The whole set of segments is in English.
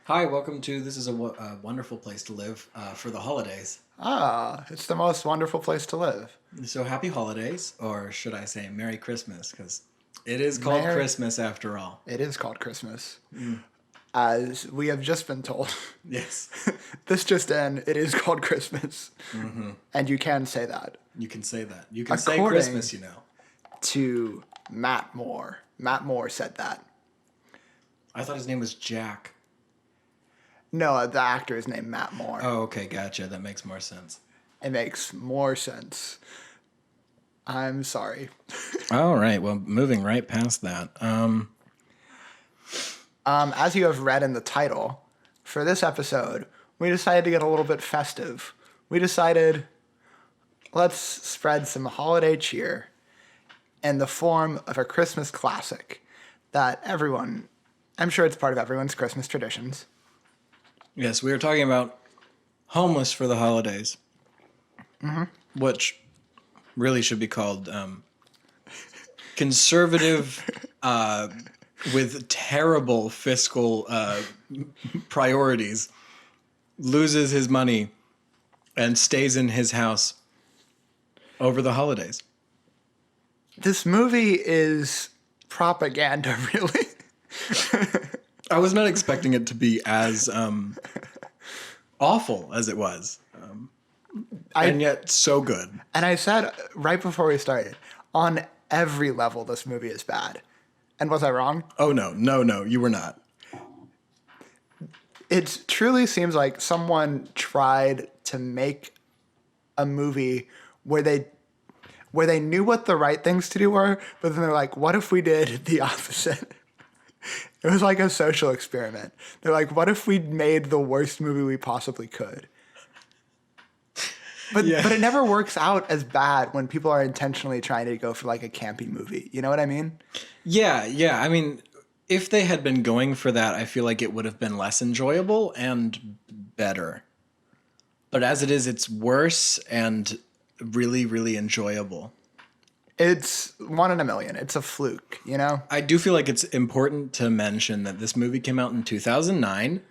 Hi, welcome to This is a Wonderful Place to Live for the holidays. It's the most wonderful place to live. So happy holidays, or should I say Merry Christmas, because it is called Merry, Christmas after all. it is called Christmas. As we have just been told, Yes, this just in, it is called Christmas. And you can say that. you can say that. You can say According- Christmas, you know. To Matt Moore. Matt Moore said that. I thought his name was Jack. No, the actor is named Matt Moore. Oh, okay, gotcha. That makes more sense. It makes more sense. I'm sorry. All right, well, moving right past that. As you have read in the title, for this episode, we decided to get a little bit festive. We decided, let's spread some holiday cheer in the form of a Christmas classic that everyone, I'm sure it's part of everyone's Christmas traditions. Yes, we were talking about Homeless for the Holidays, which really should be called Conservative with terrible fiscal priorities, loses his money and stays in his house over the holidays. This movie is propaganda, really. I was not expecting it to be as awful as it was, and yet so good. And I said right before we started, on every level, this movie is bad. And was I wrong? Oh, no, you were not. It truly seems like someone tried to make a movie where they knew what the right things to do were, but then they're like, what if we did the opposite? It was like a social experiment. They're like, what if we made the worst movie we possibly could? But it never works out as bad when people are intentionally trying to go for like a campy movie. You know what I mean? Yeah. I mean, if they had been going for that, I feel like it would have been less enjoyable and better. But as it is, it's worse and really, really enjoyable. It's 1 in a million. It's a fluke, you know? I do feel like it's important to mention that this movie came out in 2009.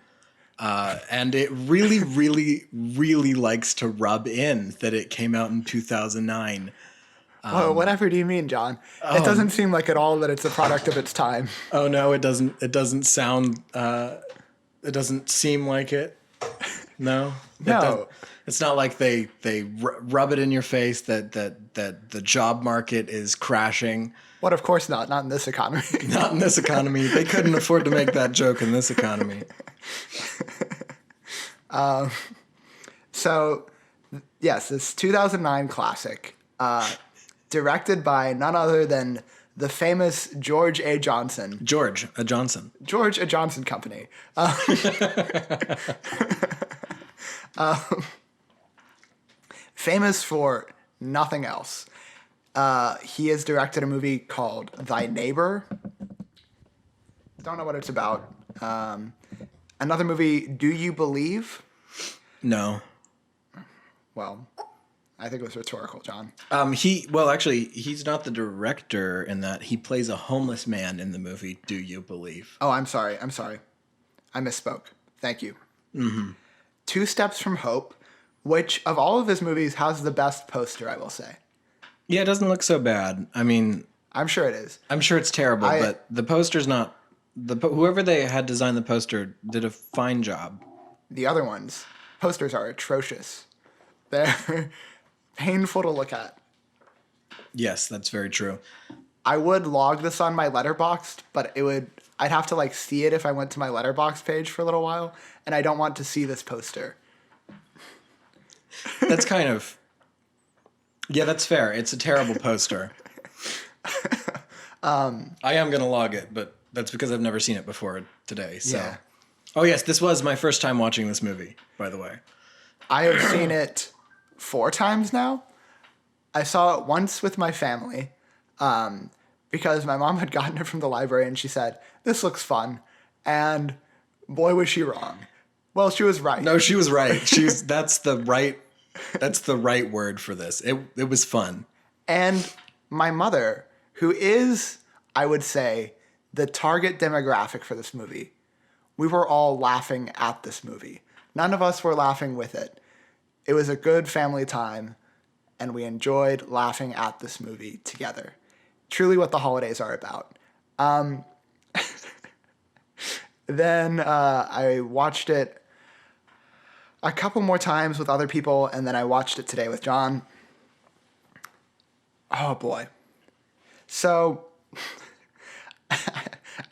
And it really, really, really likes to rub in that it came out in 2009. Well, whatever do you mean, John? It doesn't seem like at all that it's a product of its time. Oh no, it doesn't. It doesn't sound. It doesn't seem like it. No. No. It's not like they rub it in your face that the job market is crashing. What? Of course not. Not in this economy. Not in this economy. They couldn't afford to make that joke in this economy. So, yes, this 2009 classic, directed by none other than the famous George A. Johnson. George A. Johnson. George A. Johnson Company. Famous for nothing else. He has directed a movie called Thy Neighbor. Don't know what it's about. Another movie, Do You Believe? No. Well, I think it was rhetorical, John. Actually, he's not the director in that. He plays a homeless man in the movie Do You Believe? Oh, I'm sorry. I misspoke. Thank you. Mm-hmm. Two Steps from Hope, which of all of his movies has the best poster, I will say. Yeah, it doesn't look so bad. I mean, I'm sure it is. I'm sure it's terrible, but the poster's not. Whoever they had designed the poster did a fine job. The other ones, posters are atrocious. They're painful to look at. Yes, that's very true. I would log this on my Letterboxd, but I'd have to like see it if I went to my Letterboxd page for a little while, and I don't want to see this poster. That's kind of. Yeah, that's fair. It's a terrible poster. I am going to log it, but that's because I've never seen it before today. So. Yeah. Oh, yes, this was my first time watching this movie, by the way. I have seen it 4 times now. I saw it once with my family because my mom had gotten it from the library and she said, "This looks fun." And boy, was she wrong. Well, she was right. No, she was right. That's the right word for this. It was fun. And my mother, who is, I would say, the target demographic for this movie, we were all laughing at this movie. None of us were laughing with it. It was a good family time, and we enjoyed laughing at this movie together. Truly what the holidays are about. Then I watched it a couple more times with other people, and then I watched it today with John. Oh boy. So,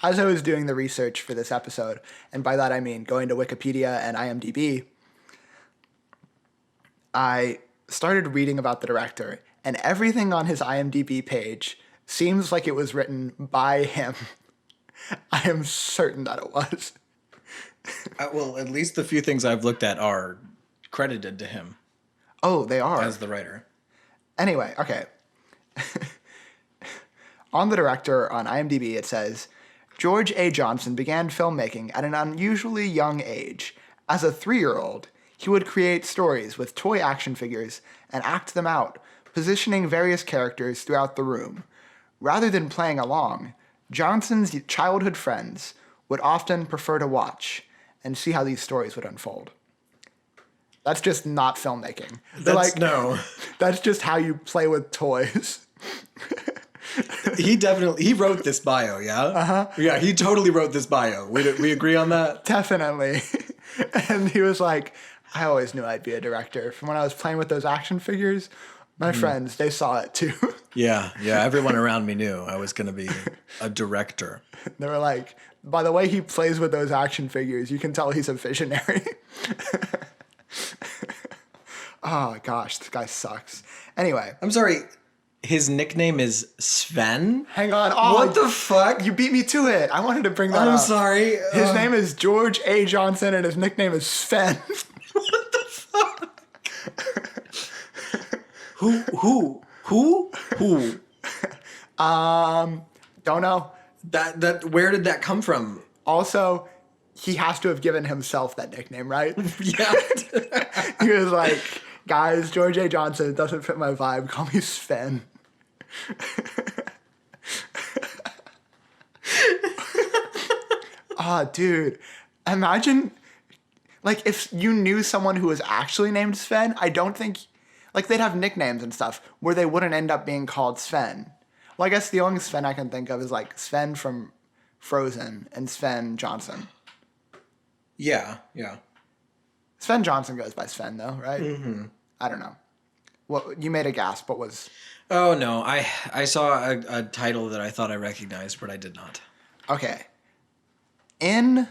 as I was doing the research for this episode, and by that I mean going to Wikipedia and IMDb, I started reading about the director, and everything on his IMDb page seems like it was written by him. I am certain that it was. Well, at least the few things I've looked at are credited to him Oh, they are. as the writer. Anyway, okay. On the director on IMDb, it says, George A. Johnson began filmmaking at an unusually young age. As a 3-year-old, he would create stories with toy action figures and act them out, positioning various characters throughout the room. Rather than playing along, Johnson's childhood friends would often prefer to watch and see how these stories would unfold. That's just not filmmaking. No. That's just how you play with toys. He wrote this bio, yeah? Uh-huh. Yeah, he totally wrote this bio. We agree on that? Definitely. And he was like, I always knew I'd be a director. From when I was playing with those action figures, my friends, they saw it too. Yeah, everyone around me knew I was going to be a director. They were like, by the way he plays with those action figures, you can tell he's a visionary. Oh gosh, this guy sucks. Anyway. I'm sorry, his nickname is Sven? Hang on. Oh, what the fuck? You beat me to it. I wanted to bring that up. I'm sorry. His name is George A. Johnson and his nickname is Sven. What the fuck? Who? Don't know. That where did that come from? Also, he has to have given himself that nickname, right? Yeah. He was like, guys, George A. Johnson doesn't fit my vibe. Call me Sven. Oh, dude. Imagine, like, if you knew someone who was actually named Sven, I don't think, like, they'd have nicknames and stuff where they wouldn't end up being called Sven. Well, I guess the only Sven I can think of is, like, Sven from Frozen and Sven Johnson. Yeah. Sven Johnson goes by Sven, though, right? Mm-hmm. I don't know. What you made a gasp. What was? Oh no, I saw a title that I thought I recognized, but I did not. Okay. In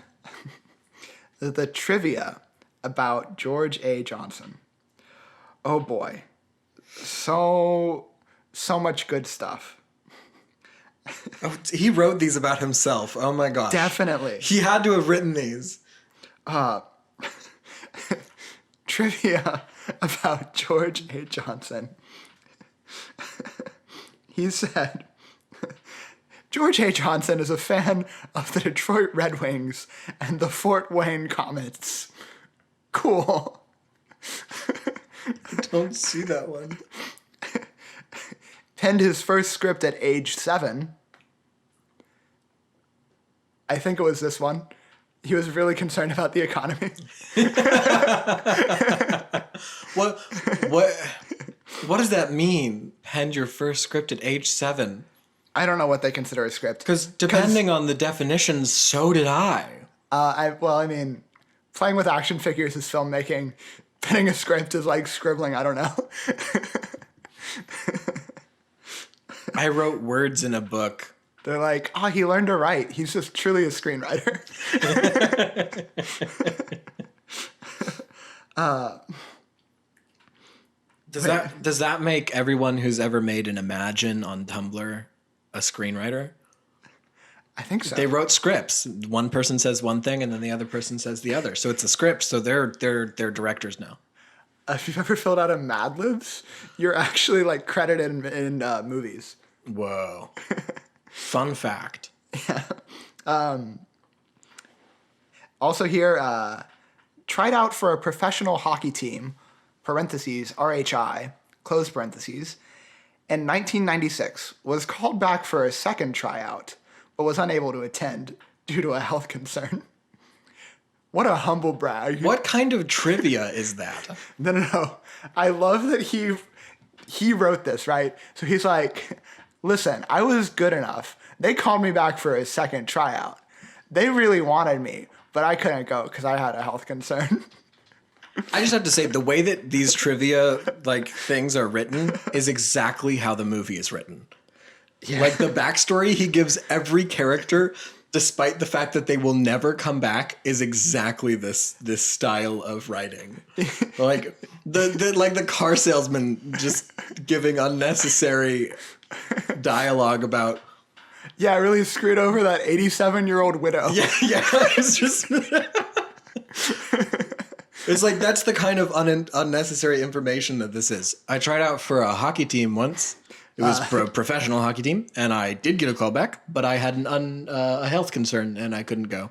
the trivia about George A. Johnson. Oh boy, so much good stuff. Oh, he wrote these about himself. Oh my gosh. Definitely. He had to have written these. Trivia about George A. Johnson. He said, George A. Johnson is a fan of the Detroit Red Wings and the Fort Wayne Comets. Cool. I don't see that one. Penned his first script at age 7. I think it was this one. He was really concerned about the economy. What does that mean? Penned your first script at age 7? I don't know what they consider a script. Because depending on the definitions, so did I. I mean, playing with action figures is filmmaking. Penning a script is like scribbling. I don't know. I wrote words in a book. They're like, he learned to write. He's just truly a screenwriter. Does that make everyone who's ever made an Imagine on Tumblr a screenwriter? I think so. They wrote scripts. One person says one thing and then the other person says the other. So it's a script. So they're directors now. If you've ever filled out a Mad Libs, you're actually like credited in movies. Whoa. Fun fact. Yeah. Also here, tried out for a professional hockey team, parentheses, RHI, close parentheses, in 1996, was called back for a second tryout, but was unable to attend due to a health concern. What a humble brag. What kind of trivia is that? No. I love that he wrote this, right? So he's like, listen, I was good enough. They called me back for a second tryout. They really wanted me, but I couldn't go because I had a health concern. I just have to say, the way that these trivia like things are written is exactly how the movie is written. Yeah. Like the backstory he gives every character, despite the fact that they will never come back, is exactly this style of writing. Like the car salesman just giving unnecessary dialogue about. Yeah, I really screwed over that 87-year-old widow. Yeah, it's just. It's like that's the kind of unnecessary information that this is. I tried out for a hockey team once. It was for a professional hockey team, and I did get a call back, but I had a health concern, and I couldn't go.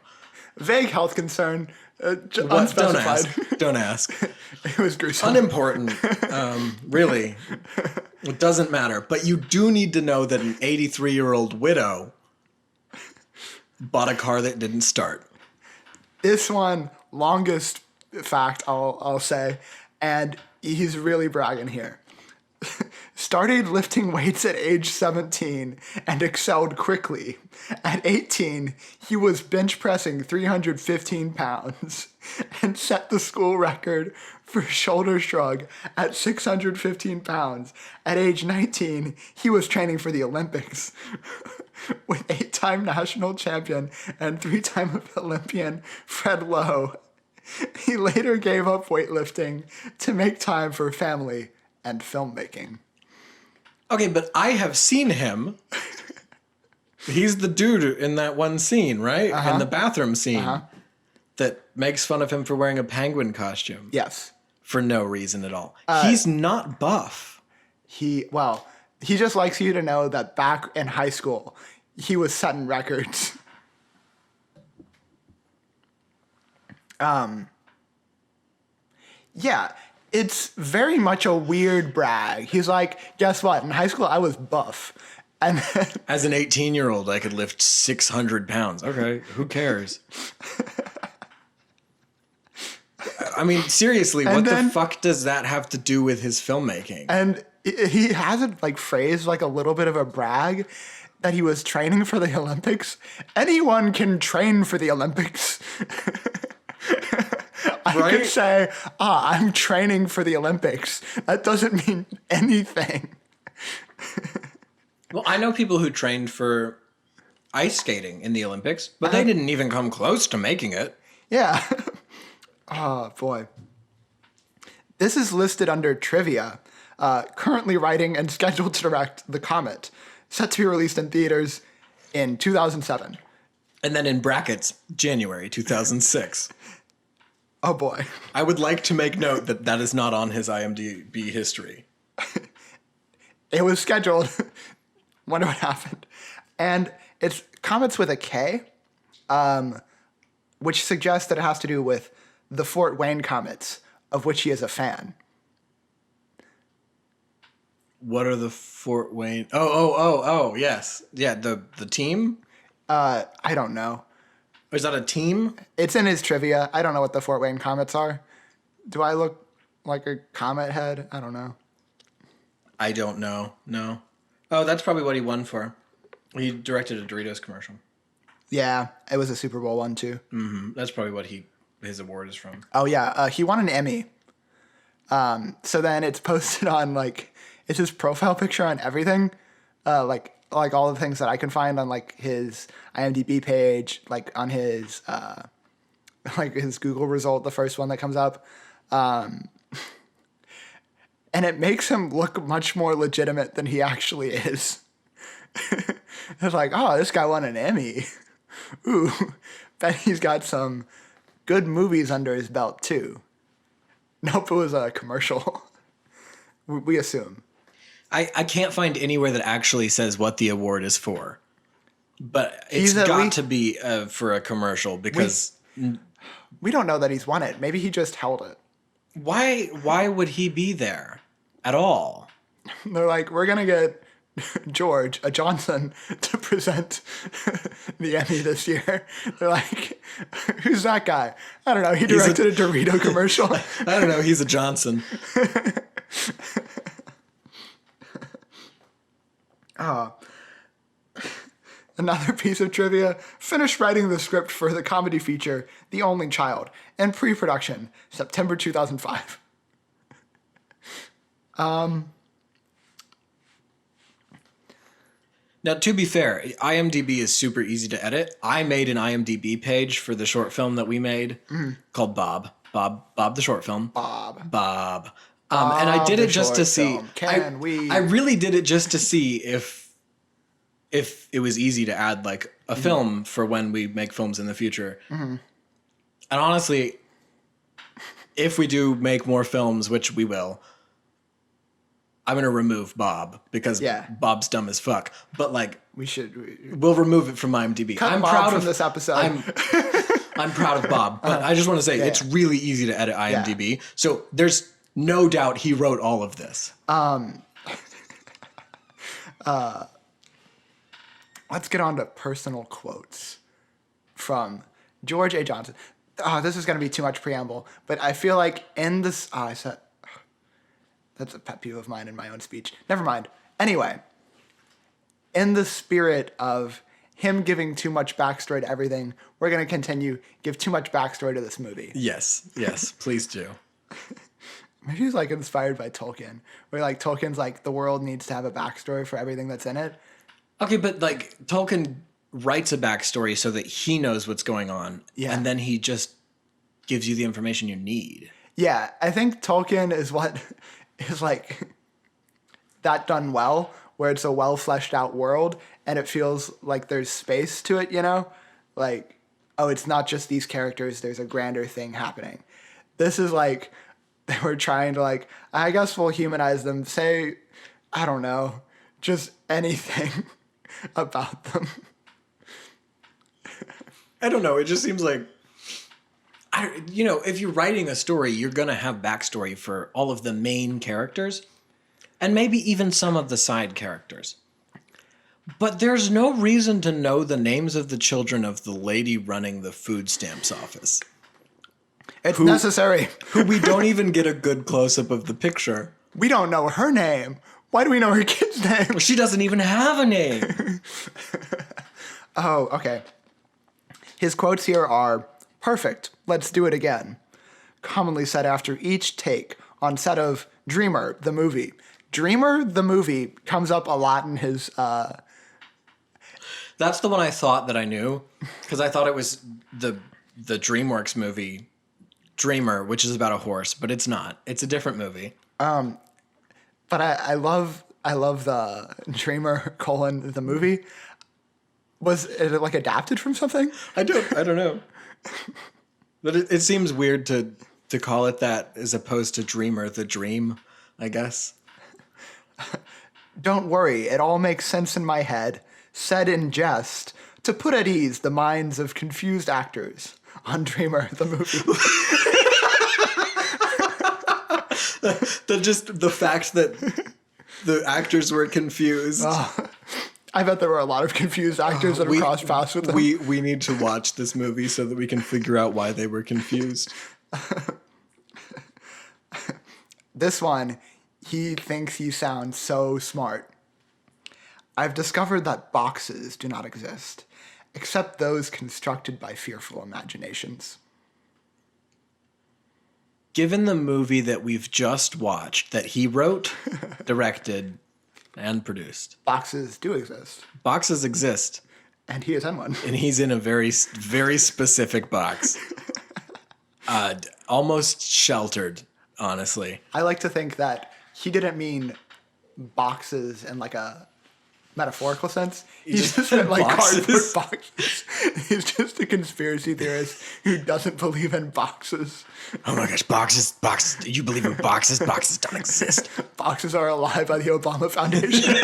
Vague health concern, unspecified. Don't ask. It was gruesome. Unimportant. Really. It doesn't matter. But you do need to know that an 83-year-old widow bought a car that didn't start. This one, longest fact I'll say, and he's really bragging here. Started lifting weights at age 17 and excelled quickly. At 18, he was bench pressing 315 pounds and set the school record for shoulder shrug at 615 pounds. At age 19, he was training for the Olympics with 8-time national champion and 3-time Olympian Fred Lowe. He later gave up weightlifting to make time for family and filmmaking. Okay, but I have seen him. He's the dude in that one scene, right? In the bathroom scene that makes fun of him for wearing a penguin costume. Yes. For no reason at all. He's not buff. He just likes you to know that back in high school, he was setting records. Yeah, it's very much a weird brag. He's like, guess what? In high school, I was buff. And then, as an 18-year-old, I could lift 600 pounds. Okay, who cares? I mean, seriously, what the fuck does that have to do with his filmmaking? And he has it like phrased like a little bit of a brag that he was training for the Olympics. Anyone can train for the Olympics. I could say, I'm training for the Olympics. That doesn't mean anything. Well, I know people who trained for ice skating in the Olympics, but they didn't even come close to making it. Yeah. Oh, boy. This is listed under trivia. Currently writing and scheduled to direct The Comet. Set to be released in theaters in 2007. And then in brackets, January 2006. Oh, boy. I would like to make note that that is not on his IMDb history. It was scheduled. Wonder what happened. And it's Comets with a K, which suggests that it has to do with the Fort Wayne Comets, of which he is a fan. What are the Fort Wayne? Oh, yes. Yeah, the team? I don't know. Is that a team? It's in his trivia. I don't know what the Fort Wayne Comets are. Do I look like a comet head? I don't know. I don't know. No. Oh, that's probably what he won for. He directed a Doritos commercial. Yeah, it was a Super Bowl one too. Mm-hmm. That's probably what his award is from. Oh yeah, he won an Emmy. So then it's posted on like it's his profile picture on everything, like all the things that I can find on like his IMDb page, like on his like his Google result, the first one that comes up. And it makes him look much more legitimate than he actually is. It's like, oh, this guy won an Emmy. Ooh, bet he's got some good movies under his belt, too. Nope, it was a commercial. We assume. I can't find anywhere that actually says what the award is for. But it's got to be for a commercial because... We don't know that he's won it. Maybe he just held it. Why would he be there at all? They're like, we're going to get George, a Johnson, to present the Emmy this year. They're like, who's that guy? I don't know. He directed a Dorito commercial. I don't know. He's a Johnson. Another piece of trivia, finished writing the script for the comedy feature The Only Child in pre-production, September 2005. Now, to be fair, IMDb is super easy to edit. I made an IMDb page for the short film that we made called Bob. Bob the short film. Bob. And I did it just to see. I really did it just to see if it was easy to add like a film for when we make films in the future. And honestly, if we do make more films, which we will, I'm going to remove Bob because Bob's dumb as fuck. But like, we'll remove it from IMDb. I'm proud of this episode. I'm proud of Bob, but I just want to say it's really easy to edit IMDb. Yeah. So there's no doubt he wrote all of this. Let's get on to personal quotes from George A. Johnson. This is going to be too much preamble, but I feel like in this, that's a pet peeve of mine in my own speech. Never mind. Anyway, in the spirit of him giving too much backstory to everything, we're going to continue give too much backstory to this movie. Yes, please do. Maybe he's like inspired by Tolkien, where like Tolkien's like the world needs to have a backstory for everything that's in it. Okay, but like Tolkien writes a backstory so that he knows what's going on, and then he just gives you the information you need. Yeah, I think Tolkien is what is like that done well, where it's a well fleshed out world and it feels like there's space to it, you know? Like, oh, it's not just these characters, there's a grander thing happening. This is like, they were trying to like, I guess we'll humanize them, say, I don't know, just anything about them. I don't know, it just seems like, if you're writing a story, you're going to have backstory for all of the main characters and maybe even some of the side characters. But there's no reason to know the names of the children of the lady running the food stamps office. It's necessary. Who we don't even get a good close-up of the picture. We don't know her name. Why do we know her kid's name? Well, she doesn't even have a name. Oh, okay. His quotes here are, "Perfect, let's do it again," commonly said after each take on set of Dreamer, the movie. Dreamer, the movie, comes up a lot in his... That's the one I thought that I knew, because I thought it was the DreamWorks movie, Dreamer, which is about a horse, but it's not. It's a different movie. But I love the Dreamer, the movie. Was it like adapted from something? I don't know. But it seems weird to call it that as opposed to Dreamer, the dream, I guess. Don't worry, it all makes sense in my head, said in jest, to put at ease the minds of confused actors on Dreamer, the movie. The fact that the actors were confused. I bet there were a lot of confused actors that have crossed paths with them. We need to watch this movie so that we can figure out why they were confused. This one, he thinks he sounds so smart. I've discovered that boxes do not exist, except those constructed by fearful imaginations. Given the movie that we've just watched, that he wrote, directed, and produced. Boxes do exist. Boxes exist. And he is in one. And he's in a very, very specific box. Almost sheltered, honestly. I like to think that he didn't mean boxes in like a metaphorical sense. He just meant like cardboard boxes. He's just a conspiracy theorist who doesn't believe in boxes. Oh my gosh, boxes. You believe in boxes? Boxes don't exist. Boxes are a lie by the Obama Foundation.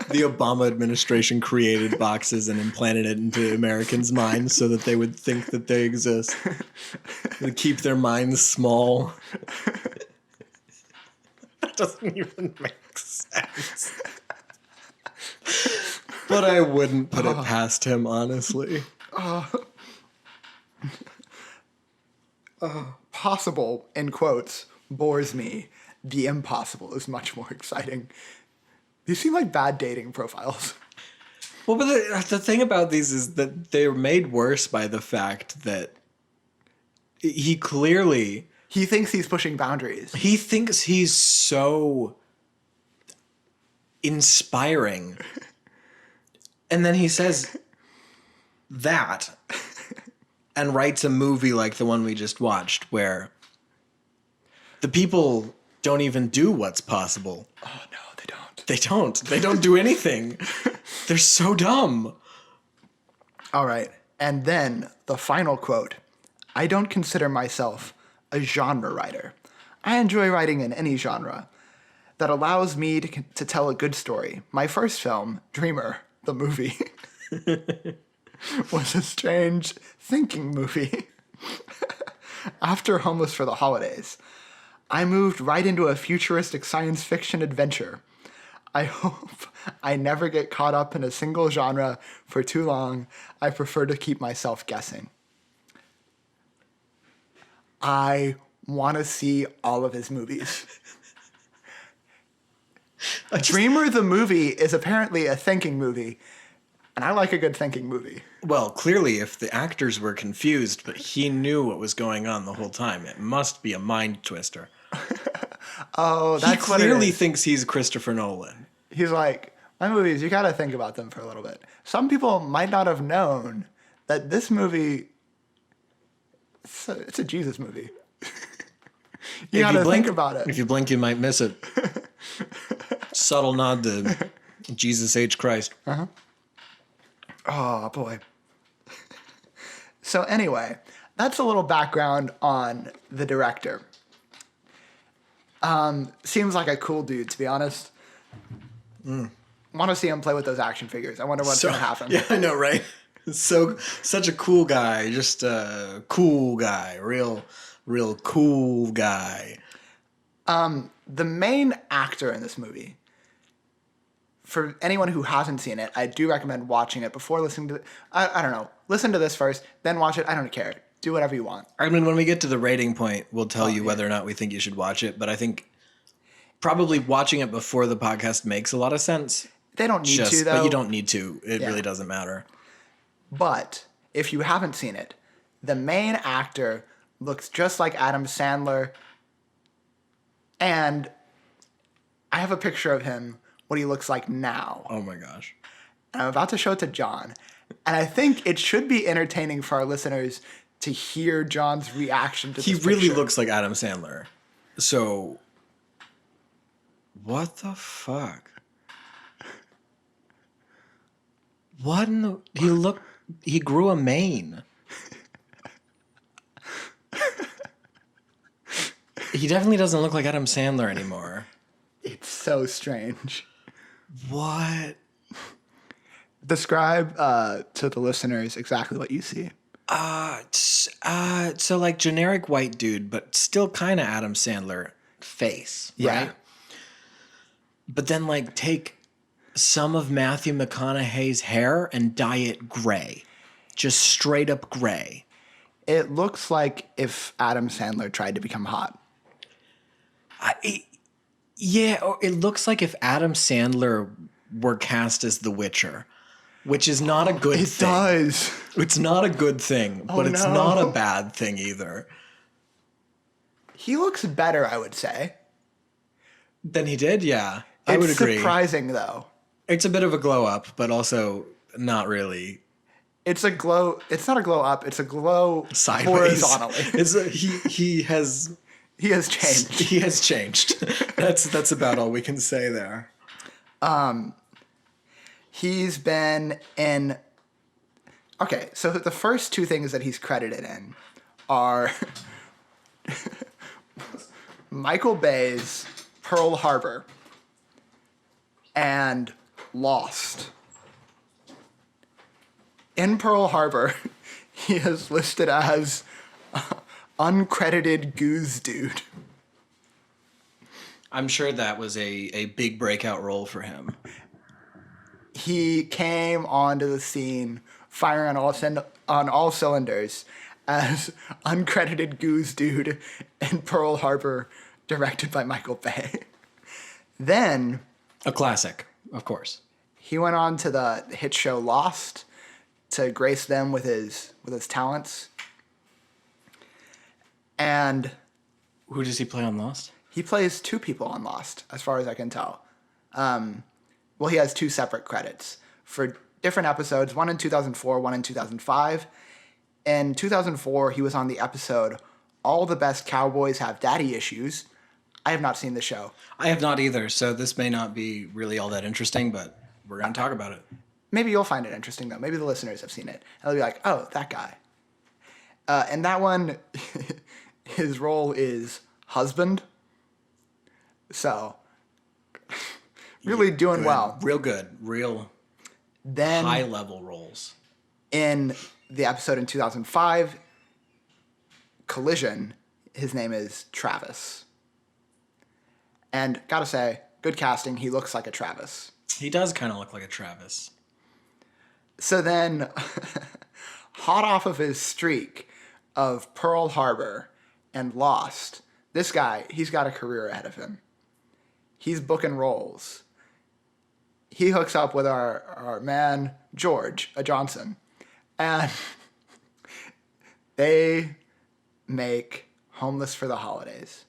The Obama administration created boxes and implanted it into Americans' minds so that they would think that they exist. To keep their minds small. doesn't even make sense. But I wouldn't put it past him, honestly. Possible, in quotes, bores me. The impossible is much more exciting. These seem like bad dating profiles. Well, but the thing about these is that they're made worse by the fact that he clearly... He thinks he's pushing boundaries. He thinks he's so inspiring. And then he says that and writes a movie like the one we just watched where the people don't even do what's possible. Oh, no, they don't. They don't. They don't do anything. They're so dumb. All right. And then the final quote. I don't consider myself a genre writer. I enjoy writing in any genre that allows me to tell a good story. My first film, Dreamer, the movie, was a strange thinking movie. After Homeless for the Holidays, I moved right into a futuristic science fiction adventure. I hope I never get caught up in a single genre for too long. I prefer to keep myself guessing. I want to see all of his movies. Dreamer the movie is apparently a thinking movie, and I like a good thinking movie. Well, clearly, if the actors were confused, but he knew what was going on the whole time, it must be a mind twister. Oh, that's he what it clearly is. thinks he's Christopher Nolan. He's like, my movies, you got to think about them for a little bit. Some people might not have known that this movie, it's a Jesus movie. You got to think about it. If you blink, you might miss it. Subtle nod to Jesus H. Christ. Oh, boy. So anyway, that's a little background on the director. Seems like a cool dude, to be honest. Want to see him play with those action figures. I wonder what's going to happen. Yeah, I know, right? Such a cool guy. Just a cool guy. Real cool guy. The main actor in this movie, for anyone who hasn't seen it, I do recommend watching it before listening to I don't know. Listen to this first, then watch it. I don't care. Do whatever you want. I mean, when we get to the rating point, we'll tell you whether or not we think you should watch it. But I think probably watching it before the podcast makes a lot of sense. They don't need to, though. But you don't need to. It really doesn't matter. But if you haven't seen it, the main actor looks just like Adam Sandler. And I have a picture of him, what he looks like now. Oh my gosh. And I'm about to show it to John. And I think it should be entertaining for our listeners to hear John's reaction to this picture. He really looks like Adam Sandler. So, what the fuck? What in the... He grew a mane. He definitely doesn't look like Adam Sandler anymore. It's so strange. What? Describe to the listeners exactly what you see. So like generic white dude, but still kind of Adam Sandler face, right? But then like take some of Matthew McConaughey's hair and dye it gray. Just straight up gray. It looks like if Adam Sandler tried to become hot. Or it looks like if Adam Sandler were cast as The Witcher, which is not a good thing. It does. It's not a good thing, but it's not a bad thing either. He looks better, I would say. Than he did, yeah. I would agree. It's surprising, though. It's a bit of a glow up, but also not really. It's a glow. It's not a glow up. It's a glow sideways. Horizontally. He has changed. He has changed. That's about all we can say there. He's been in... Okay, so the first two things that he's credited in are Michael Bay's Pearl Harbor and Lost. In Pearl Harbor, he is listed as uncredited goose dude. I'm sure that was a big breakout role for him. He came onto the scene firing on all cylinders as uncredited goose dude in Pearl Harbor, directed by Michael Bay. Then A classic, of course. he went on to the hit show Lost to grace them with his talents. And Who does he play on Lost? he plays two people on Lost, as far as I can tell. Well, he has two separate credits for different episodes, one in 2004, one in 2005. In 2004, he was on the episode All the Best Cowboys Have Daddy Issues. I have not seen the show. I have not either, so this may not be really all that interesting, but we're going to talk about it. Maybe you'll find it interesting, though. Maybe the listeners have seen it. And they'll be like, oh, that guy. And that one, his role is husband. So, really doing well. Real good. Real Then, high-level roles. in the episode in 2005, Collision, his name is Travis. And gotta say, good casting. He looks like a Travis. He does kind of look like a Travis. So then, hot off of his streak of Pearl Harbor and Lost, this guy, he's got a career ahead of him. He's booking roles. He hooks up with our man, George, a Johnson, and they make Homeless for the Holidays.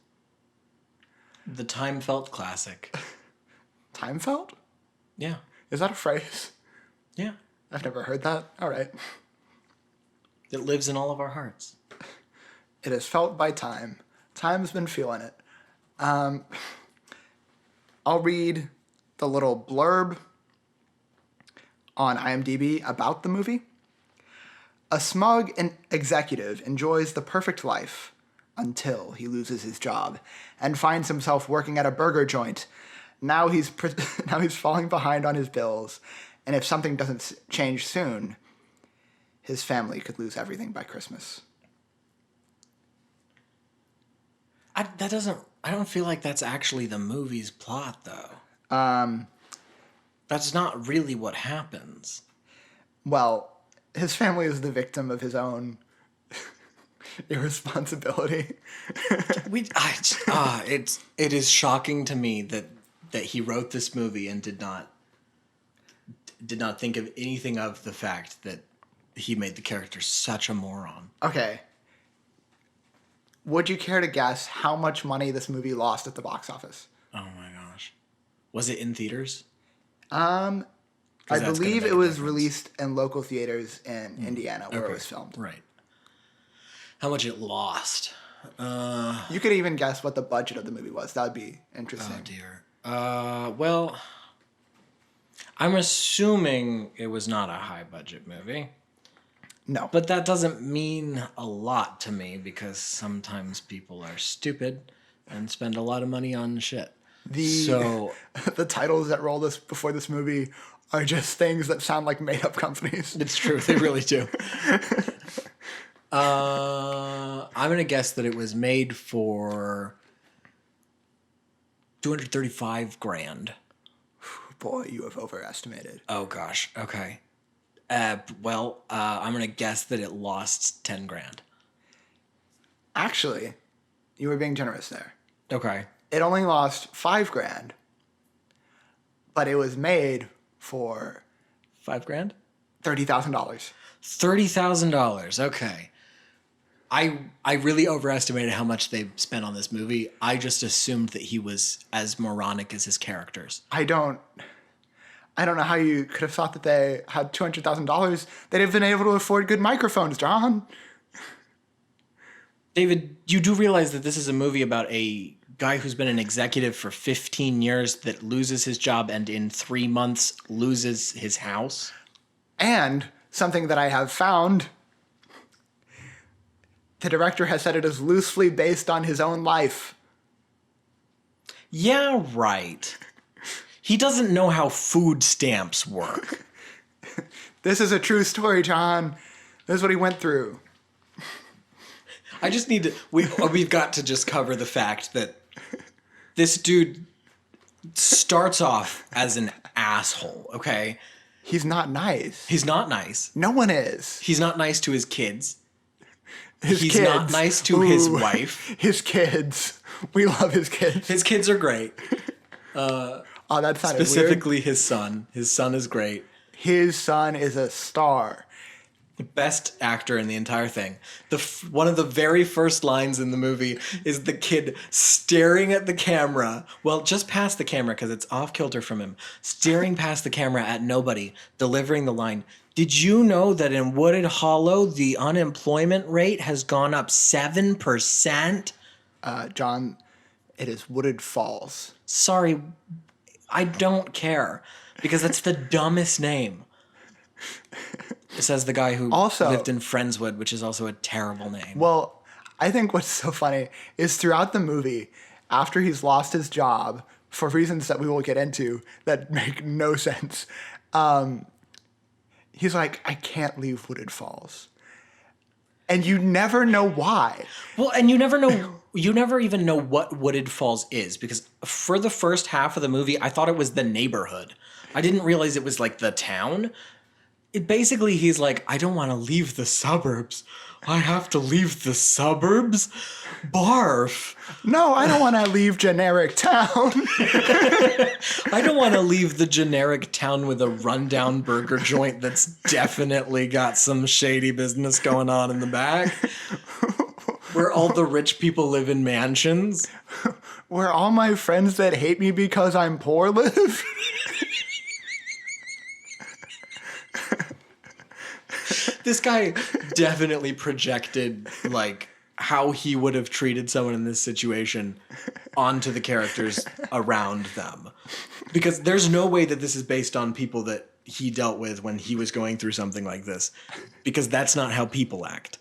The Time Felt classic. Time felt? Yeah. Is that a phrase? Yeah. I've never heard that. All right. It lives in all of our hearts. It is felt by time. Time's been feeling it. I'll read the little blurb on IMDb about the movie. A smug executive enjoys the perfect life until he loses his job and finds himself working at a burger joint. Now he's falling behind on his bills, and if something doesn't change soon, his family could lose everything by Christmas. I don't feel like that's actually the movie's plot, though. That's not really what happens. Well, his family is the victim of his own irresponsibility. It is shocking to me that he wrote this movie and did not think of anything of the fact that he made the character such a moron. Okay. Would you care to guess how much money this movie lost at the box office? Oh my gosh. Was it in theaters? I believe it was released in local theaters in Indiana where it was filmed. Right. How much it lost? You could even guess what the budget of the movie was. That would be interesting. Oh dear. Well, I'm assuming it was not a high budget movie. No. But that doesn't mean a lot to me because sometimes people are stupid and spend a lot of money on shit. The titles that roll before this movie are just things that sound like made-up companies. It's true. They really do. I'm going to guess that it was made for $235,000. Boy, you have overestimated. Oh, gosh. Okay. I'm going to guess that it lost $10,000. Actually, you were being generous there. Okay. It only lost $5,000, but it was made for $5,000? $30,000. $30,000. Okay. I really overestimated how much they spent on this movie. I just assumed that he was as moronic as his characters. I don't know how you could have thought that they had $200,000. They'd have been able to afford good microphones, John. David, you do realize that this is a movie about a guy who's been an executive for 15 years that loses his job and in 3 months loses his house? And something that I have found, the director has said it is loosely based on his own life. Yeah, right. He doesn't know how food stamps work. This is a true story, John. This is what he went through. I just need to... We've got to just cover the fact that This dude starts off as an asshole, okay? He's not nice. He's not nice. No one is. He's not nice to his kids. His He's kids. not nice to his Ooh, wife. His kids. We love his kids. His kids are great. Oh, that sounded Specifically weird. his son. His son is great. His son is a star. The best actor in the entire thing. One of the very first lines in the movie is the kid staring at the camera, well, just past the camera because it's off kilter from him, staring past the camera at nobody, delivering the line, "Did you know that in Wooded Hollow the unemployment rate has gone up 7%?" John, it is Wooded Falls. Sorry, I don't care because that's the dumbest name. Says the guy who Also- lived in Friendswood, which is also a terrible name. Well, I think what's so funny is throughout the movie, after he's lost his job, for reasons that we will get into that make no sense, he's like, I can't leave Wooded Falls. And you never know why. Well, and you never know, you never even know what Wooded Falls is, because for the first half of the movie, I thought it was the neighborhood. I didn't realize it was like the town. Basically, he's like, I don't want to leave the suburbs. I have to leave the suburbs? Barf. No, I don't want to leave generic town. I don't want to leave the generic town with a rundown burger joint that's definitely got some shady business going on in the back. Where all the rich people live in mansions. Where all my friends that hate me because I'm poor live. This guy definitely projected like how he would have treated someone in this situation onto the characters around them. Because there's no way that this is based on people that he dealt with when he was going through something like this. Because that's not how people act.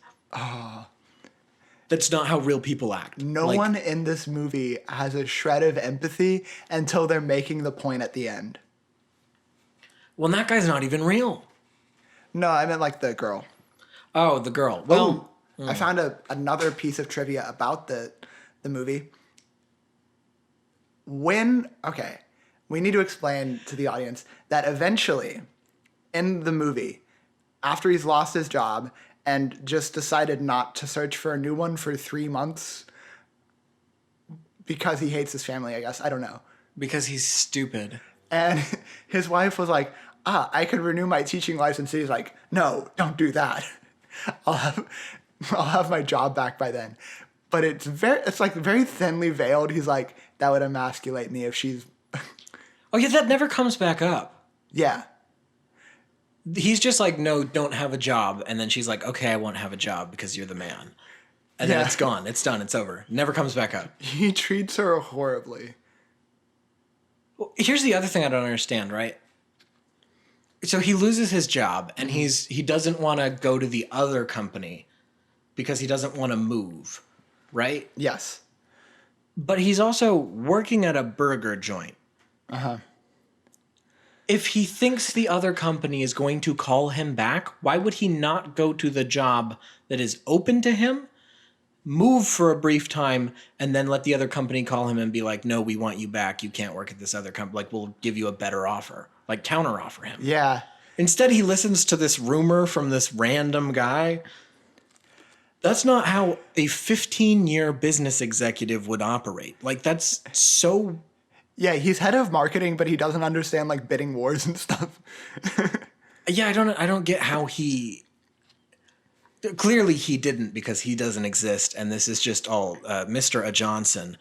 That's not how real people act. No one in this movie has a shred of empathy until they're making the point at the end. Well, that guy's not even real. No, I meant like the girl. Oh, the girl. Well, I found another piece of trivia about the movie. We need to explain to the audience that eventually in the movie, after he's lost his job and just decided not to search for a new one for 3 months because he hates his family, I guess. I don't know. because he's stupid. And his wife was like, I could renew my teaching license. He's like, no, don't do that. I'll have my job back by then. But it's like very thinly veiled. He's like, that would emasculate me if she's, Oh yeah, that never comes back up. yeah. He's just like, no, don't have a job. And then she's like, okay, I won't have a job because you're the man. And then Yeah. it's gone. It's done. It's over. Never comes back up. He treats her horribly. Well, here's the other thing I don't understand, right? So he loses his job and he doesn't want to go to the other company because he doesn't want to move, right? Yes. But he's also working at a burger joint. Uh-huh. If he thinks the other company is going to call him back, why would he not go to the job that is open to him, move for a brief time, and then let the other company call him and be like, no, we want you back. You can't work at this other company. Like, we'll give you a better offer. Like, counter offer him. Yeah. Instead, he listens to this rumor from this random guy. That's not how a 15-year business executive would operate. Like, that's so... Yeah, he's head of marketing, but he doesn't understand like bidding wars and stuff. Yeah, I don't get how he... Clearly he didn't, because he doesn't exist, and this is just all Mr. A. Johnson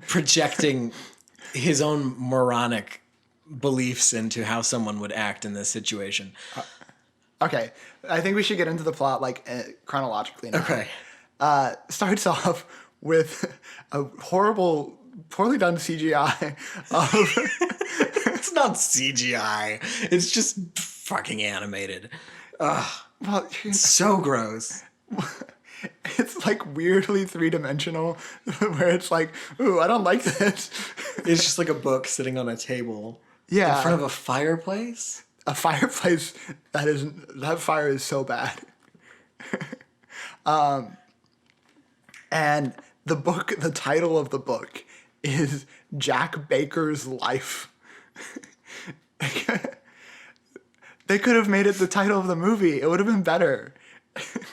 projecting his own moronic beliefs into how someone would act in this situation. Okay, I think we should get into the plot like chronologically now. Okay. Starts off with a horrible, poorly done CGI of It's not CGI. It's just fucking animated. well, So gross. it's like weirdly three-dimensional, where it's like, ooh, I don't like this. It's just like a book sitting on a table Yeah, in front of a fireplace. a fireplace that fire is so bad. And the title of the book is Jack Baker's life. They could have made it the title of the movie. It would have been better. It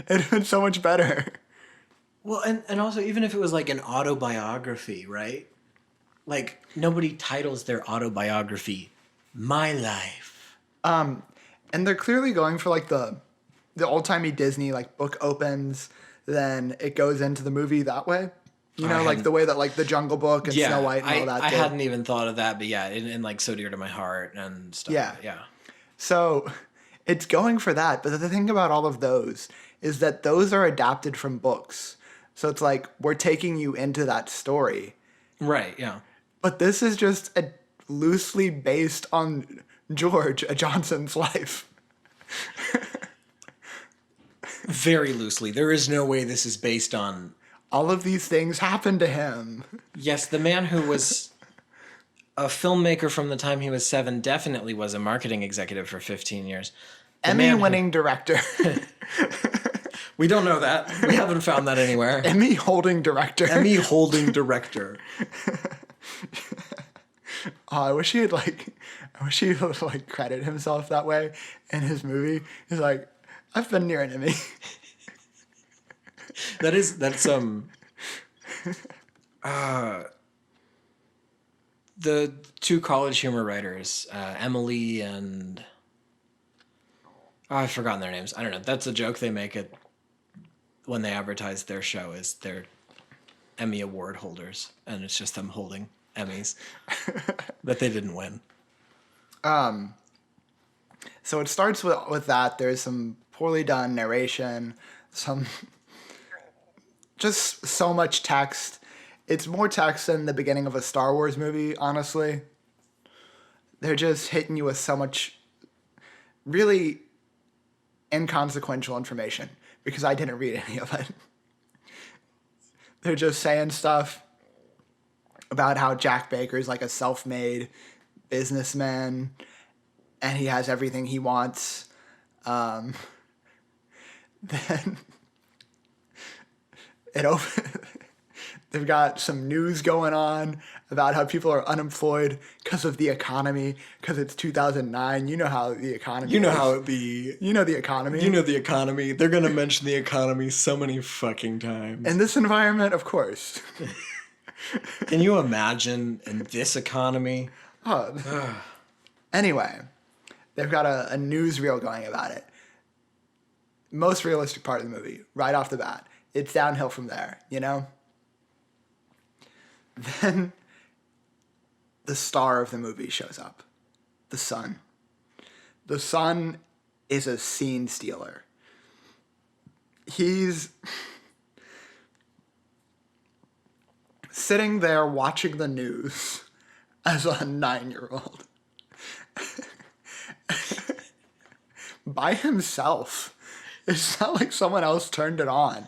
would have been so much better. Well, and also, even if it was like an autobiography, right? Like, nobody titles their autobiography My Life. And they're clearly going for like the old-timey Disney, like book opens, then it goes into the movie that way. You know, like the way that like the Jungle Book and Snow White and all that I did. hadn't even thought of that, but yeah, and like So Dear to My Heart and stuff. Yeah. Yeah. So it's going for that. But the thing about all of those is that those are adapted from books. So it's like we're taking you into that story. Right, yeah. But this is just loosely based on George Johnson's life. Very loosely. There is no way this is based on... All of these things happened to him. Yes, the man who was a filmmaker from the time he was 7 definitely was a marketing executive for 15 years. Emmy-winning director. We don't know that. We haven't found that anywhere. Emmy-holding director. Emmy-holding director. I wish he would like credit himself that way in his movie. He's like, I've been near an Emmy. That's the two college humor writers, Emily and I've forgotten their names. I don't know. That's a joke they make it when they advertise their show is they're Emmy Award holders, and it's just them holding Emmys that they didn't win. So it starts with that. There's some poorly done narration, just so much text. It's more text than the beginning of a Star Wars movie, honestly. They're just hitting you with so much really inconsequential information because I didn't read any of it. They're just saying stuff about how Jack Baker's like a self-made businessman and he has everything he wants. Then they've got some news going on about how people are unemployed because of the economy, because it's 2009. You know how the economy You know is. how it be. You know the economy. You know the economy. They're going to mention the economy so many fucking times. In this environment, of course. Can you imagine in this economy? Anyway, they've got a newsreel going about it. Most realistic part of the movie, right off the bat. It's downhill from there, you know? Then the star of the movie shows up. The son. The son is a scene stealer. He's sitting there watching the news as a 9-year-old. By himself. It's not like someone else turned it on.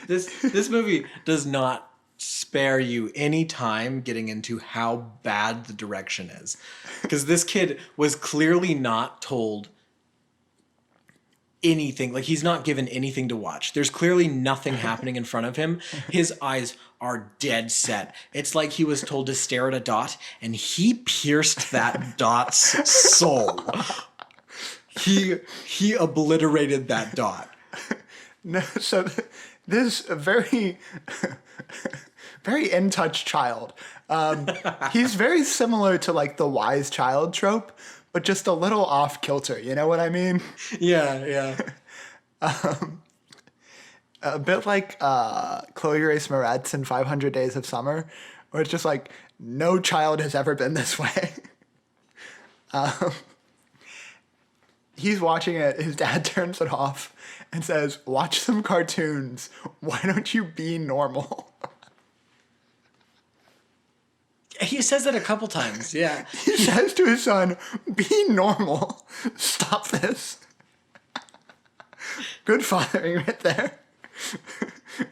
This movie does not spare you any time getting into how bad the direction is. Because this kid was clearly not told anything. Like, he's not given anything to watch. There's clearly nothing happening in front of him. His eyes are dead set. It's like he was told to stare at a dot, and he pierced that dot's soul. He obliterated that dot. No, so this very, very in touch child. He's very similar to like the wise child trope, but just a little off kilter. You know what I mean? Yeah. A bit like Chloe Grace Moretz in 500 Days of Summer, where it's just like no child has ever been this way. He's watching it. His dad turns it off and says, "Watch some cartoons. Why don't you be normal?" He says that a couple times, yeah. He says to his son, "Be normal. Stop this." Good fathering right there.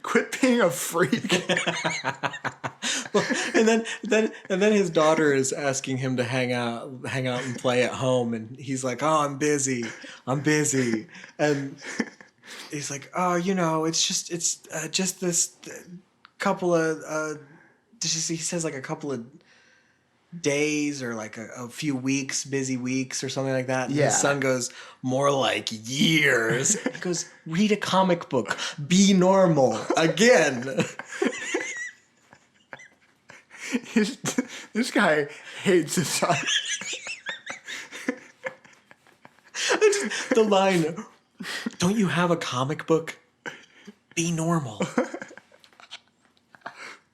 Quit being a freak. and then his daughter is asking him to hang out and play at home, and he's like, "Oh, I'm busy, and he's like, "Oh, it's just this couple of he says like a couple of days or like a few weeks, busy weeks or something like that. And Yeah. his son goes, more like years. He goes, read a comic book. Be normal. Again. This guy hates his son. The line, don't you have a comic book? Be normal.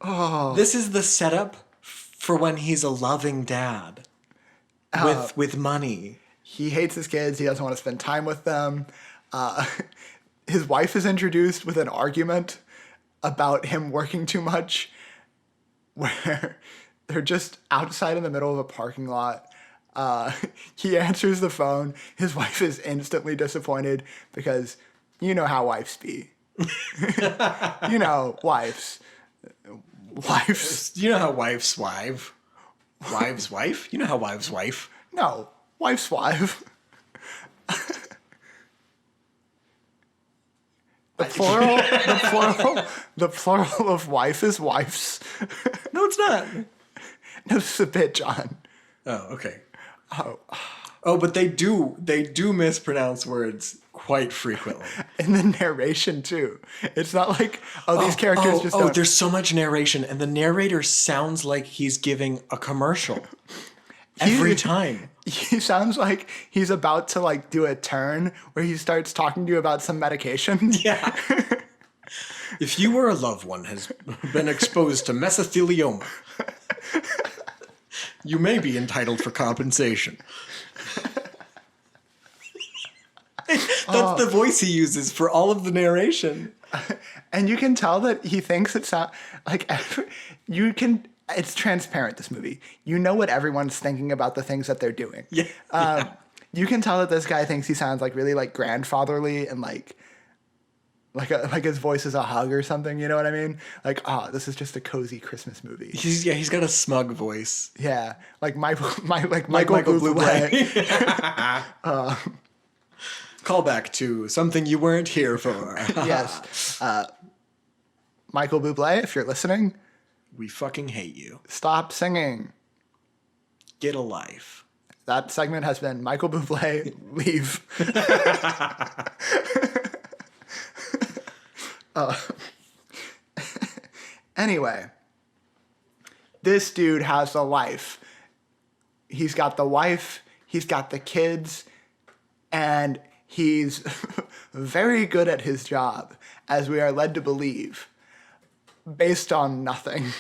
Oh. This is the setup for when he's a loving dad with money. He hates his kids. He doesn't want to spend time with them. His wife is introduced with an argument about him working too much, where they're just outside in the middle of a parking lot. He answers the phone. His wife is instantly disappointed because you know how wives be. You know, wives. You know how wives wife? Wives wife? You know how wives wife? No, wife's wife. The plural of wife is wives. No, it's not. No, it's a bit, John. Oh, okay. Oh, but they do mispronounce words quite frequently. In the narration too. It's not like, these characters just don't. There's so much narration, and the narrator sounds like he's giving a commercial every time. He sounds like he's about to like do a turn where he starts talking to you about some medication. Yeah. If you or a loved one has been exposed to mesothelioma, you may be entitled for compensation. That's the voice he uses for all of the narration. And you can tell that he thinks it's not like it's transparent, this movie. You know what everyone's thinking about the things that they're doing. Yeah. You can tell that this guy thinks he sounds like really like grandfatherly and like his voice is a hug or something, you know what I mean? Like, this is just a cozy Christmas movie. He's got a smug voice. Yeah, like Michael Bublé. Call back to something you weren't here for. Yes. Michael Bublé, if you're listening, we fucking hate you. Stop singing. Get a life. That segment has been Michael Bublé, leave. Anyway, this dude has a life. He's got the wife, he's got the kids, and he's very good at his job, as we are led to believe, based on nothing.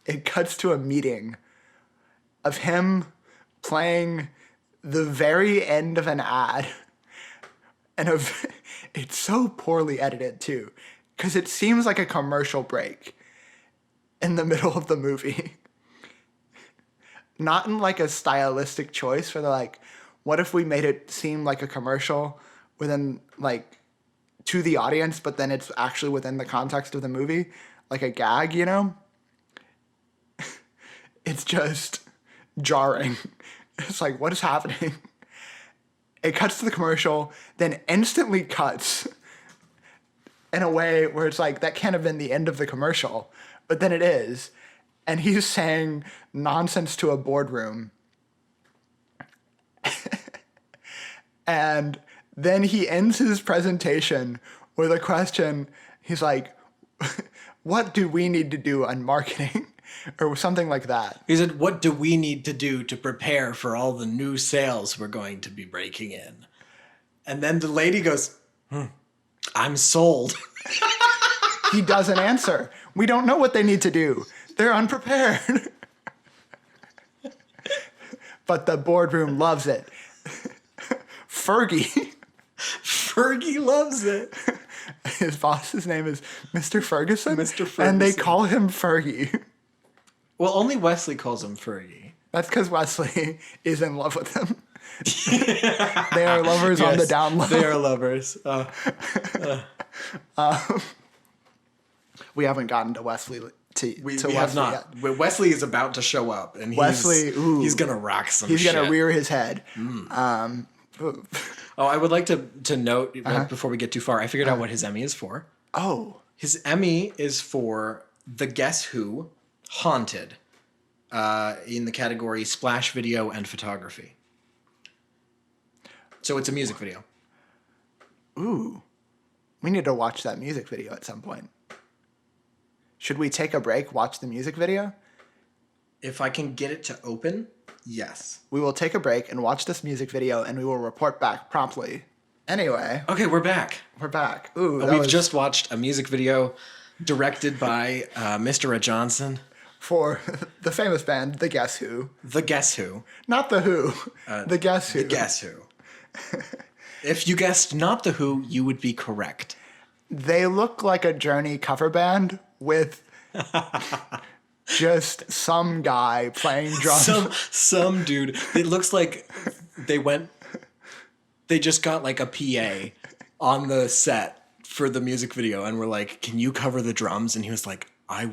It cuts to a meeting of him playing the very end of an ad. And it's so poorly edited, too, because it seems like a commercial break in the middle of the movie. Not in like a stylistic choice where they're like, what if we made it seem like a commercial within like to the audience, but then it's actually within the context of the movie, like a gag, you know? It's just jarring. It's like, what is happening? It cuts to the commercial, then instantly cuts in a way where it's like, that can't have been the end of the commercial, but then it is. And he's saying nonsense to a boardroom. And then he ends his presentation with a question. He's like, what do we need to do on marketing? Or something like that. He said, what do we need to do to prepare for all the new sales we're going to be breaking in? And then the lady goes, I'm sold. He doesn't answer. We don't know what they need to do. They're unprepared. But the boardroom loves it. Fergie loves it. His boss's name is Mr. Ferguson. Mr. Ferguson. And they call him Fergie. Well, only Wesley calls him Fergie. That's because Wesley is in love with him. They are lovers on the down low. They are lovers. We haven't gotten to Wesley. We Wesley have not. Yet. Wesley is about to show up, and he's gonna rock some shit. He's gonna rear his head. I would like to note before we get too far. I figured out what his Emmy is for. Oh, his Emmy is for The Guess Who, Haunted, in the category Splash Video and Photography. So it's a music video. Ooh. We need to watch that music video at some point. Should we take a break, watch the music video? If I can get it to open, yes. We will take a break and watch this music video, and we will report back promptly. Anyway, Okay, we're back. we're back. Ooh, We've just watched a music video directed by Mr. Ed Johnson. for the famous band, The Guess Who. The Guess Who. Not The Who. The Guess Who. The Guess Who. If you guessed not The Who, you would be correct. They look like a Journey cover band with just some guy playing drums. Some dude. It looks like they just got like a PA on the set for the music video and were like, "Can you cover the drums?" And he was like, I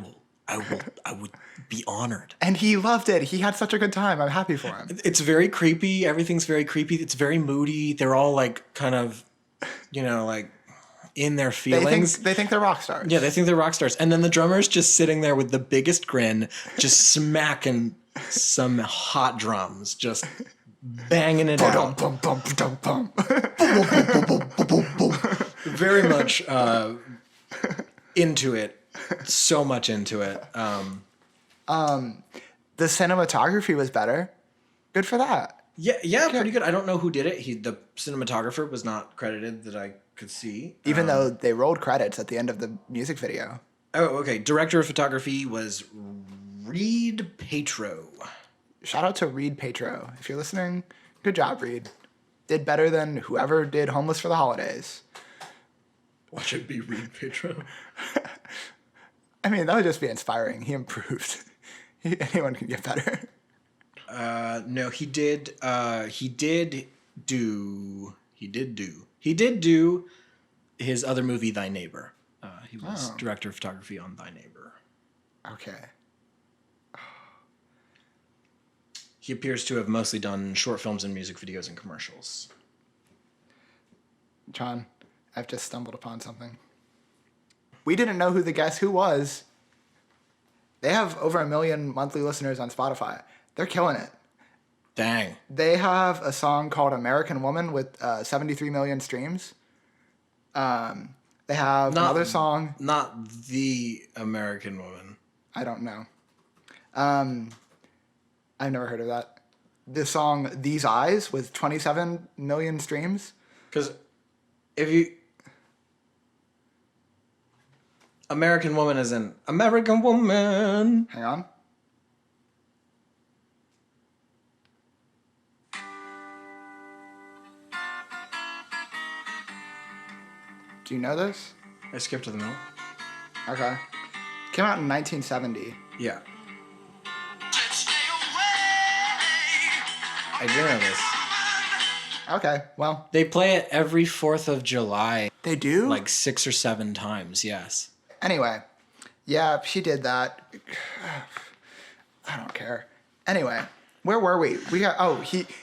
would be honored. And he loved it. He had such a good time. I'm happy for him. It's very creepy. Everything's very creepy. It's very moody. They're all like kind of, like in their feelings. They think they're rock stars. Yeah, they think they're rock stars. And then the drummer's just sitting there with the biggest grin, just smacking some hot drums, just banging it out. Bum, bum, bum, bum. Very much into it. So much into it. The cinematography was better. Good for that. Yeah, pretty good. I don't know who did it. The cinematographer was not credited that I could see. Even though they rolled credits at the end of the music video. Oh, okay. Director of photography was Reed Patro. Shout out to Reed Patro. If you're listening, good job, Reed. Did better than whoever did Homeless for the Holidays. Watch it be Reed Patro. I mean, that would just be inspiring. He improved. Anyone can get better. No, he did do his other movie, Thy Neighbor. He was director of photography on Thy Neighbor. Okay. He appears to have mostly done short films and music videos and commercials. John, I've just stumbled upon something. We didn't know who the Guess Who was. They have over 1 million monthly listeners on Spotify. They're killing it. Dang. They have a song called American Woman with 73 million streams. They have another song. Not The American Woman. I don't know. I've never heard of that. The song These Eyes with 27 million streams. Because if you... American Woman is an American Woman. Hang on. Do you know this? I skipped to the middle. Okay. Came out in 1970. Yeah. I do know this. Okay, well. They play it every 4th of July. They do? Like 6 or 7 times, yes. Anyway. Yeah, she did that. I don't care. Anyway, where were we?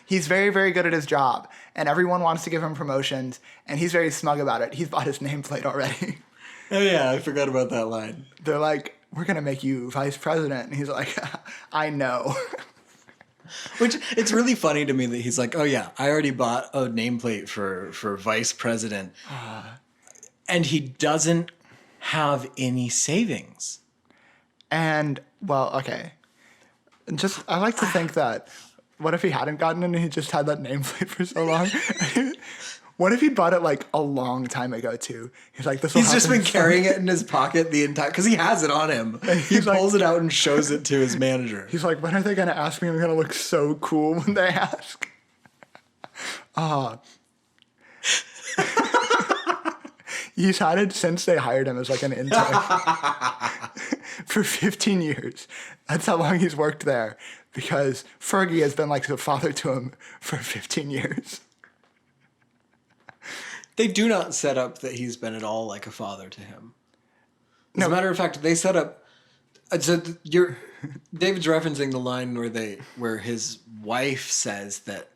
He's very, very good at his job. And everyone wants to give him promotions. And he's very smug about it. He's bought his nameplate already. Oh yeah, I forgot about that line. They're like, we're going to make you vice president. And he's like, I know. Which, it's really funny to me that he's like, oh yeah, I already bought a nameplate for vice president. And he doesn't have any savings. And, well, okay. Just, I like to think that, what if he hadn't gotten it and he just had that nameplate for so long? What if he bought it like a long time ago too? He's like, this. He's just been carrying it in his pocket the entire, because he has it on him. He pulls it out and shows it to his manager. He's like, when are they going to ask me? I'm going to look so cool when they ask. He's had it since they hired him as like an intern for 15 years. That's how long he's worked there, because Fergie has been like a father to him for 15 years. They do not set up that he's been at all like a father to him. As a matter of fact, they set up. So David's referencing the line where his wife says that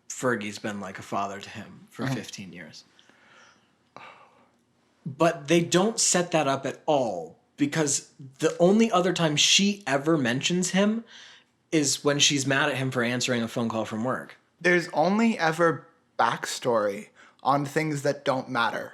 Fergie's been like a father to him for 15 years. But they don't set that up at all because the only other time she ever mentions him is when she's mad at him for answering a phone call from work. There's only ever backstory on things that don't matter.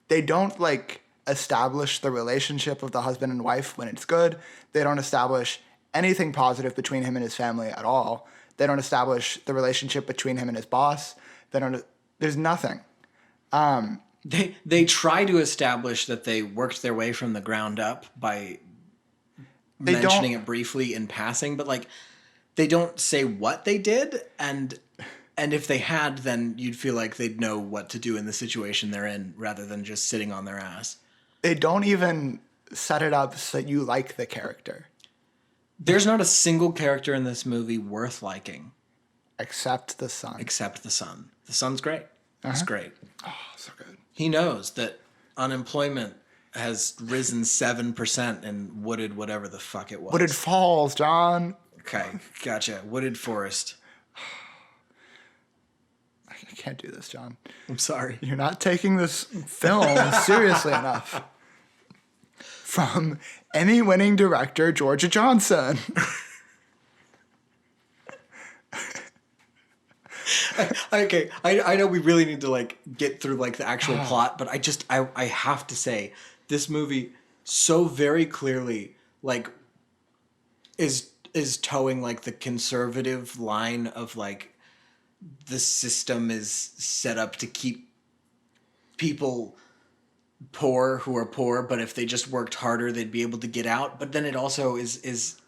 They don't like establish the relationship of the husband and wife when it's good. They don't establish anything positive between him and his family at all. They don't establish the relationship between him and his boss. There's nothing. They try to establish that they worked their way from the ground up by mentioning it briefly in passing, but like they don't say what they did, and if they had, then you'd feel like they'd know what to do in the situation they're in rather than just sitting on their ass. They don't even set it up so that you like the character. There's not a single character in this movie worth liking. Except the son. The son's great. He's great. Oh, so good. He knows that unemployment has risen 7% in Wooded whatever the fuck it was. Wooded Falls, John. Okay, gotcha. Wooded Forest. I can't do this, John. I'm sorry. You're not taking this film seriously enough. From Emmy-winning director Georgia Johnson. Okay, I know we really need to like get through like the actual plot, but I have to say this movie so very clearly like is towing like the conservative line of like the system is set up to keep people poor who are poor, but if they just worked harder they'd be able to get out. But then it also is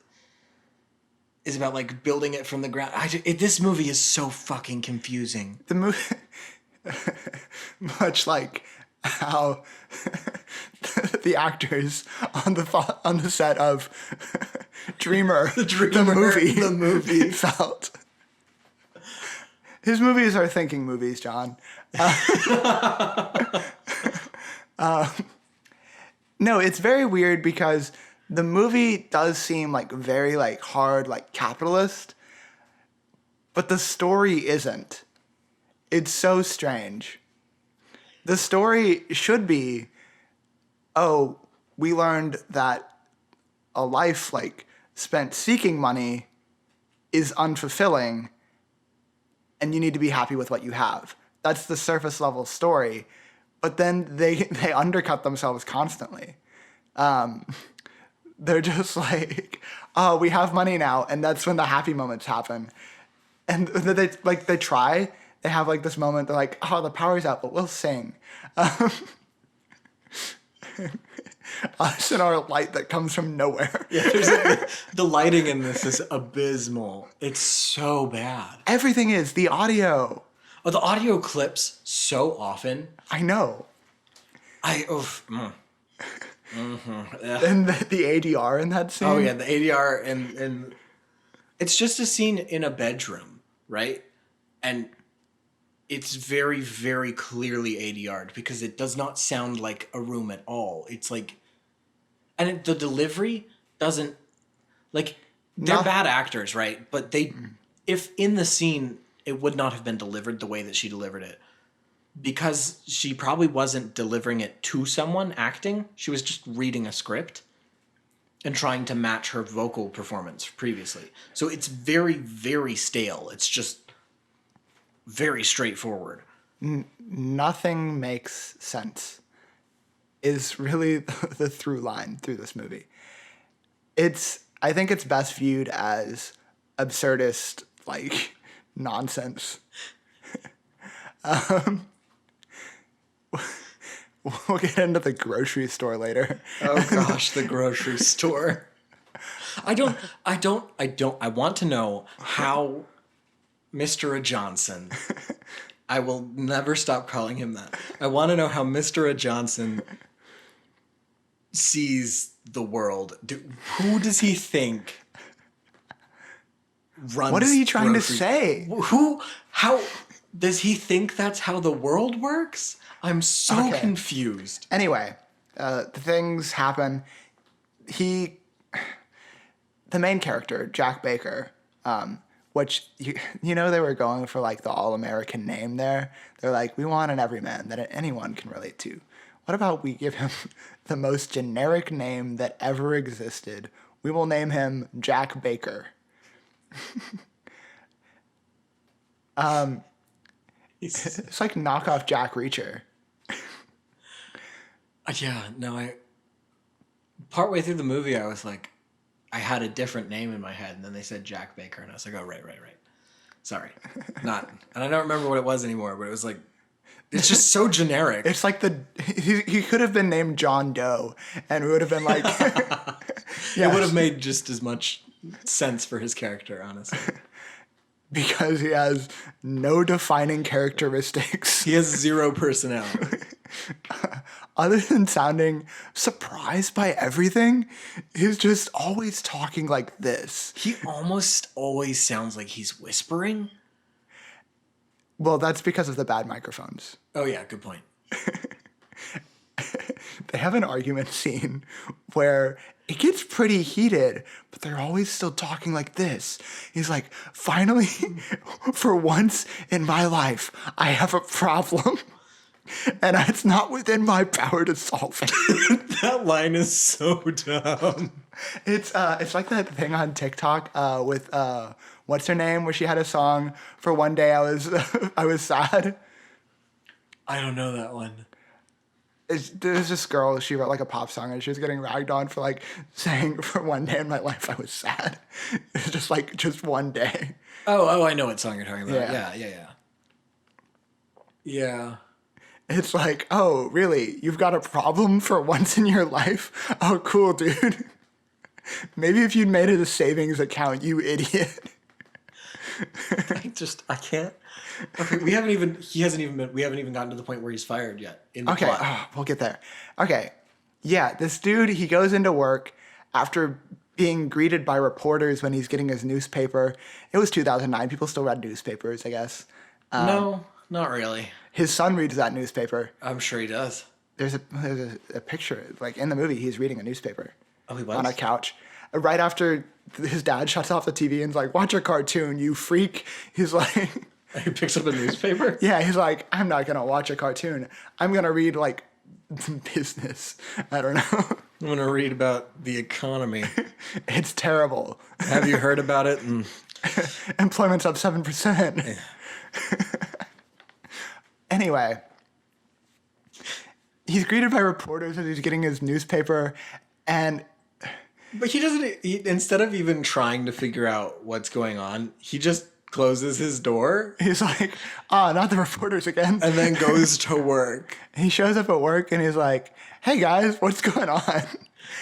about like building it from the ground. This movie is so fucking confusing. The movie, much like how the actors on the set of Dreamer, the movie felt. His movies are thinking movies, John. No, it's very weird because the movie does seem like very like hard, like capitalist, but the story isn't. It's so strange. The story should be, oh, we learned that a life like spent seeking money is unfulfilling and you need to be happy with what you have. That's the surface level story. But then they undercut themselves constantly. They're just like, oh, we have money now, and that's when the happy moments happen. And they try. They have like this moment. They're like, oh, the power's out, but we'll sing. Us and our light that comes from nowhere. Yeah, the lighting in this is abysmal. It's so bad. Everything is the audio. Oh, the audio clips so often. I know. Mm-hmm. And the ADR in that scene. Oh yeah, the ADR and it's just a scene in a bedroom, right? And it's very, very clearly ADR'd because it does not sound like a room at all. It's like, and the delivery doesn't, like, they're bad actors, right? But if in the scene it would not have been delivered the way that she delivered it, because she probably wasn't delivering it to someone acting. She was just reading a script and trying to match her vocal performance previously. So it's very, very stale. It's just very straightforward. Nothing makes sense is really the through line through this movie. I think it's best viewed as absurdist, like, nonsense. We'll get into the grocery store later. Oh gosh, the grocery store. I want to know how Mr. Johnson, I will never stop calling him that. I want to know how Mr. Johnson sees the world. Who does he think runs? What is he trying to say? How does he think that's how the world works? I'm so confused. Anyway, things happen. The main character, Jack Baker, which, you know, they were going for like the all-American name there. They're like, we want an everyman that anyone can relate to. What about we give him the most generic name that ever existed? We will name him Jack Baker. It's like knockoff Jack Reacher. Yeah, no, partway through the movie, I was like, I had a different name in my head, and then they said Jack Baker, and I was like, oh, right. Sorry. Not. And I don't remember what it was anymore, but it was like, it's just so generic. It's like he could have been named John Doe, and it would have been like... It would have made just as much sense for his character, honestly. Because he has no defining characteristics. He has zero personality. Other than sounding surprised by everything, he's just always talking like this. He almost always sounds like he's whispering. Well, that's because of the bad microphones. Oh, yeah, good point. They have an argument scene where it gets pretty heated, but they're always still talking like this. He's like, finally, for once in my life, I have a problem. And it's not within my power to solve it. That line is so dumb. It's like that thing on TikTok with what's her name, where she had a song for one day I was sad. I don't know that one. There's this girl, she wrote like a pop song, and she was getting ragged on for like saying for one day in my life I was sad. It's just like just one day. Oh, I know what song you're talking about. Yeah. Yeah. It's like, oh, really? You've got a problem for once in your life? Oh, cool, dude. Maybe if you'd made it a savings account, you idiot. I can't. Okay, we haven't even gotten to the point where he's fired yet. In the plot. We'll get there. Okay. Yeah, this dude, he goes into work after being greeted by reporters when he's getting his newspaper. It was 2009. People still read newspapers, I guess. No, not really. His son reads that newspaper. I'm sure he does. There's a picture, like in the movie, he's reading a newspaper. Oh, he was? On a couch. Right after his dad shuts off the TV and's like, watch a cartoon, you freak. He's like... He picks up a newspaper? Yeah, he's like, I'm not going to watch a cartoon. I'm going to read, like, business. I don't know. I'm going to read about the economy. It's terrible. Have you heard about it? Employment's up 7%. Yeah. Anyway, he's greeted by reporters as he's getting his newspaper, and... But he doesn't... instead of even trying to figure out what's going on, he just closes his door. He's like, not the reporters again. And then goes to work. He shows up at work and he's like, hey guys, what's going on?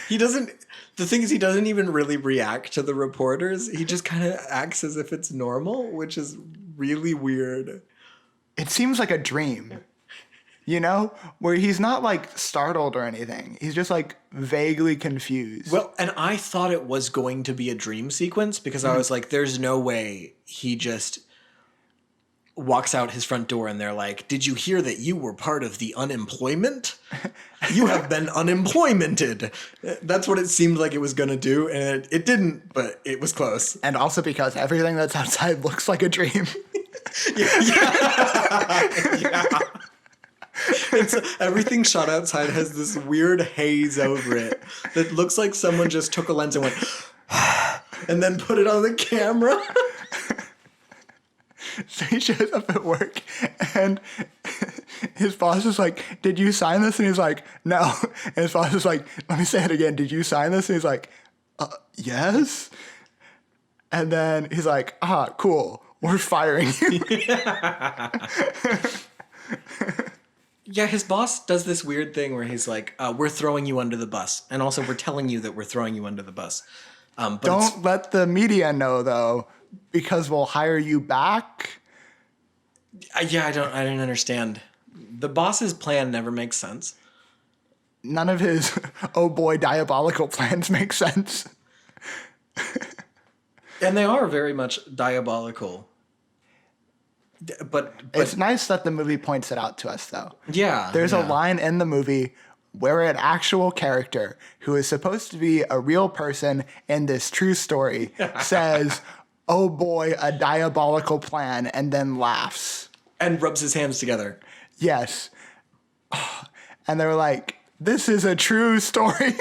The thing is, he doesn't even really react to the reporters. He just kind of acts as if it's normal, which is really weird. It seems like a dream, you know, where he's not like startled or anything. He's just like vaguely confused. Well, and I thought it was going to be a dream sequence because I was like, there's no way he just walks out his front door and they're like, did you hear that you were part of the unemployment? You have been unemploymented. That's what it seemed like it was going to do. And it didn't, but it was close. And also because everything that's outside looks like a dream. Yeah. Everything shot outside has this weird haze over it that looks like someone just took a lens and went and then put it on the camera. So he shows up at work and his boss is like, did you sign this? And he's like, no. And his boss is like, let me say it again. Did you sign this? And he's like, yes. And then he's like, cool. We're firing you. Yeah, his boss does this weird thing where he's like, we're throwing you under the bus. And also we're telling you that we're throwing you under the bus. But don't let the media know, though, because we'll hire you back. Yeah, I don't understand. The boss's plan never makes sense. None of his, oh boy, diabolical plans make sense. And they are very much diabolical. But it's nice that the movie points it out to us, though. Yeah. There's a line in the movie where an actual character who is supposed to be a real person in this true story says, oh boy, a diabolical plan, and then laughs. And rubs his hands together. Yes. And they were like, this is a true story.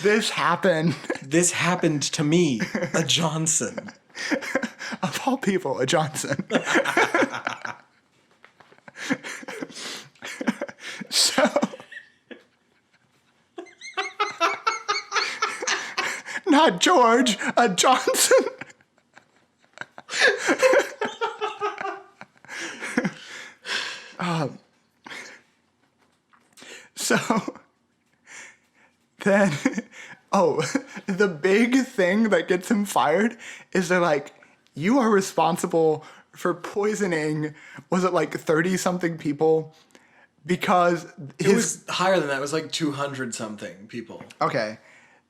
This happened. This happened to me, a Johnson. Of all people, a Johnson. So, not George, a Johnson. So then, the big thing that gets him fired is they're like, you are responsible for poisoning, was it like 30 something people? Because It was higher than that. It was like 200 something people. okay,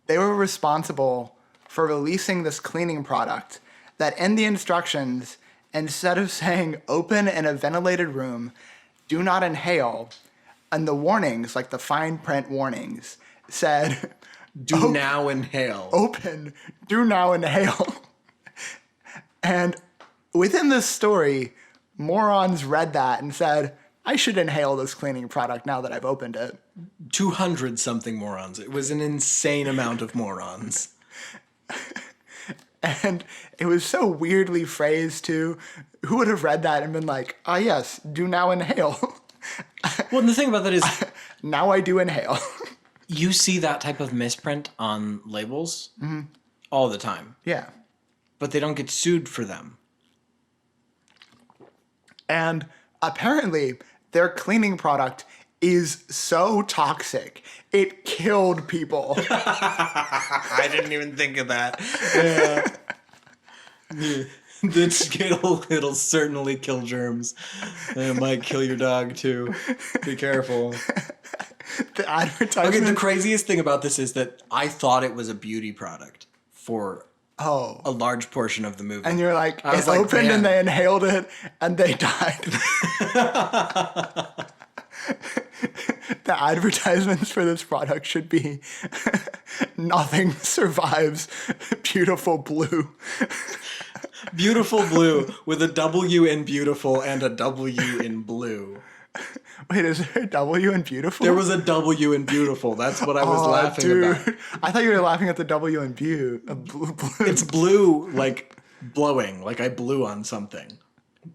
they were responsible for releasing this cleaning product that in the instructions, instead of saying open in a ventilated room, do not inhale, and the warnings, like the fine print warnings, said Do now inhale. open, do now inhale. And within this story, morons read that and said, I should inhale this cleaning product now that I've opened it. 200 something morons. It was an insane amount of morons. And it was so weirdly phrased too. Who would have read that and been like, ah, yes, do now inhale. Well, and the thing about that is Now I do inhale. you see that type of misprint on labels all the time, Yeah. but they don't get sued for them. And apparently their cleaning product is so toxic, it killed people. I didn't even think of that. Yeah. It'll certainly kill germs. It might kill your dog too. Be careful. The advertisement. Okay, the craziest thing about this is that I thought it was a beauty product for a large portion of the movie. And you're like, I it was like, opened man. and they inhaled it and they died. The advertisements for this product should be nothing survives beautiful blue. Beautiful blue with a W in beautiful and a W in blue. Wait, is there a W in beautiful? There was a W in beautiful. That's what I was laughing about. I thought you were laughing at the W in blue. Blue. It's blue like blowing, like I blew on something.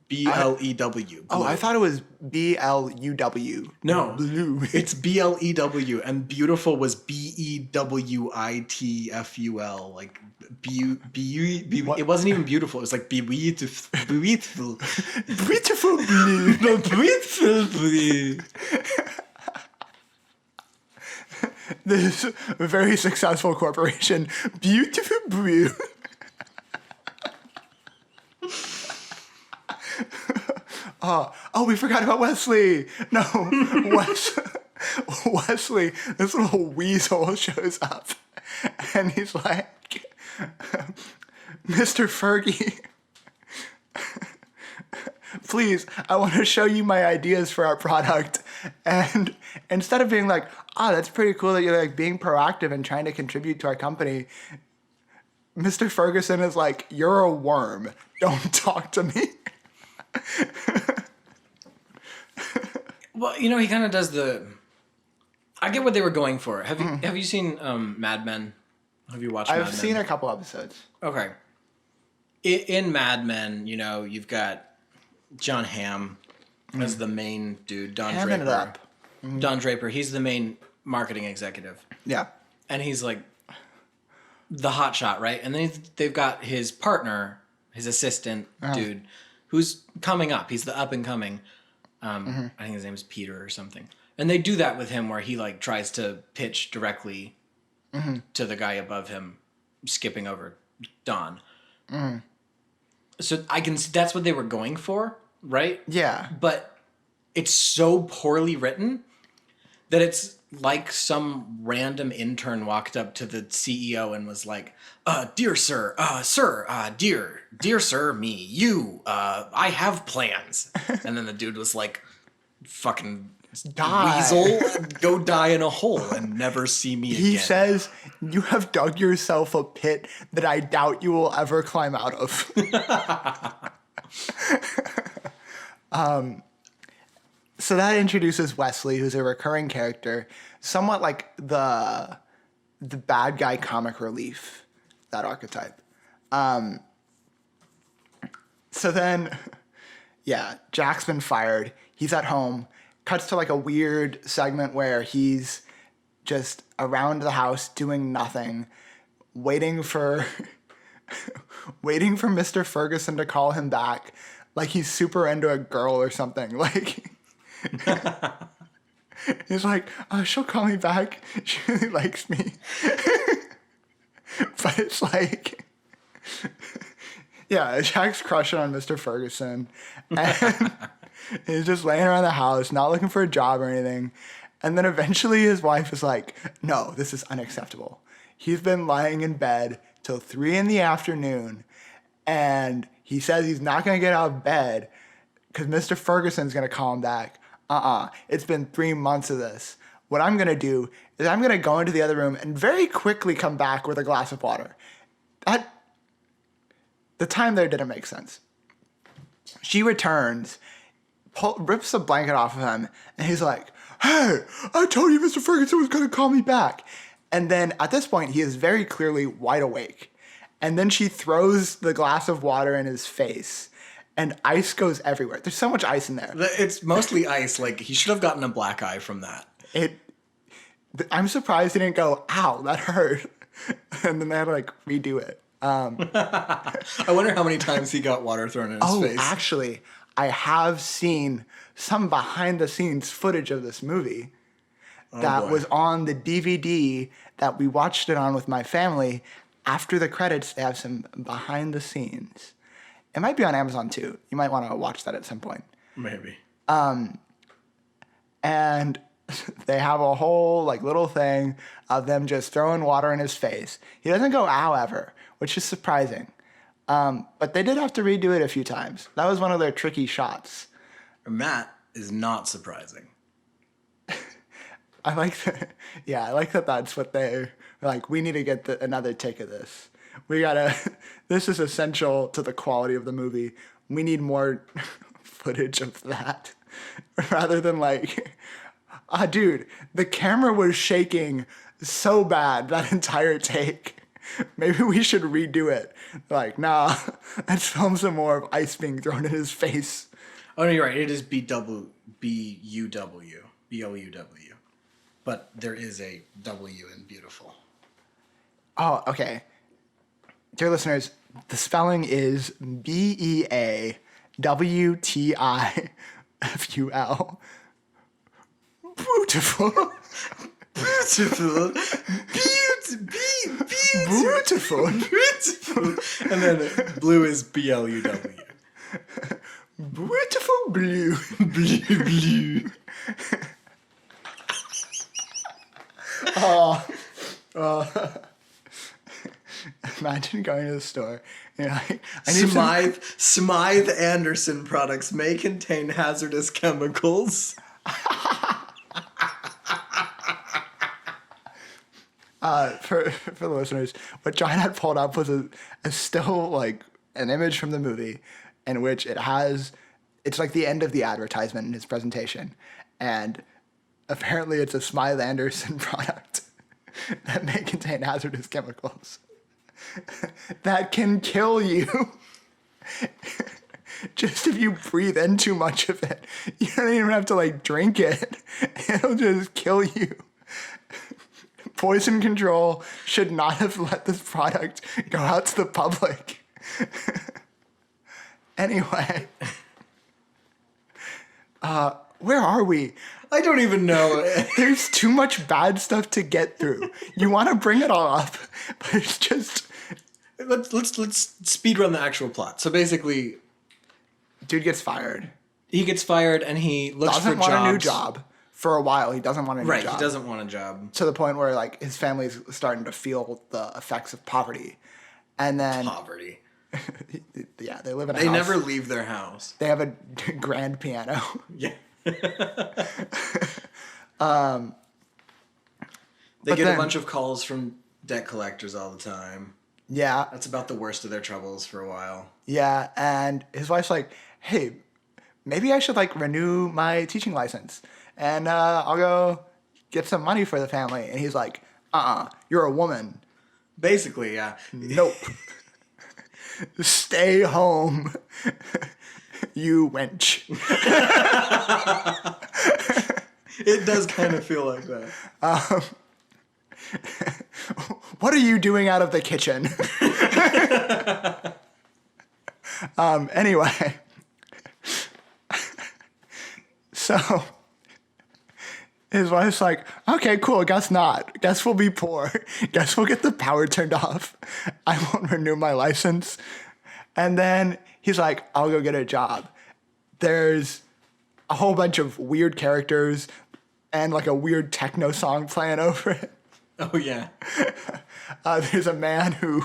BLEW. Oh, I thought it was BLUW. No, Blue. it's BLEW, and beautiful was BEWITFUL. Like it wasn't even beautiful. It was like beautiful, beautiful, Beautiful blue. beautiful blue. This very successful corporation, Beautiful Blue. Oh, we forgot about Wesley. No, Wesley, this little weasel shows up, and he's like, Mr. Fergie, please, I want to show you my ideas for our product. And instead of being like, that's pretty cool that you're like being proactive and trying to contribute to our company, Mr. Ferguson is like, you're a worm. Don't talk to me. Well, he kind of does the. I get what they were going for. Have you seen Mad Men? Have you watched Mad Men? I've seen a couple episodes. Okay. In Mad Men, you've got John Hamm as the main dude. Don Hamming Draper. it up. Don Draper. He's the main marketing executive, Yeah. and he's like the hot shot, right? And then they've got his partner, his assistant dude, who's coming up. He's the up and coming. I think his name is Peter or something. And they do that with him where he like tries to pitch directly to the guy above him, skipping over Don. So I can see that's what they were going for, right? Yeah. But it's so poorly written that it's like some random intern walked up to the CEO and was like, dear sir, dear sir, me, you, I have plans. And then the dude was like, fucking Die. weasel, go die in a hole and never see me again. He says, you have dug yourself a pit that I doubt you will ever climb out of. So that introduces Wesley, who's a recurring character, somewhat like the bad guy comic relief, that archetype. So then, yeah, Jack's been fired. He's at home. Cuts to like a weird segment where he's just around the house doing nothing, waiting for waiting for Mr. Ferguson to call him back, like he's super into a girl or something. Like he's like, oh, she'll call me back. She really likes me. But it's like, yeah, Jack's crushing on Mr. Ferguson. And he's just laying around the house, not looking for a job or anything. And then eventually his wife is like, no, this is unacceptable. He's been lying in bed till 3 p.m. and he says he's not going to get out of bed because Mr. Ferguson's going to call him back. It's been 3 months of this. What I'm going to do is I'm going to go into the other room and very quickly come back with a glass of water. The time there didn't make sense. She returns, rips the blanket off of him, and he's like, hey, I told you Mr. Ferguson was going to call me back. And then at this point, he is very clearly wide awake. And then she throws the glass of water in his face, and ice goes everywhere. There's so much ice in there. It's mostly ice. Like, he should have gotten a black eye from that. I'm surprised he didn't go, ow, that hurt. And then they had to, like, redo it. I wonder how many times he got water thrown in his face. Oh, actually, I have seen some behind-the-scenes footage of this movie that was on the DVD that we watched it on with my family. After the credits, they have some behind-the-scenes. It might be on Amazon, too. You might want to watch that at some point. Maybe. And they have a whole like little thing of them just throwing water in his face. He doesn't go ow ever, which is surprising. But they did have to redo it a few times. That was one of their tricky shots. Matt is not surprising. I like that. Yeah, I like that. That's what they're like. We need to get another take of this. We gotta. This is essential to the quality of the movie. We need more footage of that, rather than like, dude, the camera was shaking so bad that entire take. Maybe we should redo it. Like, nah, let's film some more of ice being thrown in his face. Oh, no, you're right. It is B-U-W. B-O-U-W. But there is a W in beautiful. Oh, okay. Dear listeners, the spelling is B-E-A-W-T-I-F-U-L. Beautiful. Beautiful. Beautiful. Beautiful. And then blue is B-L-U-W. Beautiful blue. Blue. Imagine going to the store and you're like, I need Smythe Anderson products may contain hazardous chemicals. For the listeners, what John had pulled up was a still like an image from the movie in which it's like the end of the advertisement in his presentation, and apparently it's a Smythe Anderson product that may contain hazardous chemicals that can kill you. Just if you breathe in too much of it, you don't even have to like drink it. It'll just kill you. Poison control should not have let this product go out to the public. Anyway, where are we? I don't even know. There's too much bad stuff to get through. You want to bring it all up, but it's just... Let's speed run the actual plot. So basically, dude gets fired. He gets fired and he looks for jobs. Doesn't want a new job. For a while, he doesn't want a new job. Right, he doesn't want a job. To the point where like his family's starting to feel the effects of poverty. And then... Poverty. Yeah, they live in a house. They never leave their house. They have a grand piano. Yeah. They get a bunch of calls from debt collectors all the time. Yeah. That's about the worst of their troubles for a while. Yeah, and his wife's like, hey, maybe I should like renew my teaching license and I'll go get some money for the family. And he's like, you're a woman. Basically, yeah. Nope. Stay home, you wench. It does kind of feel like that. What are you doing out of the kitchen? Anyway. So his wife's like, okay, cool, guess not. Guess we'll be poor. Guess we'll get the power turned off. I won't renew my license. And then he's like, I'll go get a job. There's a whole bunch of weird characters and like a weird techno song playing over it. Oh, yeah. There's a man who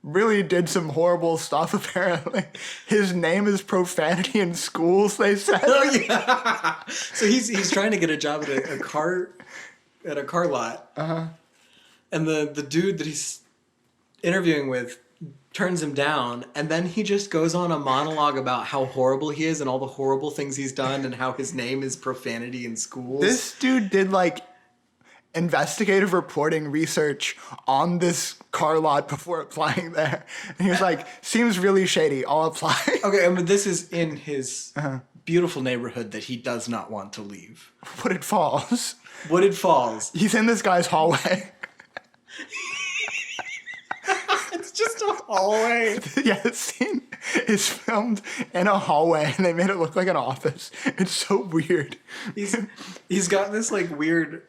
really did some horrible stuff, apparently. His name is profanity in schools, they said. Oh, yeah. So he's trying to get a job at a car lot. Uh-huh. And the dude that he's interviewing with turns him down, and then he just goes on a monologue about how horrible he is and all the horrible things he's done and how his name is profanity in schools. This dude did like investigative reporting research on this car lot before applying there. And he was like, seems really shady, I'll apply. Okay, I mean, this is in his beautiful neighborhood that he does not want to leave. Wooded Falls. Wooded Falls. He's in this guy's hallway. It's just a hallway. Yeah, the scene is filmed in a hallway and they made it look like an office. It's so weird. He's got this like weird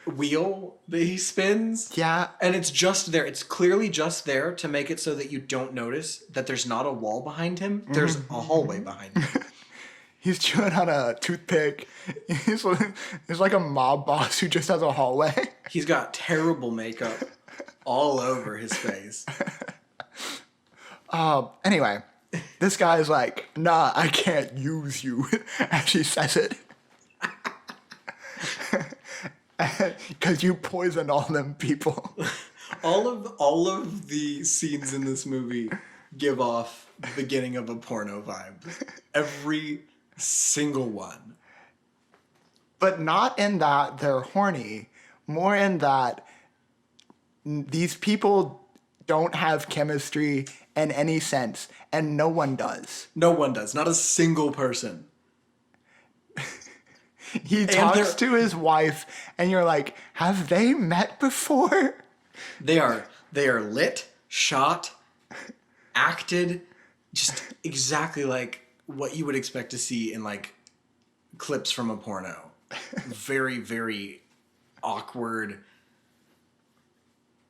wheel that he spins. Yeah. And it's just there. It's clearly just there to make it so that you don't notice that there's not a wall behind him. There's a hallway behind him. He's chewing on a toothpick. He's like a mob boss who just has a hallway. He's got terrible makeup all over his face. Anyway, this guy's like, nah, I can't use you, as she says it. Because you poisoned all them people. All of the scenes in this movie give off the beginning of a porno vibe. Every single one. But not in that they're horny, more in that these people don't have chemistry in any sense, and no one does. No one does. Not a single person. He talks to his wife, and you're like, have they met before? They are lit, shot, acted, just exactly like what you would expect to see in like clips from a porno. Very, very awkward.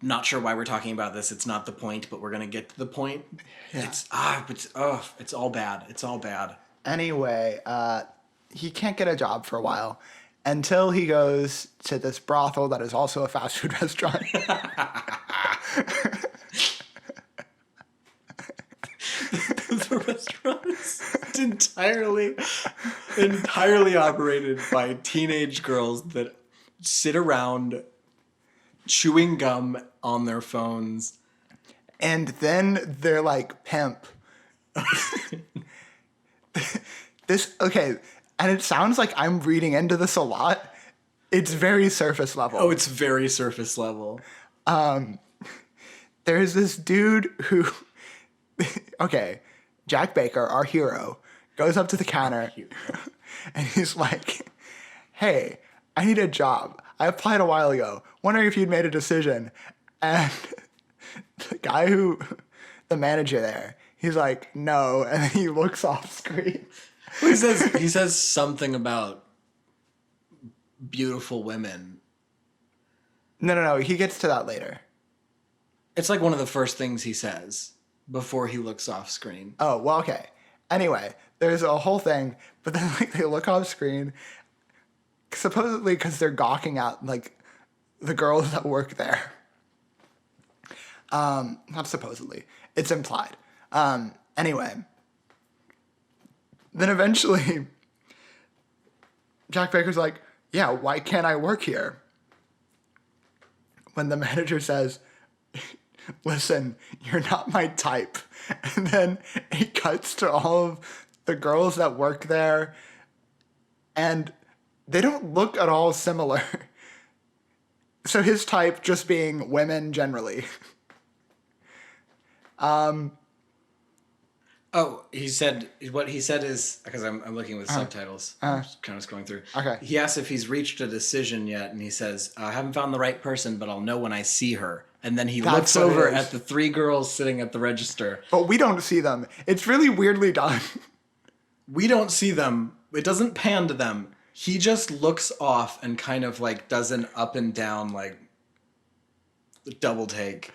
Not sure why we're talking about this. It's not the point, but we're gonna get to the point. Yeah. It's all bad. It's all bad. Anyway, he can't get a job for a while until he goes to this brothel that is also a fast food restaurant. The restaurant is entirely operated by teenage girls that sit around chewing gum on their phones. And then they're like, pimp. Okay, and it sounds like I'm reading into this a lot. It's very surface level. Oh, it's very surface level. There's this dude who, okay, Jack Baker, our hero, goes up to the counter and he's like, hey, I need a job. I applied a while ago. Wondering if you'd made a decision. And the manager there, he's like, no. And then he looks off screen. He says something about beautiful women. No. He gets to that later. It's like one of the first things he says before he looks off screen. Oh, well, okay. Anyway, there's a whole thing, but then like they look off screen, supposedly because they're gawking at like the girls that work there. Not supposedly. It's implied. Anyway. Then eventually, Jack Baker's like, yeah, why can't I work here? When the manager says, listen, you're not my type. And then he cuts to all of the girls that work there, and they don't look at all similar. So his type just being women generally. Oh, what he said is, because I'm looking with subtitles. I'm just kind of scrolling through. Okay. He asks if he's reached a decision yet, and he says, I haven't found the right person, but I'll know when I see her. And then he looks what it over is. at the 3 girls sitting at the register. But we don't see them. It's really weirdly done. We don't see them. It doesn't pan to them. He just looks off and kind of like does an up and down like double take.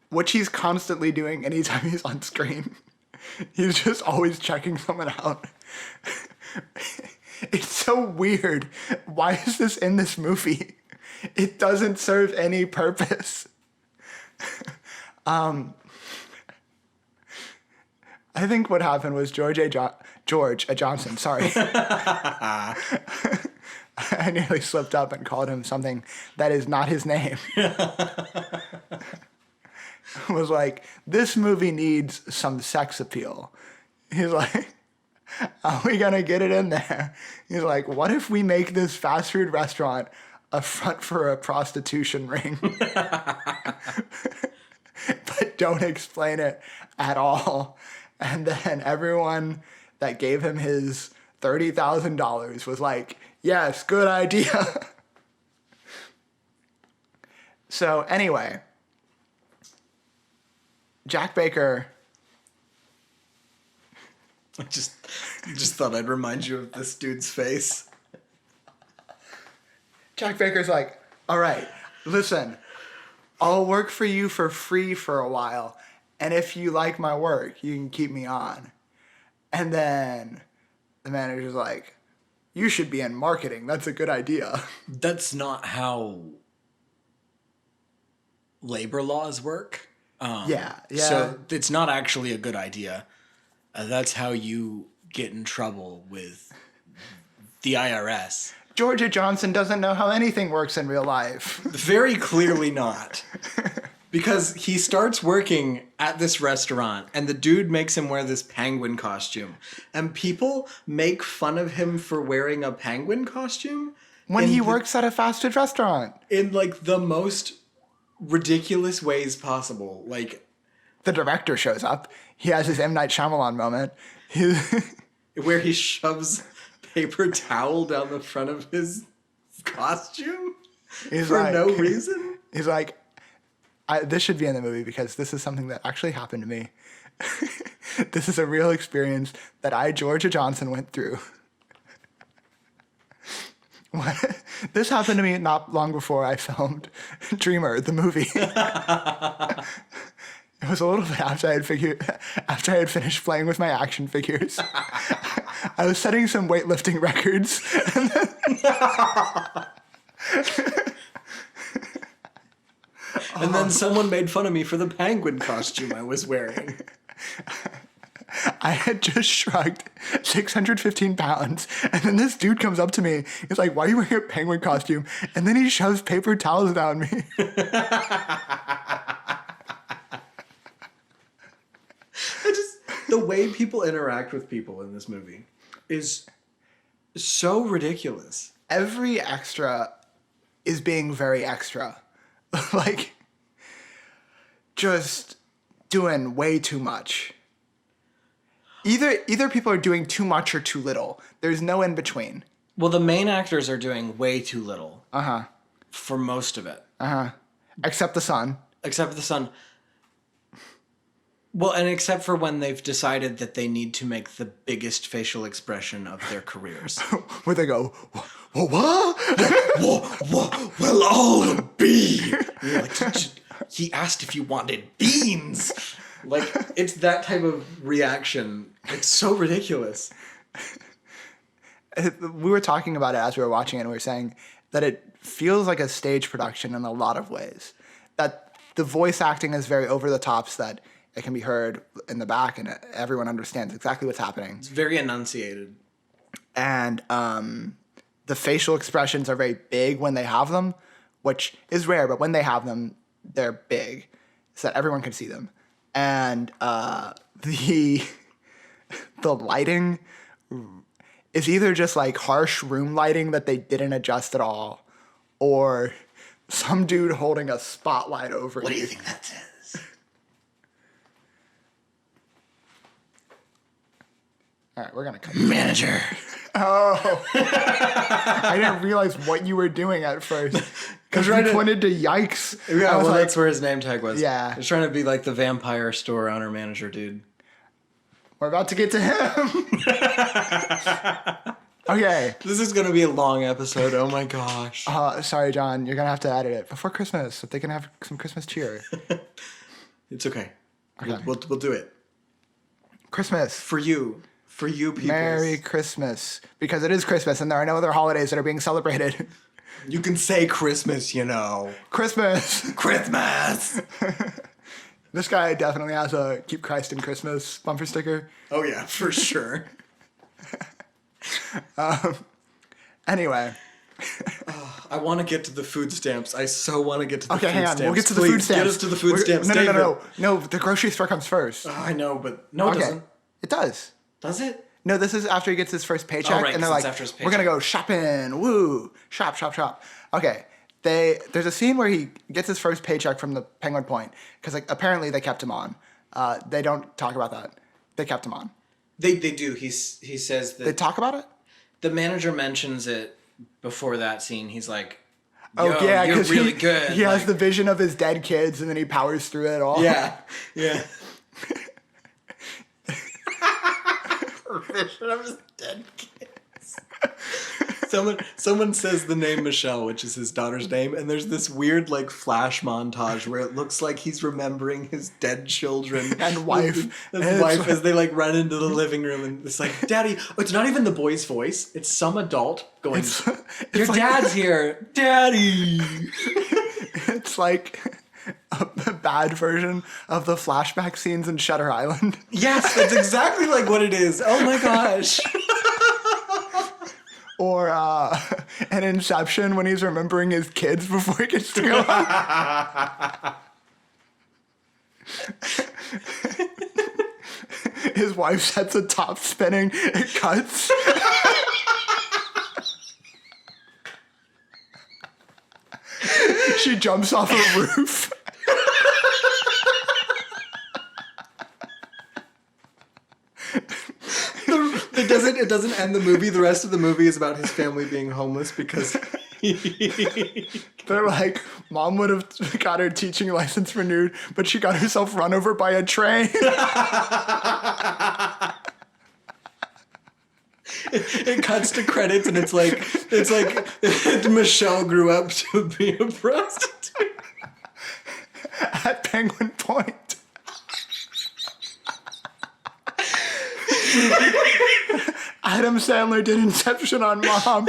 Which he's constantly doing anytime he's on screen. He's just always checking someone out. It's so weird. Why is this in this movie? It doesn't serve any purpose. I think what happened was George Johnson, sorry. I nearly slipped up and called him something that is not his name. Was like, this movie needs some sex appeal. He's like, how are we gonna get it in there? He's like, what if we make this fast food restaurant a front for a prostitution ring? But don't explain it at all. And then everyone that gave him his $30,000 was like, yes, good idea. So anyway, Jack Baker. I just thought I'd remind you of this dude's face. Jack Baker's like, all right, listen, I'll work for you for free for a while. And if you like my work, you can keep me on. And then the manager's like, you should be in marketing. That's a good idea. That's not how labor laws work. Yeah. So it's not actually a good idea. That's how you get in trouble with the IRS. Georgia Johnson doesn't know how anything works in real life. Very clearly not. Because he starts working at this restaurant and the dude makes him wear this penguin costume. And people make fun of him for wearing a penguin costume. When he works at a fast food restaurant. In like the most ridiculous ways possible. Like, the director shows up. He has his M. Night Shyamalan moment. Where he shoves paper towel down the front of his costume for no reason. He's like, this should be in the movie because this is something that actually happened to me. This is a real experience that Georgia Johnson, went through. This happened to me not long before I filmed Dreamer, the movie. It was a little bit after I had finished playing with my action figures. I was setting some weightlifting records. And then someone made fun of me for the penguin costume I was wearing. I had just shrugged 615 pounds, and then this dude comes up to me. He's like, why are you wearing a penguin costume? And then he shoves paper towels down me. The way people interact with people in this movie is so ridiculous. Every extra is being very extra. Like, just doing way too much. Either people are doing too much or too little. There's no in between. Well, the main actors are doing way too little. Uh-huh. For most of it. Uh-huh. Except the son. Except for the son. Well, and except for when they've decided that they need to make the biggest facial expression of their careers. Where they go, what? Well, I'll be. And you're like, he asked if you wanted beans. Like, it's that type of reaction. It's so ridiculous. We were talking about it as we were watching it, and we were saying that it feels like a stage production in a lot of ways. That the voice acting is very over the top, so that it can be heard in the back and everyone understands exactly what's happening. It's very enunciated. And the facial expressions are very big when they have them, which is rare, but when they have them, they're big so that everyone can see them. And the the lighting is either just like harsh room lighting that they didn't adjust at all, or some dude holding a spotlight over you. What do you think that says? All right, we're gonna cut. Manager. Oh, I didn't realize what you were doing at first because you pointed to yikes. Yeah, I was well, like, that's where his name tag was. Yeah. He's trying to be like the vampire store owner manager dude. We're about to get to him. Okay. This is going to be a long episode. Oh my gosh. Sorry, John. You're gonna have to edit it before Christmas so they can have some Christmas cheer. It's okay. Okay. We'll do it. Christmas. For you people. Merry Christmas. Because it is Christmas and there are no other holidays that are being celebrated. You can say Christmas, you know. Christmas. Christmas. This guy definitely has a Keep Christ in Christmas bumper sticker. Oh yeah, for sure. Anyway. I want to get to the food stamps. I so want to get to the food Hang on. stamps. We'll get to the Please, food stamps. Get us to the food stamps. No, David. No, the grocery store comes first. I know, but no, it doesn't. It does. Does it? No, this is after he gets his first paycheck, right, and they're 'cause it's like, after his "We're gonna paycheck. go shopping, woo, shop." Okay, there's a scene where he gets his first paycheck from the Penguin Point because like apparently they kept him on. They don't talk about that. They kept him on. They do. He says that They talk about it. the manager mentions it before that scene. He's like, Oh "Yo, yeah, you're because really good." He has Like, the vision of his dead kids, and then he powers through it all. yeah. Vision of his dead kids. Someone says the name Michelle, which is his daughter's name, and there's this weird like flash montage where it looks like he's remembering his dead children And wife. his wife as they like run into the living room, and it's like, "Daddy!" Oh, it's not even the boy's voice; it's some adult going, "Your like- dad's here, Daddy." It's like a bad version of the flashback scenes in Shutter Island. Yes, that's exactly like what it is. Oh my gosh. Or an Inception when he's remembering his kids before he gets to go out. His wife sets a top spinning, it cuts. She jumps off a roof. It doesn't end the movie. The rest of the movie is about his family being homeless because They're like, Mom would have got her teaching license renewed, but she got herself run over by a train. it cuts to credits and it's like Michelle grew up to be a prostitute. At Penguin Point. Adam Sandler did Inception on Mom.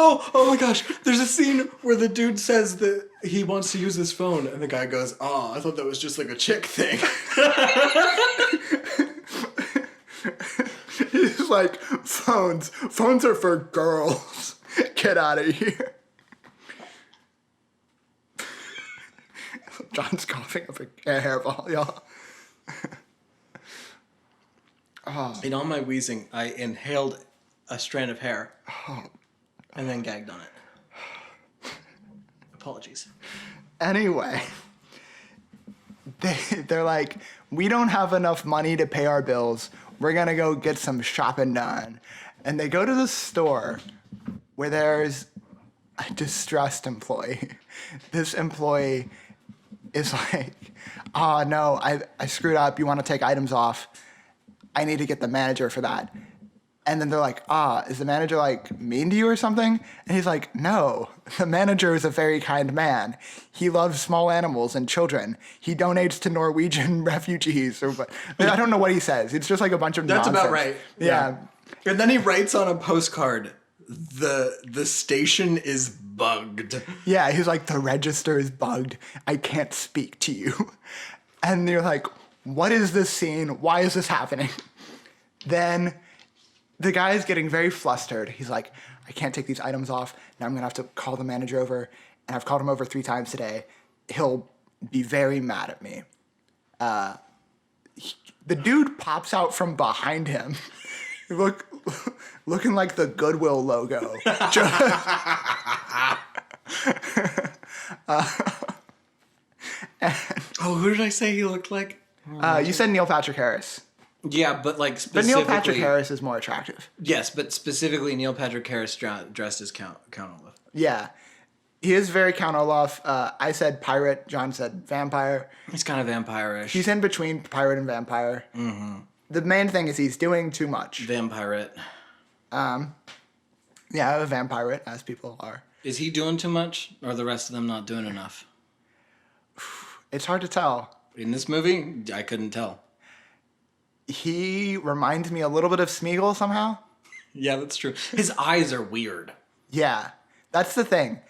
Oh my gosh. There's a scene where the dude says that he wants to use his phone and the guy goes, "Oh, I thought that was just like a chick thing." He's like, phones are for girls. Get out of here. John's coughing up a hairball, y'all. In all my wheezing, I inhaled a strand of hair and then gagged on it. Apologies. Anyway, they're like, we don't have enough money to pay our bills. We're going to go get some shopping done. And they go to the store where there's a distressed employee. This employee is like, "Oh, no, I screwed up. You want to take items off? I need to get the manager for that." And then they're like, "Is the manager like mean to you or something?" And he's like, "No, the manager is a very kind man. He loves small animals and children. He donates to Norwegian refugees." I don't know what he says. It's just like a bunch of That's nonsense. about right. Yeah. And then he writes on a postcard, the station is bugged. Yeah, he's like, "The register is bugged. I can't speak to you." And you're like, what is this scene? Why is this happening? Then the guy is getting very flustered. He's like, I can't take these items off. Now I'm going to have to call the manager over. And I've called him over 3 times today. He'll be very mad at me. The dude pops out from behind him. Looking like the Goodwill logo. Who did I say he looked like? You said Neil Patrick Harris. Yeah, but like But specifically... Neil Patrick Harris is more attractive. Yes, but specifically Neil Patrick Harris dressed as Count Olaf. Yeah. He is very Count Olaf. I said pirate. John said vampire. He's kind of vampire-ish. He's in between pirate and vampire. Mm-hmm. The main thing is he's doing too much. Vampirate. Yeah, a vampirate, as people are. Is he doing too much, or are the rest of them not doing enough? It's hard to tell. In this movie, I couldn't tell. He reminds me a little bit of Smeagol somehow. Yeah, that's true. His eyes are weird. Yeah, that's the thing.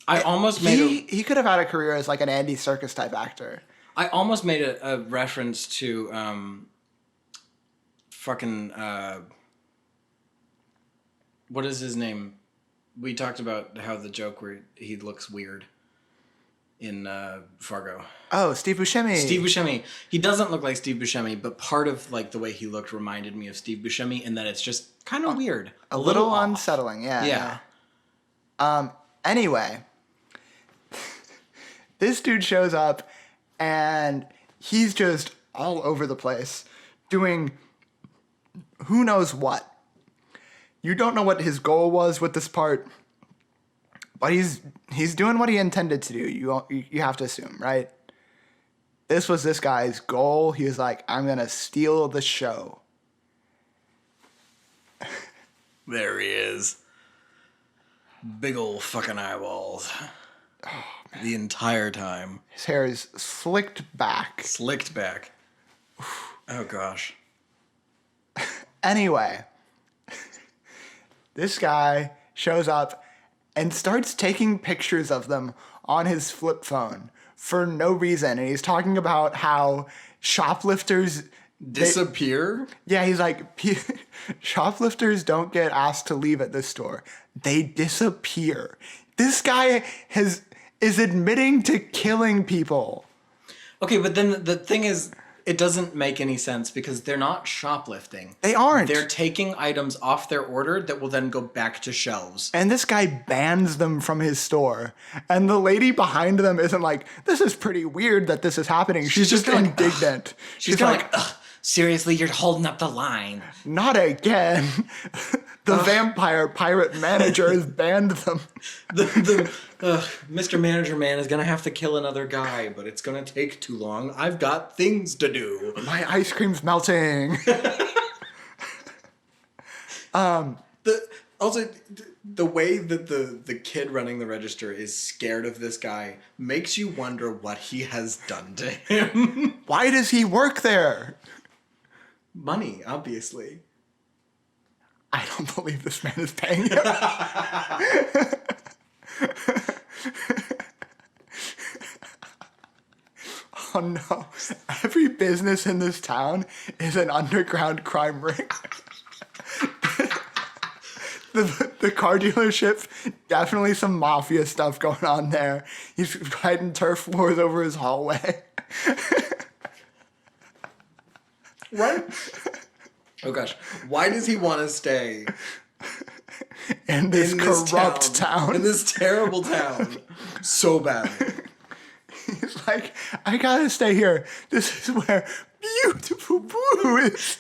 I almost made He could have had a career as like an Andy Serkis type actor. I almost made a reference to what is his name? We talked about how the joke where he looks weird in Fargo. Oh, Steve Buscemi. Steve Buscemi. He doesn't look like Steve Buscemi, but part of like the way he looked reminded me of Steve Buscemi in that it's just kind of weird. A little off. unsettling, yeah. Yeah. Anyway, this dude shows up and he's just all over the place doing who knows what. You don't know what his goal was with this part, but he's doing what he intended to do. You have to assume, right? This was this guy's goal. He was like, I'm going to steal the show. There he is. Big old fucking eyeballs. Oh, man. The entire time. His hair is slicked back. Slicked back. Oh, gosh. Anyway, this guy shows up and starts taking pictures of them on his flip phone for no reason. And he's talking about how shoplifters Disappear? Yeah, he's like, shoplifters don't get asked to leave at this store. They disappear. This guy is admitting to killing people. Okay, but then the thing is, it doesn't make any sense because they're not shoplifting. They aren't. They're taking items off their order that will then go back to shelves. And this guy bans them from his store. And the lady behind them isn't like, this is pretty weird that this is happening. She's just indignant. She's like, ugh, seriously, you're holding up the line. Not again. The vampire pirate manager has banned them. Mr. Manager Man is going to have to kill another guy, but it's going to take too long. I've got things to do. My ice cream's melting. The way that the kid running the register is scared of this guy makes you wonder what he has done to him. Why does he work there? Money, obviously. I don't believe this man is paying him. Oh no. Every business in this town is an underground crime ring. The car dealership, definitely some mafia stuff going on there. He's fighting turf wars over his hallway. What? Oh gosh. Why does he want to stay in this corrupt town? In this terrible town. So bad. He's like, I gotta stay here. This is where beautiful Boo is.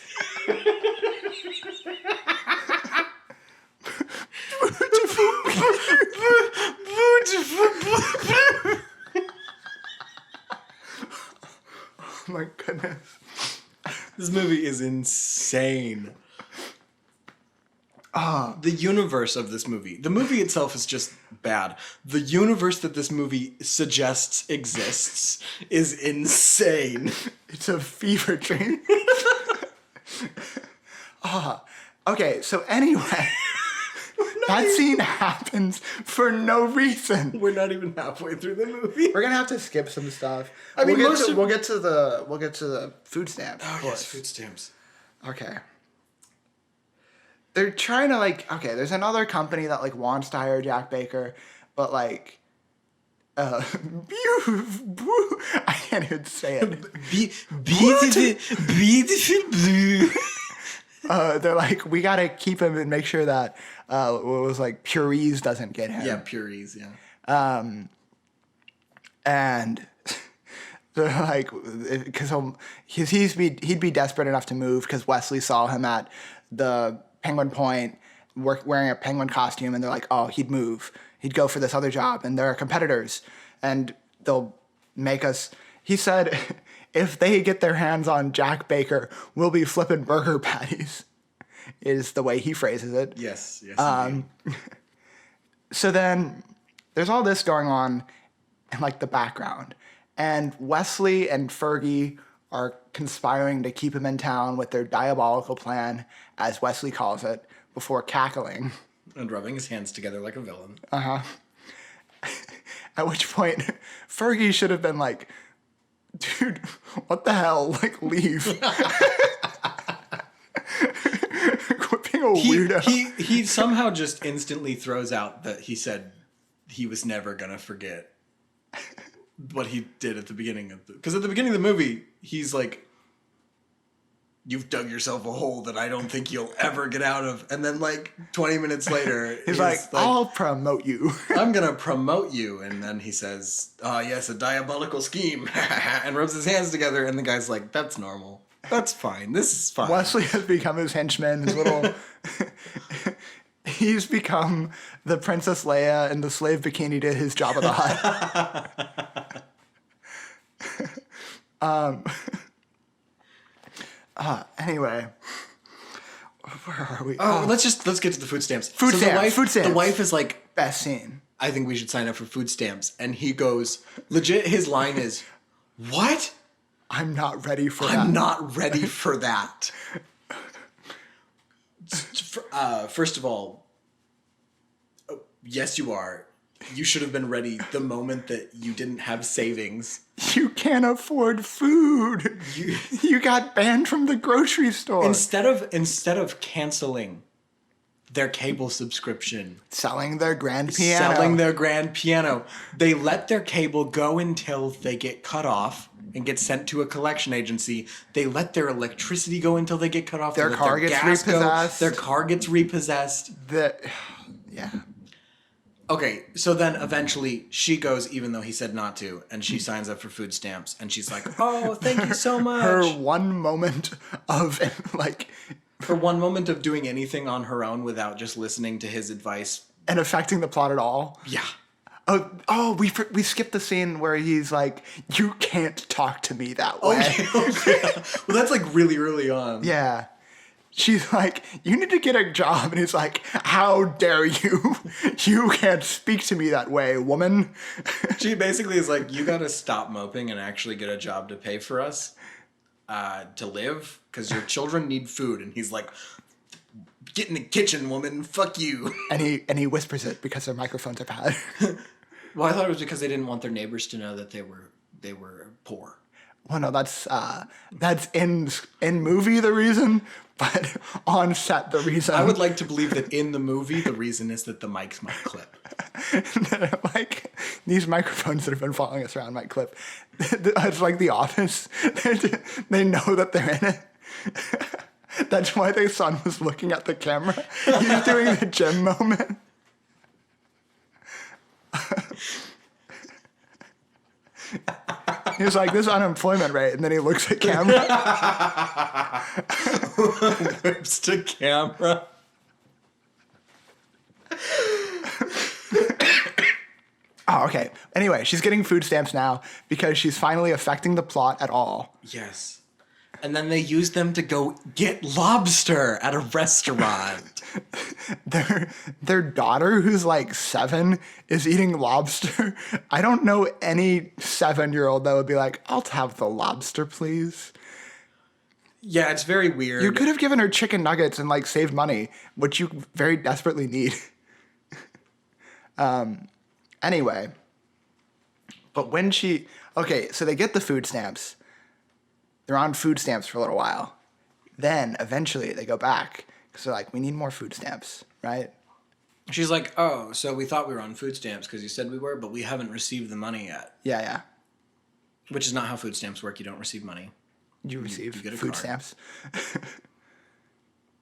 Oh my goodness. This movie is insane. The universe of this movie. The movie itself is just bad. The universe that this movie suggests exists is insane. It's a fever dream. Okay, so anyway, that scene happens for no reason. We're not even halfway through the movie. We're gonna have to skip some stuff. I mean, we'll get to the food stamps. Oh yes, food stamps. Okay. they're trying to like, okay, there's another company that like wants to hire Jack Baker, but like, I can't even say it. Beautiful blue. They're like, we gotta keep him and make sure that what was like Purees doesn't get him. Yeah, Purees, yeah. And they're like, because he'd be desperate enough to move because Wesley saw him at the Penguin Point wearing a penguin costume, and they're like, oh, he'd move. He'd go for this other job, and they're competitors, and they'll make us. He said, if they get their hands on Jack Baker, we'll be flipping burger patties, is the way he phrases it. Yes. So then there's all this going on in like the background, and Wesley and Fergie are conspiring to keep him in town with their diabolical plan, as Wesley calls it, before cackling. And rubbing his hands together like a villain. At which point, Fergie should have been like, dude, what the hell? Like, leave. Quit being a weirdo. He somehow just instantly throws out that he said he was never going to forget what he did at the beginning of because at the beginning of the movie, he's like, you've dug yourself a hole that I don't think you'll ever get out of. And then like 20 minutes later, he's like, I'll promote you. I'm going to promote you. And then he says, yes, a diabolical scheme. And rubs his hands together. And the guy's like, that's normal. That's fine. This is fine. Wesley has become his henchman, his little... He's become the Princess Leia and the slave bikini to his Jabba the Hutt. Anyway, where are we? Let's get to the food stamps. Food stamps. The wife is like, best scene. I think we should sign up for food stamps. And he goes, legit, his line is, what? I'm not ready for that. I'm not ready for that. First of all, yes, you are. You should have been ready the moment that you didn't have savings. You can't afford food. You got banned from the grocery store. Instead of canceling their cable subscription, selling their grand piano, they let their cable go until they get cut off and get sent to a collection agency. They let their electricity go until they get cut off. Their car gets repossessed. Their car gets repossessed. Yeah. Okay, so then eventually she goes, even though he said not to, and she signs up for food stamps, and she's like, oh, thank you so much. Her one moment of, like... Her one moment of doing anything on her own without just listening to his advice. And affecting the plot at all. Yeah. Oh, we skipped the scene where he's like, you can't talk to me that way. Okay. Well, that's like really early on. Yeah. She's like, you need to get a job. And he's like, how dare you? You can't speak to me that way, woman. She basically is like, you got to stop moping and actually get a job to pay for us to live because your children need food. And he's like, get in the kitchen, woman. Fuck you. And he whispers it because their microphones are bad. Well, I thought it was because they didn't want their neighbors to know that they were poor. Well, no, that's in movie the reason, but on set the reason. I would like to believe that in the movie the reason is that the mics might clip. Like these microphones that have been following us around might clip. It's like The Office. They know that they're in it. That's why their son was looking at the camera. He's doing the gym moment. He was like, this unemployment rate, and then he looks at camera. Whips to camera. Oh, okay. Anyway, she's getting food stamps now because she's finally affecting the plot at all. Yes. And then they use them to go get lobster at a restaurant. Their daughter, who's like 7, is eating lobster. I don't know any 7-year-old that would be like, I'll have the lobster, please. Yeah, it's very weird. You could have given her chicken nuggets and like saved money, which you very desperately need. Anyway. But when so they get the food stamps. They're on food stamps for a little while. Then eventually they go back So like, we need more food stamps, right? She's like, oh, so we thought we were on food stamps because you said we were, but we haven't received the money yet. Yeah, yeah. Which is not how food stamps work. You don't receive money. You receive you get a food card. stamps.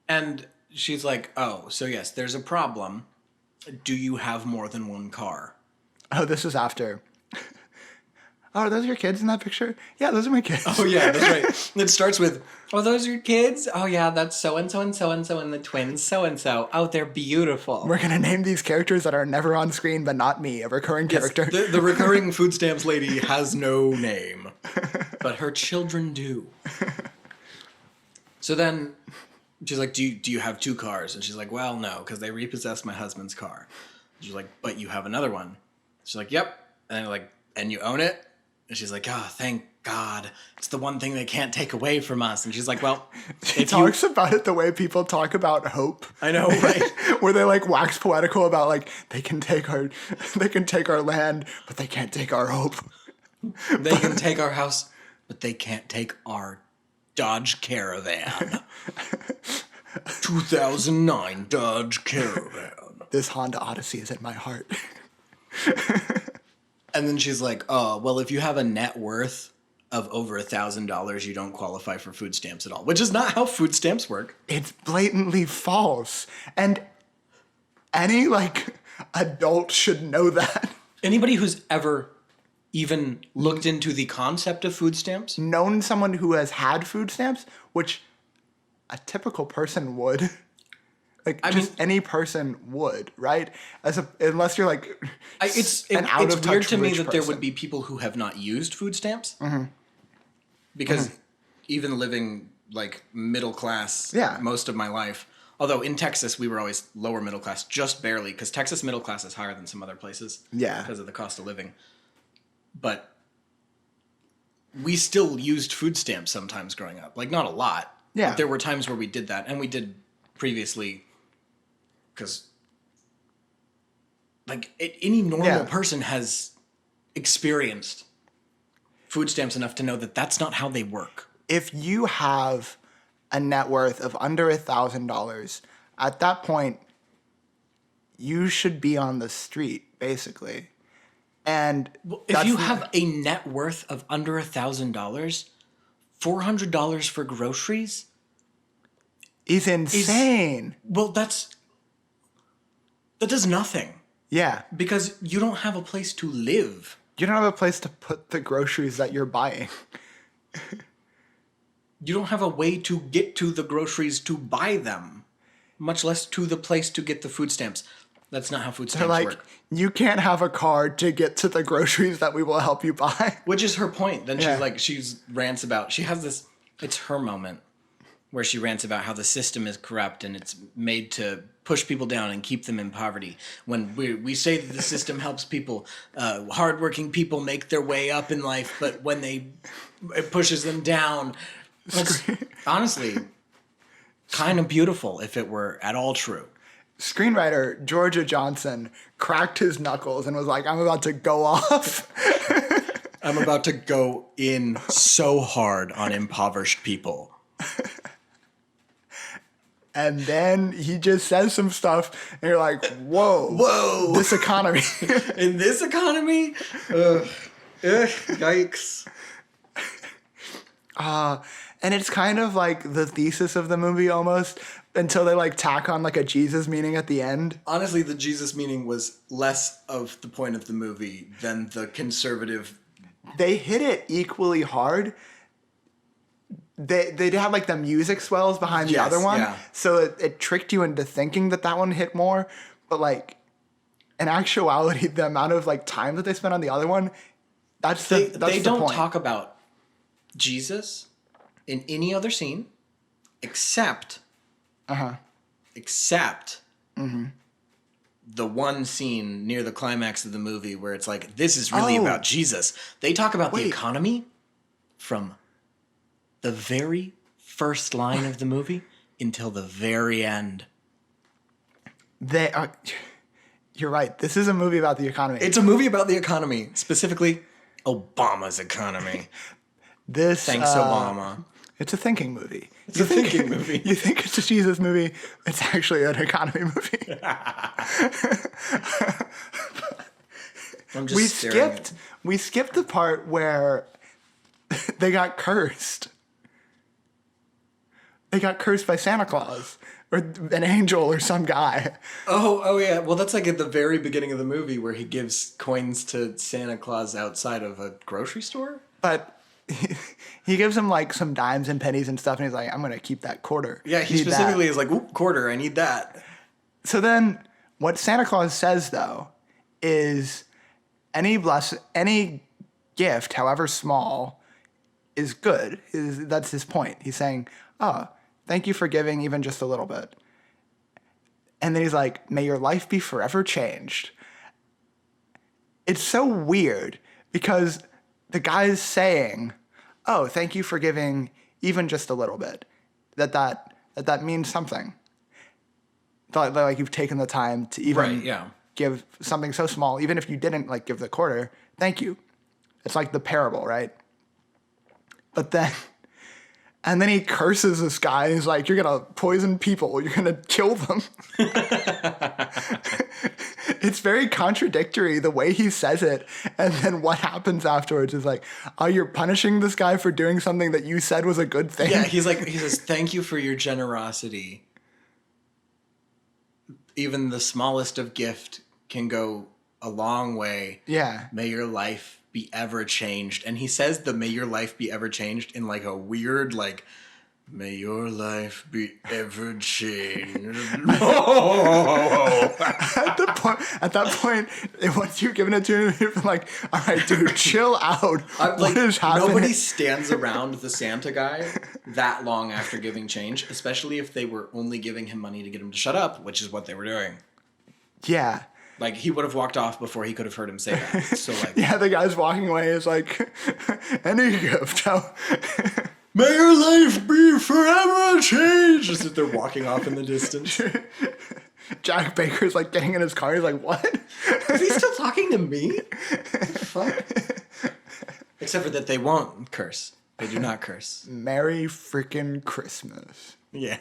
And she's like, oh, so yes, there's a problem. Do you have more than one car? Oh, this was after. Oh, are those your kids in that picture? Yeah, those are my kids. Oh, yeah, that's right. It starts with, oh, those are your kids? Oh, yeah, that's so-and-so and so-and-so and the twins so-and-so. Oh, they're beautiful. We're going to name these characters that are never on screen, but not me, a recurring character. The recurring food stamps lady has no name, but her children do. So then she's like, do you have 2 cars? And she's like, well, no, because they repossessed my husband's car. She's like, but you have another one. She's like, yep. And they're like, and you own it? And she's like, oh, thank God. It's the one thing they can't take away from us. And she's like, well, He talks about it the way people talk about hope. I know, right? Where they like wax poetical about like they can take our land, but they can't take our hope. They can take our house, but they can't take our Dodge Caravan. 2009 Dodge Caravan. This Honda Odyssey is in my heart. And then she's like, oh, well, if you have a net worth of over $1,000, you don't qualify for food stamps at all, which is not how food stamps work. It's blatantly false. And any like adult should know that. Anybody who's ever even looked into the concept of food stamps, Known someone who has had food stamps, which a typical person would. Like, any person would, right? Unless you're like it's weird to me that there would be people who have not used food stamps. Mm-hmm. Because even living like middle class most of my life, although in Texas we were always lower middle class, just barely, because Texas middle class is higher than some other places. Yeah. Because of the cost of living. But we still used food stamps sometimes growing up. Like, not a lot. Yeah. But there were times where we did that, and we did previously. Because, like, any normal person has experienced food stamps enough to know that that's not how they work. If you have a net worth of under $1,000, at that point, you should be on the street, basically. And if you have a net worth of under $1,000, $400 for groceries is insane. That does nothing. Yeah. Because you don't have a place to live. You don't have a place to put the groceries that you're buying. You don't have a way to get to the groceries to buy them, much less to the place to get the food stamps. That's not how food stamps work. You can't have a card to get to the groceries that we will help you buy. Which is her point. Then she rants about, she has this, it's her moment where she rants about how the system is corrupt and it's made to push people down and keep them in poverty. When we say that the system helps people, hardworking people make their way up in life, but when it pushes them down, it's honestly kind of beautiful if it were at all true. Screenwriter Georgia Johnson cracked his knuckles and was like, I'm about to go off. I'm about to go in so hard on impoverished people. And then he just says some stuff, and you're like, whoa, this economy. In this economy? Yikes. And it's kind of like the thesis of the movie almost, until they like tack on like a Jesus meaning at the end. Honestly, the Jesus meaning was less of the point of the movie than the conservative. They hit it equally hard. They had like the music swells behind the other one, so it tricked you into thinking that one hit more. But like in actuality, the amount of like time that they spent on the other one, they don't talk about Jesus in any other scene, except the one scene near the climax of the movie where it's like, this is really about Jesus. They talk about the economy from the very first line of the movie until the very end. You're right. This is a movie about the economy. It's a movie about the economy, specifically Obama's economy. Thanks, Obama. It's a thinking movie. It's a thinking movie. You think it's a Jesus movie. It's actually an economy movie. I'm just staring at We skipped the part where they got cursed. They got cursed by Santa Claus or an angel or some guy. Oh yeah. Well, that's like at the very beginning of the movie where he gives coins to Santa Claus outside of a grocery store. But he gives him like some dimes and pennies and stuff, and he's like, "I'm gonna keep that quarter." Yeah, he Need specifically that. is like, "Ooh, quarter, I need that." So then, what Santa Claus says though is, any gift, however small, is good. That's his point. He's saying, "Oh, thank you for giving even just a little bit." And then he's like, "May your life be forever changed." It's so weird because the guy's saying, "Oh, thank you for giving even just a little bit." That means something. That like you've taken the time to even Right, yeah. give something so small, even if you didn't like give the quarter. Thank you. It's like the parable, right? But then, and then he curses this guy. And he's like, "You're gonna poison people. You're gonna kill them." It's very contradictory the way he says it, and then what happens afterwards is like, "Oh, you're punishing this guy for doing something that you said was a good thing." Yeah, he says, "Thank you for your generosity. Even the smallest of gift can go a long way. Yeah. May your life be ever changed." And he says the "may your life be ever changed" in like a weird, like, "may your life be ever changed." At that point, once you've given it to him, you're like, "All right, dude, chill out. What is happening?" Nobody stands around the Santa guy that long after giving change, especially if they were only giving him money to get him to shut up, which is what they were doing. Yeah. Like, he would have walked off before he could have heard him say that. So, like, Yeah, the guy's walking away is like, "Any gift." "May your life be forever changed." Just as they're walking off in the distance. Jack Baker's like getting in his car. He's like, "What?" Is he still talking to me? What the fuck? Except for that they won't curse. They do not curse. Merry freaking Christmas. Yeah.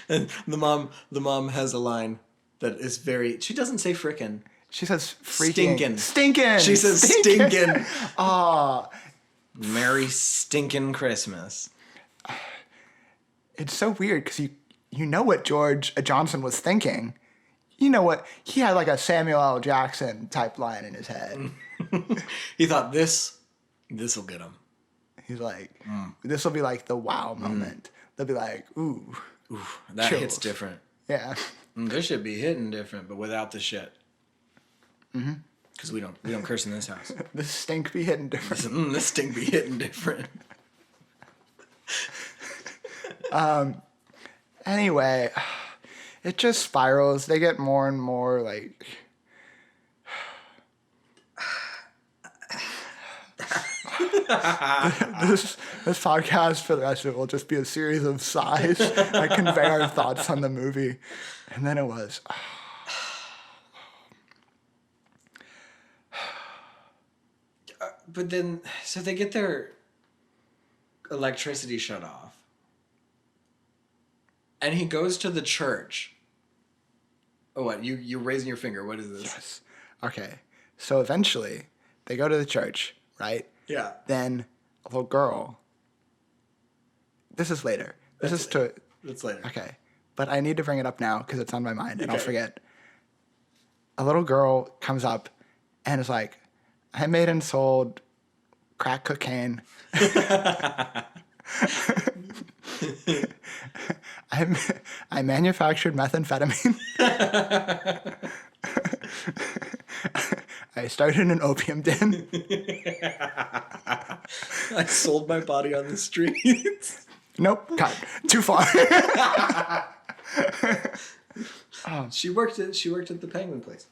And the mom has a line that is very, she doesn't say frickin'. She says freaking. Stinkin'. Stinkin'. She says stinkin'. Ah, Merry stinkin' Christmas. it's so weird because you know what George Johnson was thinking. You know what? He had like a Samuel L. Jackson type line in his head. He thought this'll get him. He's like, "This will be like the wow moment." They'll be like, "Ooh, That Chills. hits different. yeah." This should be hitting different, but without the shit. Because we don't curse in this house. This stink be hitting different. This thing be hitting different. Anyway, it just spirals. They get more and more like. this podcast for the rest of it will just be a series of sighs that convey our thoughts on the movie. And then it was. But then, so they get their electricity shut off. And he goes to the church. Oh, what? You're raising your finger. What is this? Yes. Okay. So eventually, they go to the church, right? Yeah. Then a little girl. This is later. That's later. Okay. But I need to bring it up now because it's on my mind and I'll Okay. forget. A little girl comes up and is like, "I made and sold crack cocaine. I manufactured methamphetamine. I started an opium den." I sold my body on the streets. Nope, cut. Too far. She worked at the Penguin place.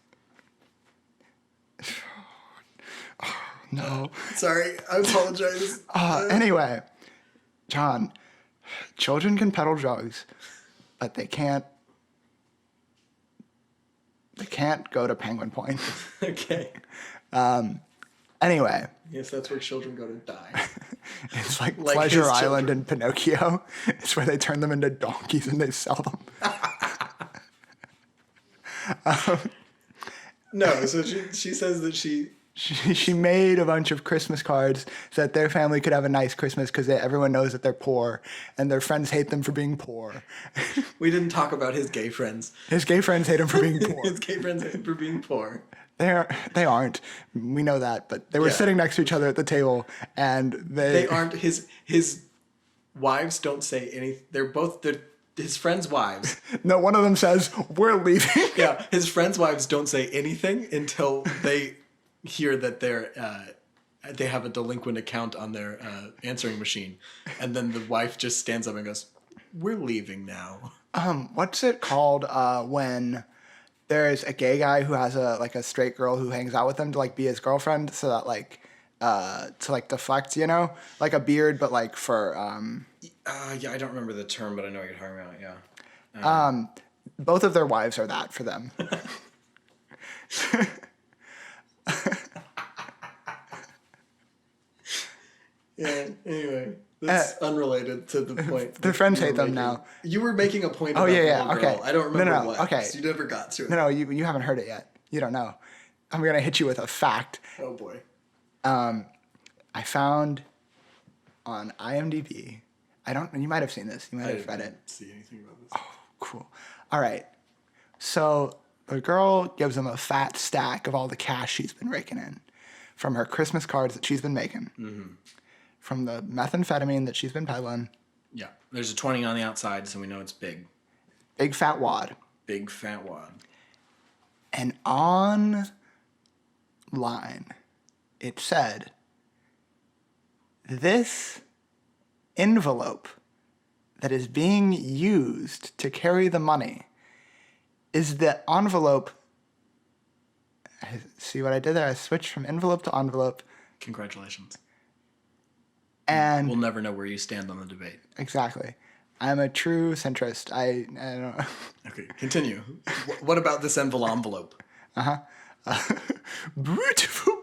No. Sorry, I apologize. Anyway, John, children can peddle drugs, but they can't go to Penguin Point. Okay. Anyway, Yes, that's where children go to die. It's like Like Pleasure his Island children. and Pinocchio. It's where they turn them into donkeys and they sell them. No, so she says that She made a bunch of Christmas cards so that their family could have a nice Christmas because everyone knows that they're poor and their friends hate them for being poor. we didn't talk about his gay friends. His gay friends hate him for being poor. His gay friends hate him for being poor. They aren't. We know that, but they were Yeah. sitting next to each other at the table, and They aren't his wives don't say anything. They're his friends' wives. No, one of them says, "We're leaving." Yeah, his friends' wives don't say anything until they hear that they have a delinquent account on their answering machine, and then the wife just stands up and goes, "We're leaving now." What's it called when there's a gay guy who has a straight girl who hangs out with him to like be his girlfriend, so that to like deflect, like a beard, but like for Yeah, I don't remember the term, but I know what you're talking about. Yeah. both of their wives are that for them. Yeah. Anyway, that's unrelated to the point. Their friends hate them now. You were making a point. Oh, about yeah, the yeah, little okay. girl. I don't remember No, what. okay. So you never got to it. No, you haven't heard it yet. You don't know. I'm gonna hit you with a fact. Oh boy. I found on IMDb. You might have seen this. You might have read it. Didn't see anything about this. Cool. All right. So the girl gives him a fat stack of all the cash she's been raking in from her Christmas cards that she's been making, from the methamphetamine that she's been peddling. Yeah. There's a 20 on the outside, so we know it's big. Big fat wad. Big fat wad. And online, it said, this envelope that is being used to carry the money is the envelope. See what I did there? I switched from envelope to envelope. Congratulations. And We'll never know where you stand on the debate. exactly. I'm a true centrist. I don't. Okay, continue. What about this envelope? Beautiful.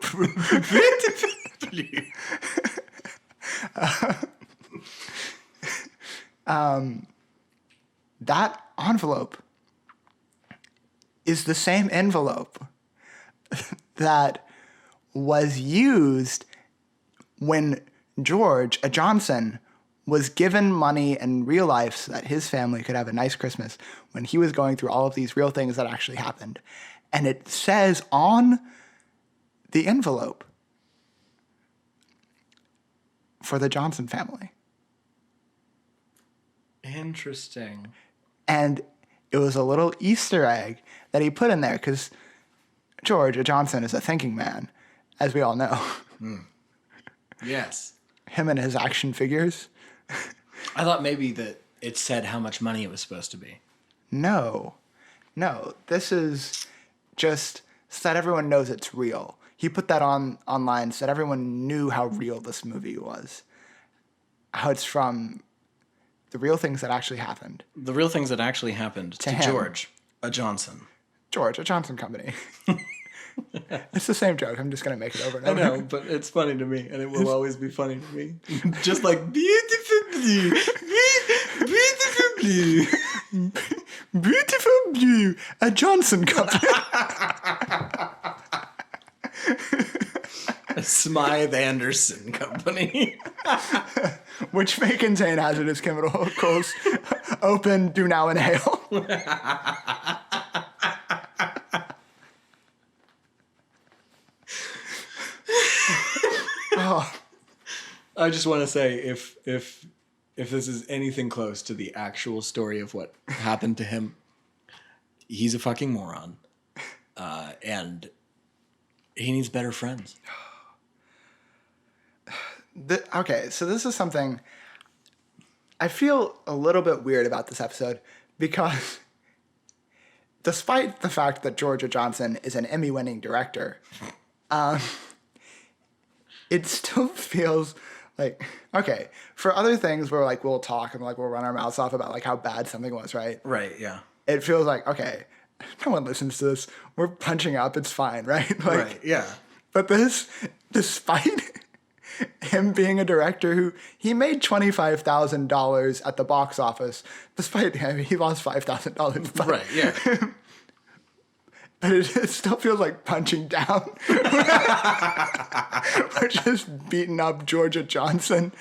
That envelope is the same envelope that was used when George, a Johnson, was given money in real life so that his family could have a nice Christmas when he was going through all of these real things that actually happened. And it says on the envelope for the Johnson family. Interesting. And it was a little Easter egg that he put in there because George, a Johnson, is a thinking man, as we all know. Yes. Him and his action figures. I thought maybe that it said how much money it was supposed to be. No. This is just so that everyone knows it's real. He put that online so that everyone knew how real this movie was. How it's from the real things that actually happened. The real things that actually happened to him. George, a Johnson. George, a Johnson company. It's the same joke. I'm just going to make it over and over. I know, but it's funny to me, and it will always be funny to me. Just like beautiful blue, beautiful blue. Beautiful blue, a Johnson company. A Smythe Anderson company. Which may contain hazardous chemicals. Open, do now inhale. I just want to say, if this is anything close to the actual story of what happened to him, he's a fucking moron, and he needs better friends. Okay, so this is something I feel a little bit weird about this episode because despite the fact that Georgia Johnson is an Emmy-winning director, it still feels like, okay, for other things where like we'll talk and like we'll run our mouths off about like how bad something was, right? Right, yeah. It feels like, okay, no one listens to this. We're punching up, it's fine, right? Like, Right, yeah. but this, despite him being a director who he made $25,000 at the box office, despite he lost $5,000. Right, yeah. But it still feels like punching down. We're just beating up Georgia Johnson.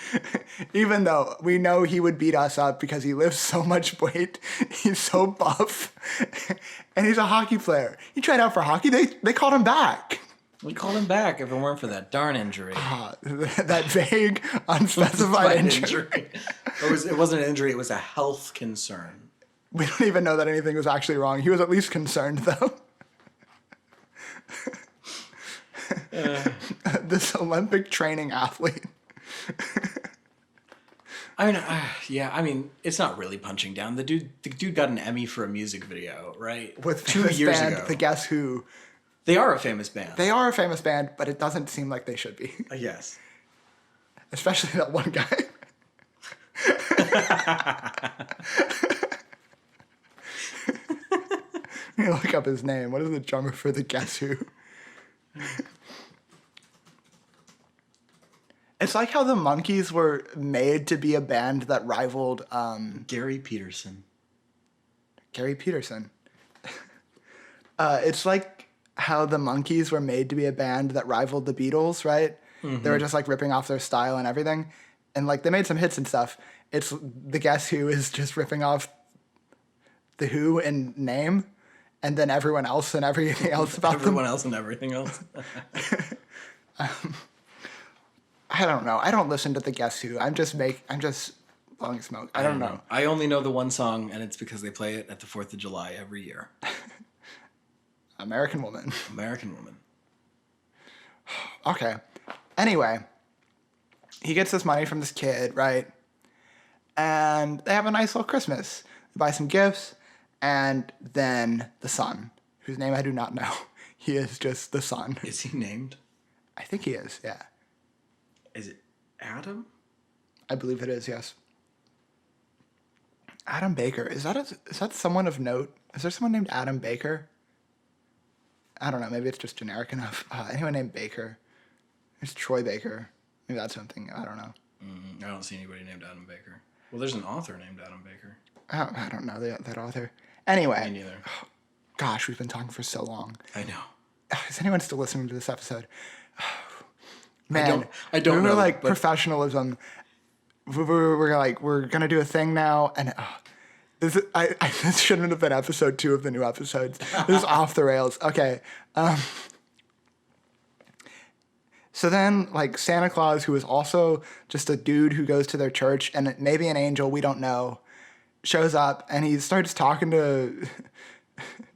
Even though we know he would beat us up because he lifts so much weight. He's so buff. And he's a hockey player. He tried out for hockey. They called him back. We called him back if it weren't for that darn injury. That vague, unspecified injury. It wasn't an injury, it was a health concern. We don't even know that anything was actually wrong. He was at least concerned, though. This Olympic training athlete. I mean, it's not really punching down. The dude got an Emmy for a music video, right? With 2 years band, ago. The Guess Who. They are a famous band. They are a famous band, but it doesn't seem like they should be. Yes. Especially that one guy. You look up his name. What is the drummer for the Guess Who? It's like how the Monkees were made to be a band that rivaled Gary Peterson. Gary Peterson. It's like how the Monkees were made to be a band that rivaled the Beatles, right? Mm-hmm. They were just like ripping off their style and everything. And like they made some hits and stuff. It's the Guess Who is just ripping off the Who in name, and then everyone else and everything else about everyone else and everything else. I don't know. I don't listen to the Guess Who. I'm just blowing smoke. I don't know. I only know the one song, and it's because they play it at the 4th of July every year. American Woman. American Woman. Okay. Anyway, he gets this money from this kid, right? And they have a nice little Christmas. They buy some gifts, and then the son, whose name I do not know. He is just the son. Is he named? I think he is, yeah. Is it Adam? I believe it is, yes. Adam Baker. Is that someone of note? Is there someone named Adam Baker? I don't know. Maybe it's just generic enough. Anyone named Baker? There's Troy Baker. Maybe that's something. I don't know. I don't see anybody named Adam Baker. Well, there's an author named Adam Baker. I don't know that author. Anyway. Me neither. Gosh, we've been talking for so long. I know. Is anyone still listening to this episode? Man, I don't know. We were like professionalism. We're gonna do a thing now, and this shouldn't have been episode 2 of the new episodes. This is off the rails. Okay. So then, like, Santa Claus, who is also just a dude who goes to their church, and maybe an angel, we don't know, shows up, and he starts talking to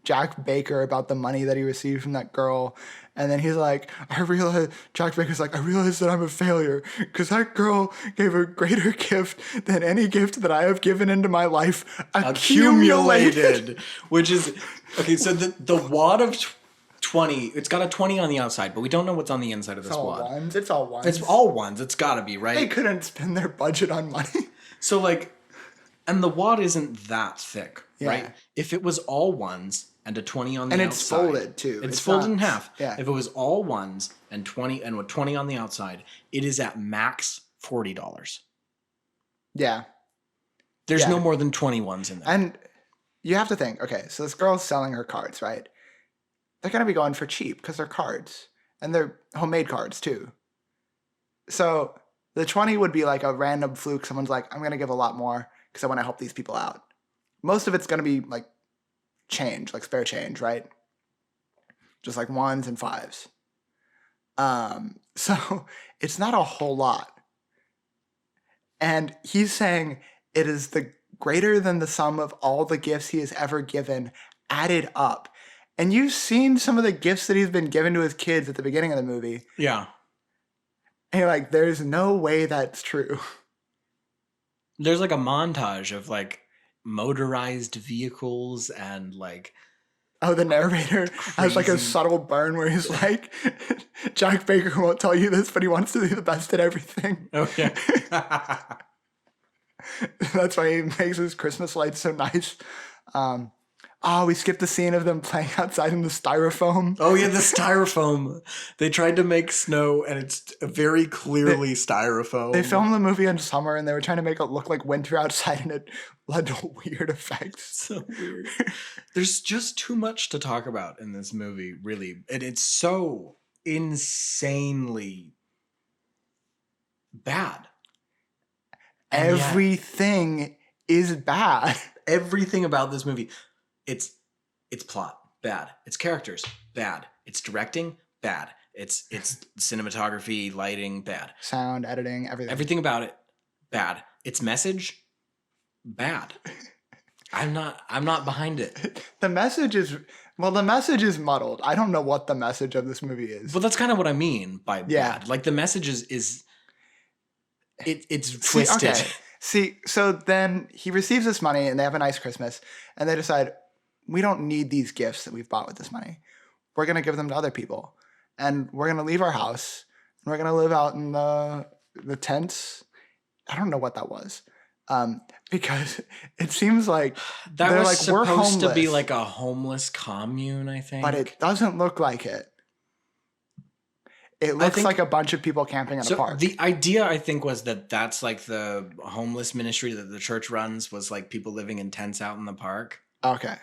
Jack Baker about the money that he received from that girl. And then he's like, Jack Baker's like, I realize that I'm a failure because that girl gave a greater gift than any gift that I have given into my life accumulated. Which is, okay, so the wad of 20, it's got a 20 on the outside, but we don't know what's on the inside of this wad. It's all ones. It's all ones. It's gotta be, right? They couldn't spend their budget on money. So like, and the wad isn't that thick, right? If it was all ones and a 20 on the outside. And it's folded too. It's folded in half. Yeah. If it was all ones and 20 and with 20 on the outside, it is at max $40. Yeah. There's no more than 20 ones in there. And you have to think, okay, so this girl's selling her cards, right? They're going to be going for cheap because they're cards. And they're homemade cards too. So the 20 would be like a random fluke. Someone's like, I'm going to give a lot more because I want to help these people out. Most of it's going to be like change, like spare change, right? Just like ones and fives. So it's not a whole lot. And he's saying it is the greater than the sum of all the gifts he has ever given added up. And you've seen some of the gifts that he's been given to his kids at the beginning of the movie. Yeah. And you're like, there's no way that's true. There's like a montage of like motorized vehicles and like... Oh, the narrator has like a subtle burn where he's like, Jack Baker won't tell you this, but he wants to be the best at everything. Oh, yeah. That's why he makes his Christmas lights so nice. Oh, we skipped the scene of them playing outside in the styrofoam. Oh yeah, the styrofoam. They tried to make snow, and it's very clearly styrofoam. They filmed the movie in summer, and they were trying to make it look like winter outside, and it led to weird effects. So weird. There's just too much to talk about in this movie, really. And it's so insanely bad. And yet, Everything is bad. everything about this movie, it's plot, bad. It's characters, bad. It's directing, bad. It's cinematography, lighting, bad. Sound, editing, everything. Everything about it, bad. Its message, bad. I'm not behind it. The message is muddled. I don't know what the message of this movie is. Well, that's kind of what I mean by bad. Like the message is it's twisted. See, so then he receives this money and they have a nice Christmas and they decide, we don't need these gifts that we've bought with this money. We're going to give them to other people. And we're going to leave our house and we're going to live out in the tents. I don't know what that was. Because it seems like that they're was like, supposed we're homeless, to be like a homeless commune, I think. but it doesn't look like it. It looks like a bunch of people camping in a park. The idea, I think, was that that's like the homeless ministry that the church runs, was like people living in tents out in the park. Okay.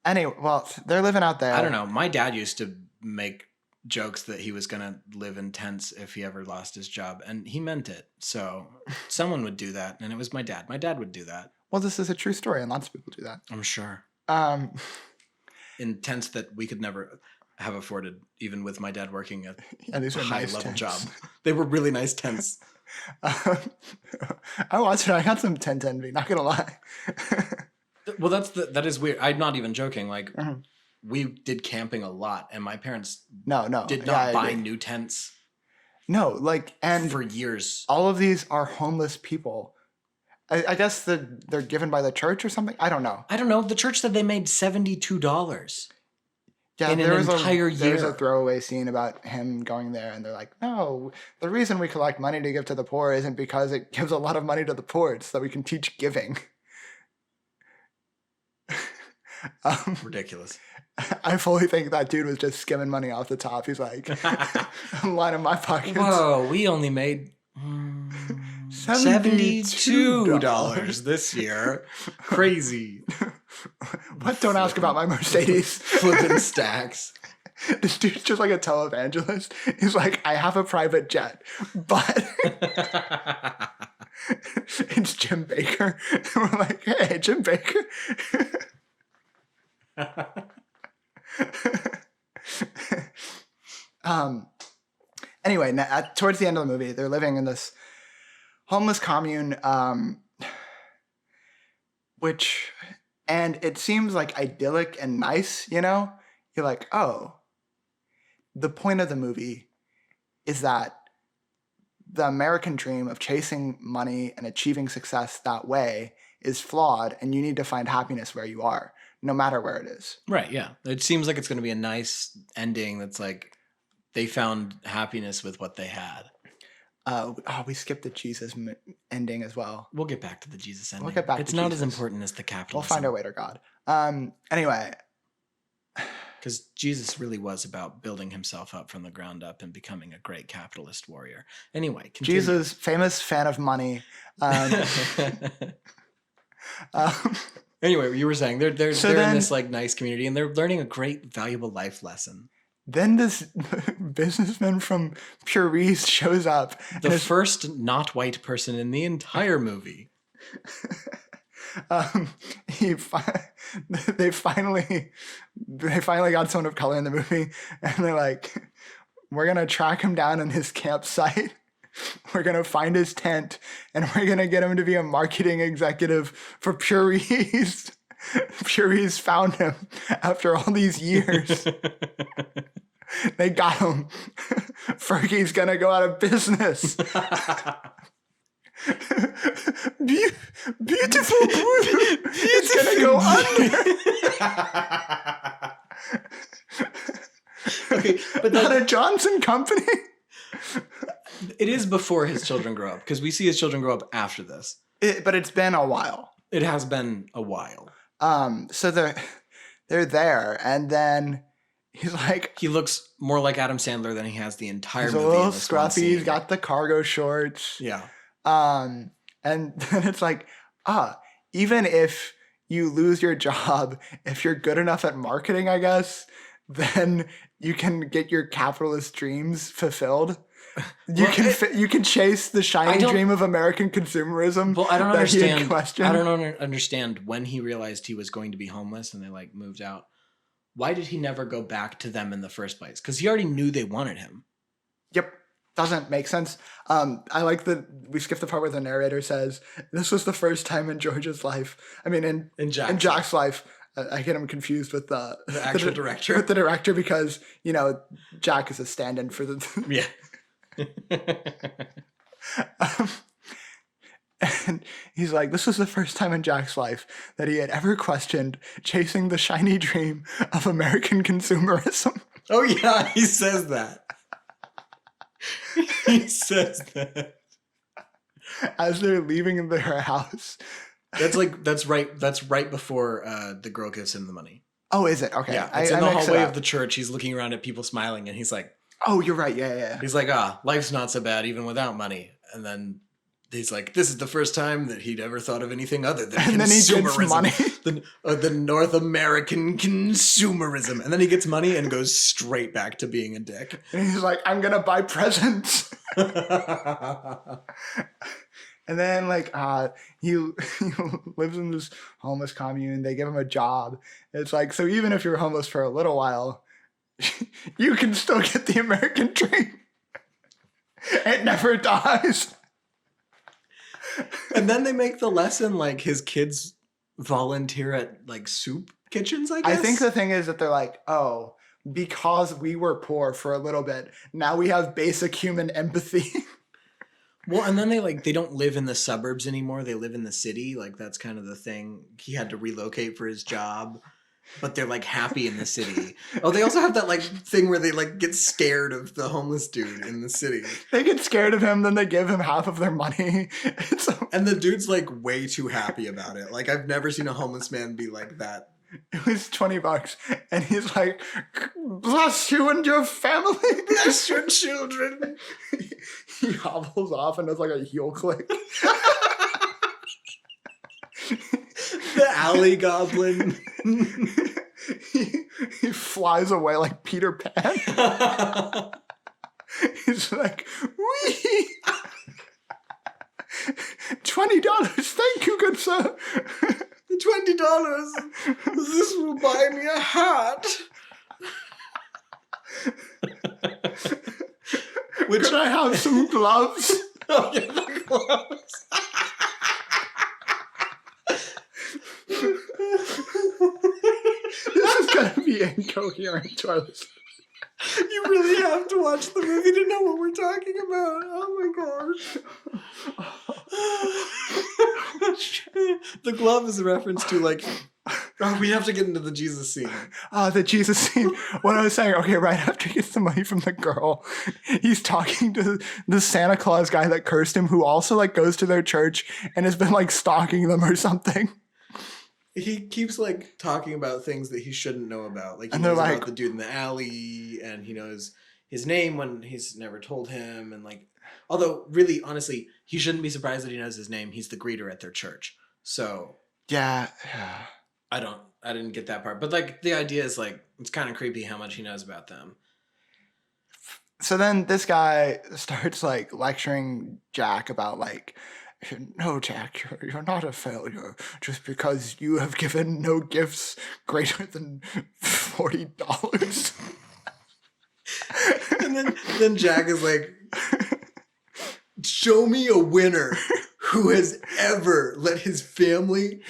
Anyway, well, they're living out there. I don't know. My dad used to make jokes that he was going to live in tents if he ever lost his job, and he meant it. So someone would do that, and it was my dad. My dad would do that. Well, this is a true story, and lots of people do that. I'm sure. In tents that we could never have afforded, even with my dad working a these are nice high-level tents. job. They were really nice tents. I watched it. I got some tent envy, not going to lie. Well, that is weird. I'm not even joking. Like, we did camping a lot, and my parents did not buy new tents. No, like, and for years. All of these are homeless people. I guess they're given by the church or something. I don't know. The church said they made $72. Yeah, in an entire year. There's a throwaway scene about him going there, and they're like, no, the reason we collect money to give to the poor isn't because it gives a lot of money to the poor. It's so that we can teach giving. Ridiculous. I fully think that dude was just skimming money off the top. He's like, I'm lining my pockets. Whoa, we only made $72 this year. Crazy. What? Don't ask about my Mercedes. Flipping stacks. This dude's just like a televangelist. He's like, I have a private jet, but it's Jim Baker. And we're like, hey, Jim Baker. Anyway, towards the end of the movie, they're living in this homeless commune, and it seems like idyllic and nice, you know? You're like, oh, the point of the movie is that the American dream of chasing money and achieving success that way is flawed, and you need to find happiness where you are, no matter where it is. Right, yeah. It seems like it's going to be a nice ending that's like they found happiness with what they had. We skipped the Jesus ending as well. We'll get back to the Jesus ending. We'll get back it's to not Jesus. as important as the capitalism. We'll find our way to God. Anyway. Because Jesus really was about building himself up from the ground up and becoming a great capitalist warrior. Anyway, continue. Jesus, famous fan of money. Anyway, you were saying they're in this like nice community and they're learning a great valuable life lesson. Then this businessman from Purees shows up. The first not white person in the entire movie. They finally got someone of color in the movie, and they're like, we're gonna track him down in his campsite. We're gonna find his tent, and we're gonna get him to be a marketing executive for Purees. Purees found him after all these years. They got him. Fergie's gonna go out of business. Beautiful Groot. It's gonna go under. Okay, but not a Johnson company. It is before his children grow up, because we see his children grow up after this. But it's been a while. It has been a while. So they're there, and then he's like, He looks more like Adam Sandler than he has the entire he's a movie. little in this one scruffy. He's scene. got the cargo shorts. Yeah. And then it's like, even if you lose your job, if you're good enough at marketing, I guess, then you can get your capitalist dreams fulfilled. You can chase the shiny dream of American consumerism. Well, I don't that understand. He had questioned. I don't understand when he realized he was going to be homeless and they like moved out. Why did he never go back to them in the first place? Because he already knew they wanted him. Yep. Doesn't make sense. I like that we skipped the part where the narrator says, this was the first time in George's life. I mean, in Jack's life. I get him confused with the actual director. With the director because, Jack is a stand-in for the... Yeah. And he's like, this was the first time in Jack's life that he had ever questioned chasing the shiny dream of American consumerism. Oh, yeah, he says that. He says that. As they're leaving their house. That's right before the girl gives him the money. Oh, is it? Okay. Yeah, it's in the hallway of the church. He's looking around at people smiling, and he's like, oh, you're right. Yeah. He's like, life's not so bad even without money. And then he's like, this is the first time that he'd ever thought of anything other than and consumerism. Then he gets money. The North American consumerism. And then he gets money and goes straight back to being a dick. And he's like, I'm going to buy presents. And then, he lives in this homeless commune. They give him a job. It's like, so even if you're homeless for a little while, you can still get the American dream. It never dies. And then they make the lesson like his kids volunteer at like soup kitchens, I guess. I think the thing is that they're like, oh, because we were poor for a little bit, now we have basic human empathy. Well, and then they don't live in the suburbs anymore. They live in the city. Like that's kind of the thing. He had to relocate for his job, but they're like happy in the city. Oh, they also have that like thing where they like get scared of the homeless dude in the city. They get scared of him, then they give him half of their money. And the dude's like way too happy about it. Like I've never seen a homeless man be like that. It was $20, and he's like, bless you and your family. Bless your children. He hobbles off and does like a heel click. The alley goblin. He flies away like Peter Pan. He's like, wee! $20. Thank you, good sir. $20. This will buy me a hat. Could I have some gloves? Oh, yeah, the gloves. This is going to be incoherent to our listeners. You really have to watch the movie to know what we're talking about. Oh my gosh. The glove is a reference to like, we have to get into the Jesus scene. The Jesus scene. What I was saying, okay, right after he gets the money from the girl, he's talking to the Santa Claus guy that cursed him, who also like goes to their church and has been like stalking them or something. He keeps like talking about things that he shouldn't know about. Like he knows about the dude in the alley, and he knows his name when he's never told him. And like, although really, honestly, he shouldn't be surprised that he knows his name. He's the greeter at their church. So yeah. I didn't get that part. But like the idea is like, it's kind of creepy how much he knows about them. So then this guy starts like lecturing Jack about like, no, Jack, you're not a failure just because you have given no gifts greater than $40. And then Jack is like, show me a winner who has ever let his family...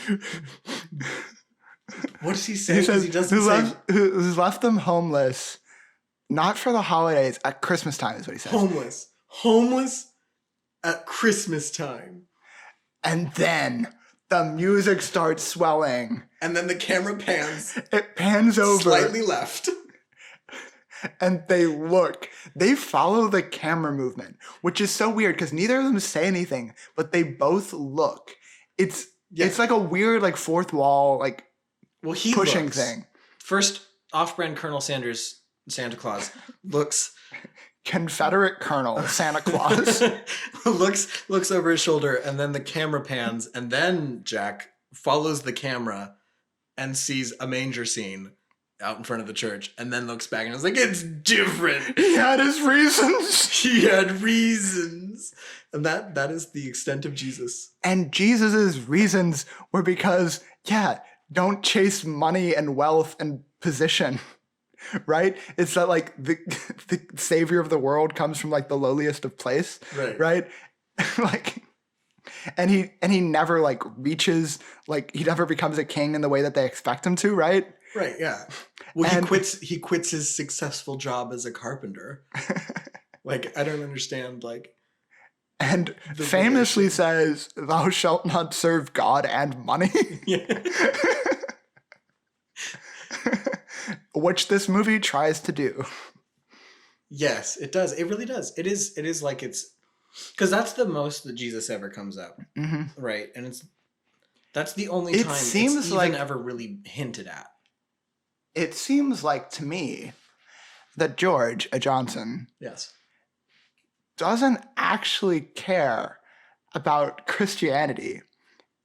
What does he say? He says, who's left them homeless, not for the holidays, at Christmas time is what he says. Homeless at Christmas time. And then the music starts swelling. And then the camera pans. It pans over. Slightly left. And they follow the camera movement, which is so weird because neither of them say anything, but they both look. It's like a weird like fourth wall, like Well, he pushing looks, thing. First, off-brand Colonel Sanders Santa Claus looks Confederate Colonel Santa Claus. looks over his shoulder, and then the camera pans, and then Jack follows the camera and sees a manger scene out in front of the church, and then looks back and is like, it's different. He had his reasons. He had reasons. And that is the extent of Jesus. And Jesus's reasons were because, don't chase money and wealth and position. Right? It's that like the savior of the world comes from like the lowliest of place. Right? Like, and he never like reaches, like he never becomes a king in the way that they expect him to, right? Right, yeah. Well, he quits his successful job as a carpenter. Like, I don't understand, like. And famously says, "Thou shalt not serve God and money." Yeah. Which this movie tries to do. Yes, it does. It really does. It is like it's, because that's the most that Jesus ever comes up, right? And that's the only time it's even ever really hinted at. It seems like to me that George A. Johnson, yes, doesn't actually care about Christianity.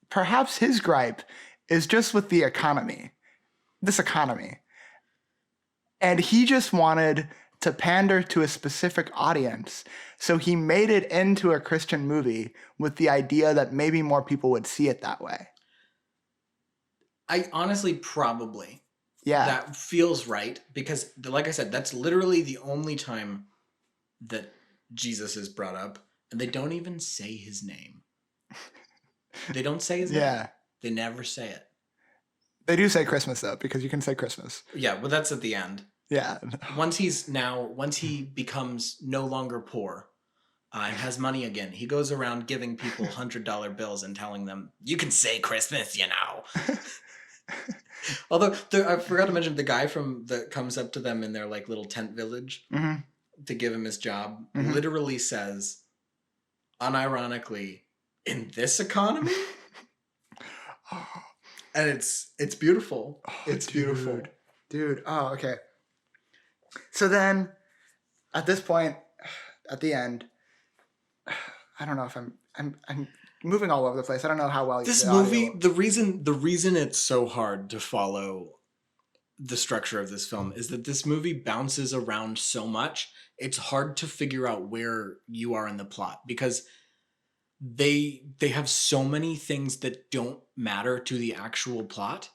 Perhaps his gripe is just with the economy, this economy. And he just wanted to pander to a specific audience. So he made it into a Christian movie with the idea that maybe more people would see it that way. I honestly probably. Yeah. That feels right, because like I said, that's literally the only time that Jesus is brought up, and they don't even say his name. They don't say his name. They never say it. They do say Christmas though, because you can say Christmas. Yeah, but that's at the end. Yeah. Once he becomes no longer poor and has money again, he goes around giving people $100 bills and telling them, you can say Christmas, you know. Although I forgot to mention the guy that comes up to them in their like little tent village to give him his job literally says, unironically, in this economy? And it's beautiful. It's beautiful. Dude. Oh, okay. So then at this point, at the end, I don't know if I'm moving all over the place. I don't know how well this movie, the reason it's so hard to follow the structure of this film is that this movie bounces around so much. It's hard to figure out where you are in the plot, because they have so many things that don't matter to the actual plot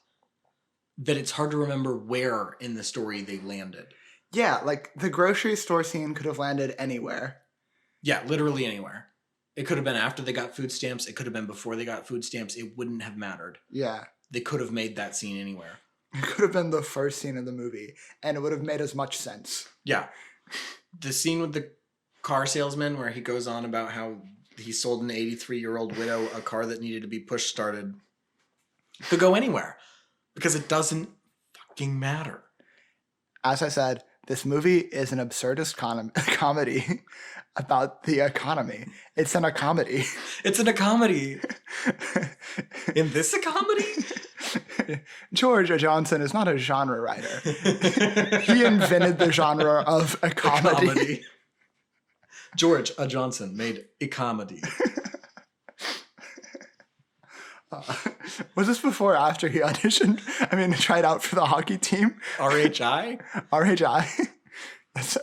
that it's hard to remember where in the story they landed. Yeah, like the grocery store scene could have landed anywhere. Yeah, literally anywhere. It could have been after they got food stamps. It could have been before they got food stamps. It wouldn't have mattered. Yeah. They could have made that scene anywhere. It could have been the first scene of the movie, and it would have made as much sense. Yeah. The scene with the car salesman where he goes on about how he sold an 83-year-old widow a car that needed to be push-started could go anywhere, because it doesn't fucking matter. As I said, this movie is an absurdist comedy about the economy. It's an comedy. It's a comedy. In this comedy? George A. Johnson is not a genre writer. He invented the genre of a comedy. George A. Johnson made a comedy. Was this before or after he auditioned? I mean, tried out for the hockey team? RHI? RHI? Is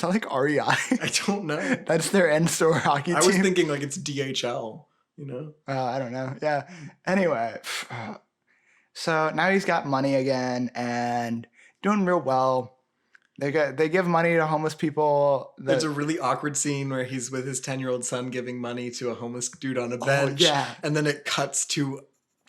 that like REI? I don't know. That's their in-store hockey team? I was thinking like it's DHL, you know? I don't know. Yeah. Anyway. So now he's got money again and doing real well. They give money to homeless people. There's a really awkward scene where he's with his 10-year-old son giving money to a homeless dude on a bench. Yeah. And then it cuts to...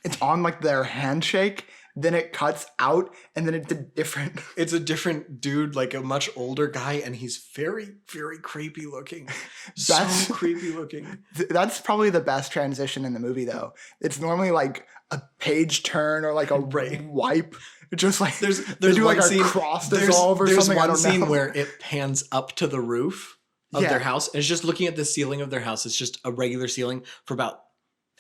It's on like their handshake. Then it cuts out, and then it's a different... It's a different dude, like a much older guy, and he's very, very creepy looking. So creepy looking. That's probably the best transition in the movie, though. It's normally like a page turn or like a wipe. Just like there's do one like scene, a cross dissolve or something. There's one scene where it pans up to the roof of their house, and it's just looking at the ceiling of their house. It's just a regular ceiling for about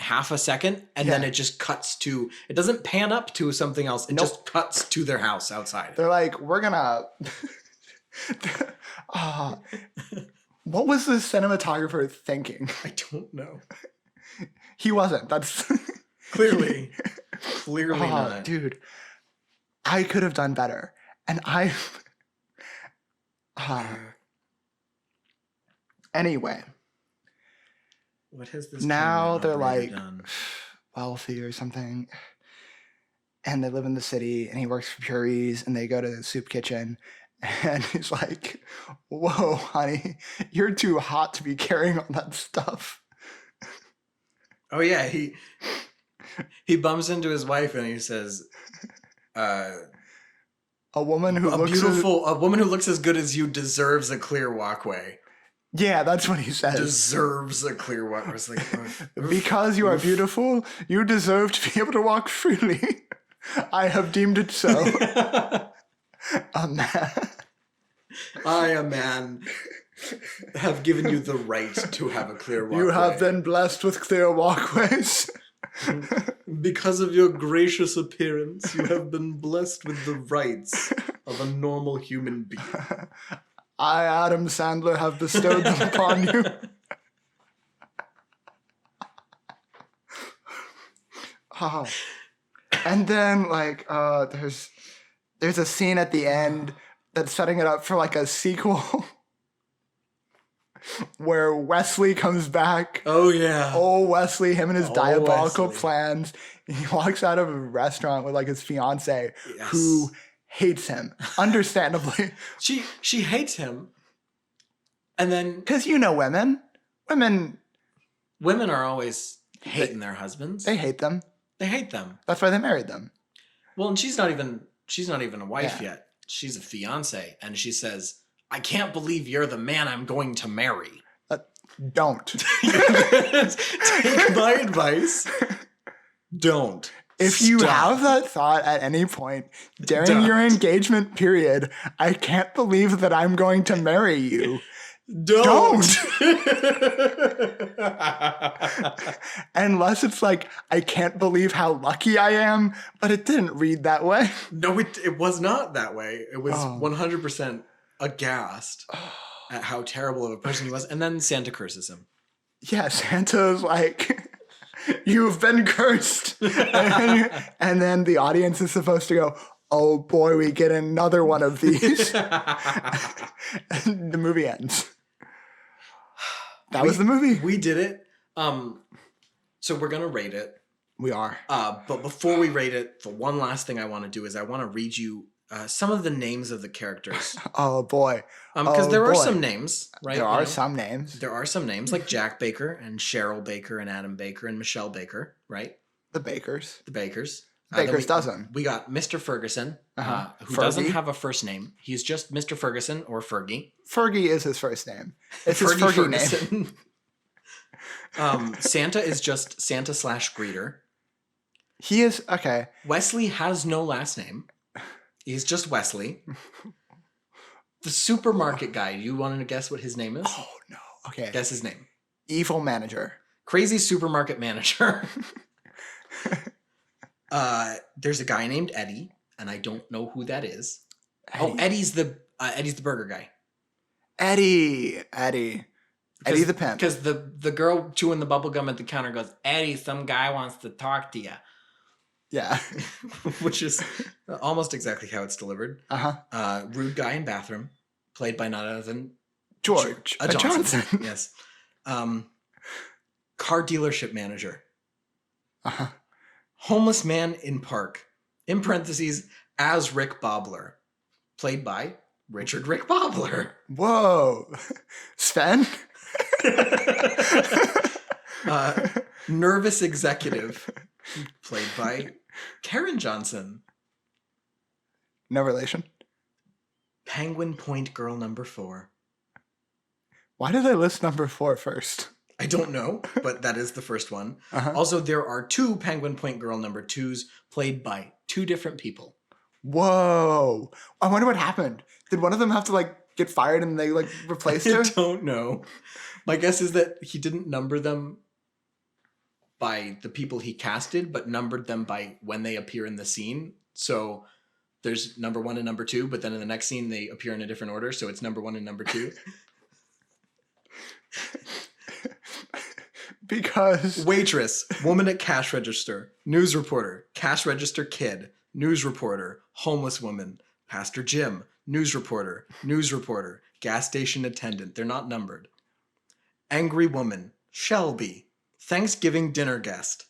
half a second, and then it just cuts to, it doesn't pan up to something else. It just cuts to their house outside. They're like, we're gonna. What was the cinematographer thinking? I don't know. He wasn't. That's Clearly not. Dude, I could have done better. And anyway. What has this now they're like done? wealthy or something. And they live in the city, and he works for Purie's, and they go to the soup kitchen. And he's like, whoa, honey, you're too hot to be carrying all that stuff. Oh, yeah. He bumps into his wife and he says, a woman who looks as good as you deserves a clear walkway. Yeah, that's what he says. Deserves a clear walkway. It's like, because you are beautiful, you deserve to be able to walk freely. I have deemed it so. A man. I, a man, have given you the right to have a clear walkway. You have been blessed with clear walkways. Because of your gracious appearance, you have been blessed with the rights of a normal human being. I, Adam Sandler, have bestowed them upon you. Oh. And then, like, there's a scene at the end that's setting it up for, like, a sequel where Wesley comes back. Oh, yeah. Oh, Wesley, him and his diabolical plans. He walks out of a restaurant with, like, his fiance, who hates him, understandably. She hates him. And then... Because you know women. Women are always hating their husbands. They hate them. They hate them. That's why they married them. Well, and she's not even a wife yet. She's a fiance. And she says, I can't believe you're the man I'm going to marry. Don't. Take my advice. Don't. If you have that thought at any point during your engagement period, I can't believe that I'm going to marry you. Don't. Unless it's like, I can't believe how lucky I am, but it didn't read that way. No, it was not that way. It was 100% aghast at how terrible of a person he was. And then Santa curses him. Yeah, Santa's like... You've been cursed. And then the audience is supposed to go, oh boy, we get another one of these. And the movie ends. That was the movie. We did it. So we're going to rate it. We are. But before we rate it, the one last thing I want to do is I want to read you some of the names of the characters. Oh boy. Because there are some names, right? There are some names. There are some names like Jack Baker and Cheryl Baker and Adam Baker and Michelle Baker, right? The Bakers. The Bakers. Baker's dozen. We got Mr. Ferguson, who doesn't have a first name. He's just Mr. Ferguson or Fergie. Fergie is his first name. It's his Fergie name. Santa is just Santa/greeter. He is, okay. Wesley has no last name. He's just Wesley. The supermarket guy, you want to guess what his name is? Oh, no. Okay. Guess his name. Evil manager. Crazy supermarket manager. There's a guy named Eddie, and I don't know who that is. Eddie. Oh, Eddie's the burger guy. Eddie the pimp. Because the girl chewing the bubble gum at the counter goes, Eddie, some guy wants to talk to you. Yeah. Which is almost exactly how it's delivered. Rude guy in bathroom, played by none other than George Johnson. Yes. Car dealership manager. Homeless man in park. In parentheses, as Rick Bobbler. Played by Richard Rick Bobbler. Whoa. Sven? Nervous executive. Played by Karen Johnson. No relation. Penguin Point girl number 4. Why did I list number 4 first? I don't know, but that is the first one. Also, there are 2 Penguin Point girl number 2s played by 2 different people. Whoa. I wonder what happened. Did one of them have to, like, get fired and they, like, replaced her? I don't know. My guess is that he didn't number them by the people he casted, but numbered them by when they appear in the scene. So there's number 1 and number 2, but then in the next scene they appear in a different order. So it's number 1 and number 2. Because Waitress, woman at cash register, news reporter, cash register kid, news reporter, homeless woman, Pastor Jim, news reporter, gas station attendant. They're not numbered. Angry woman, Shelby, Thanksgiving dinner guest.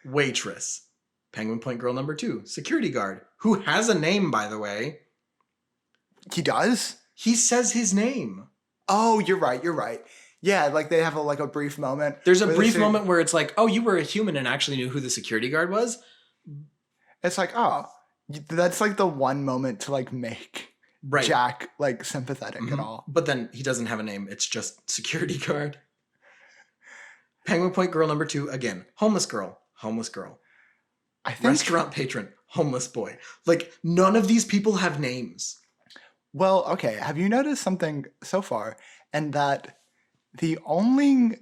Waitress, Penguin Point girl number 2, security guard, who has a name, by the way. he does? He says his name. Oh, you're right. Yeah, like they have a brief moment. There's a brief moment where it's like, oh, you were a human and actually knew who the security guard was. It's like, oh, that's like the one moment to like make Jack like sympathetic at all. But then he doesn't have a name. It's just security guard. Penguin Point girl number 2, again, homeless girl. I think Restaurant patron, homeless boy. Like, none of these people have names. Well, okay. Have you noticed something so far? And that the only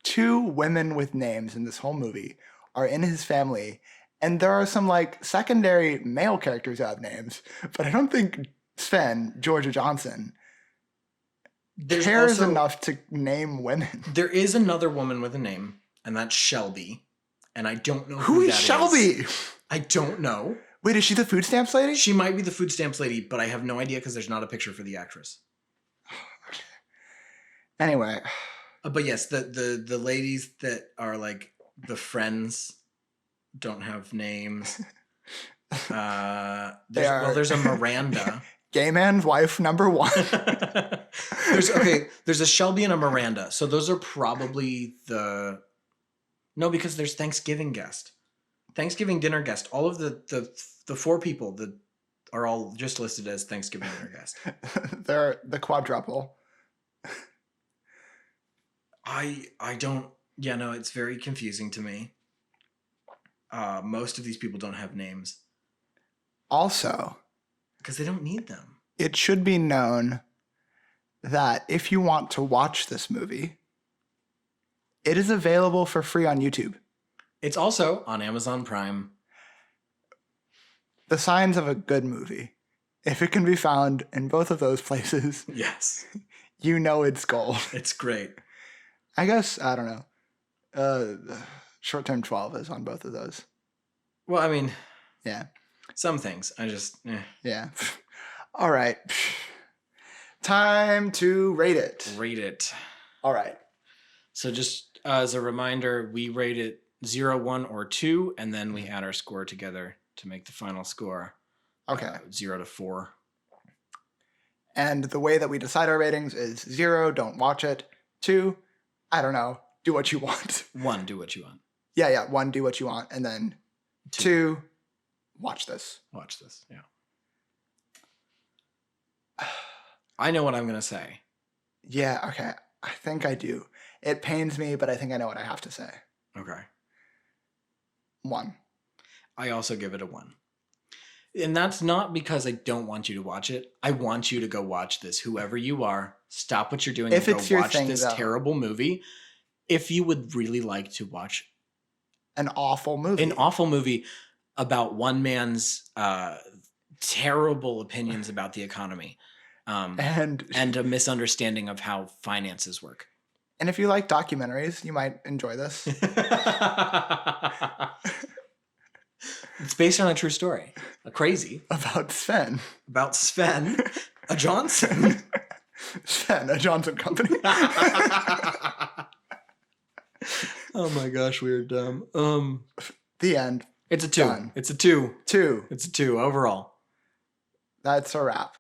2 women with names in this whole movie are in his family. And there are some like secondary male characters who have names. But I don't think Sven, Georgia Johnson, cares enough to name women. There is another woman with a name, and that's Shelby. And I don't know who is that Shelby? I don't know. Wait, is she the food stamps lady? She might be the food stamps lady, but I have no idea because there's not a picture for the actress. Anyway. But yes, the ladies that are like the friends don't have names. There's a Miranda. Gay man's wife number 1. There's a Shelby and a Miranda. So those are probably no, because there's Thanksgiving guest. Thanksgiving dinner guest. All of the 4 people that are all just listed as Thanksgiving dinner guest. They're the quadruple. I don't. Yeah, no, it's very confusing to me. Most of these people don't have names. Also, because they don't need them. It should be known that if you want to watch this movie, it is available for free on YouTube. It's also on Amazon Prime. The signs of a good movie. If it can be found in both of those places, yes, you know it's gold. It's great. I guess, I don't know. Short Term 12 is on both of those. Well, I mean, yeah. Some things. I just, Yeah. All right. Time to rate it. Rate it. All right. So just as a reminder, we rate it 0, 1, or 2, and then we add our score together to make the final score. Okay. 0 to 4. And the way that we decide our ratings is 0, don't watch it. 2, I don't know, do what you want. 1, do what you want. Yeah. 1, do what you want. And then 2, watch this. Watch this, yeah. I know what I'm going to say. Yeah, okay. I think I do. It pains me, but I think I know what I have to say. Okay. 1. I also give it a 1. And that's not because I don't want you to watch it. I want you to go watch this. Whoever you are, stop what you're doing and go watch this terrible movie. If you would really like to watch an awful movie about one man's terrible opinions about the economy and a misunderstanding of how finances work. And if you like documentaries, you might enjoy this. It's based on a true story. Crazy. About Sven. About Sven, a Johnson. Sven, a Johnson company. Oh my gosh, we are dumb. The end. It's a 2. Done. It's a 2. 2. It's a 2 overall. That's a wrap.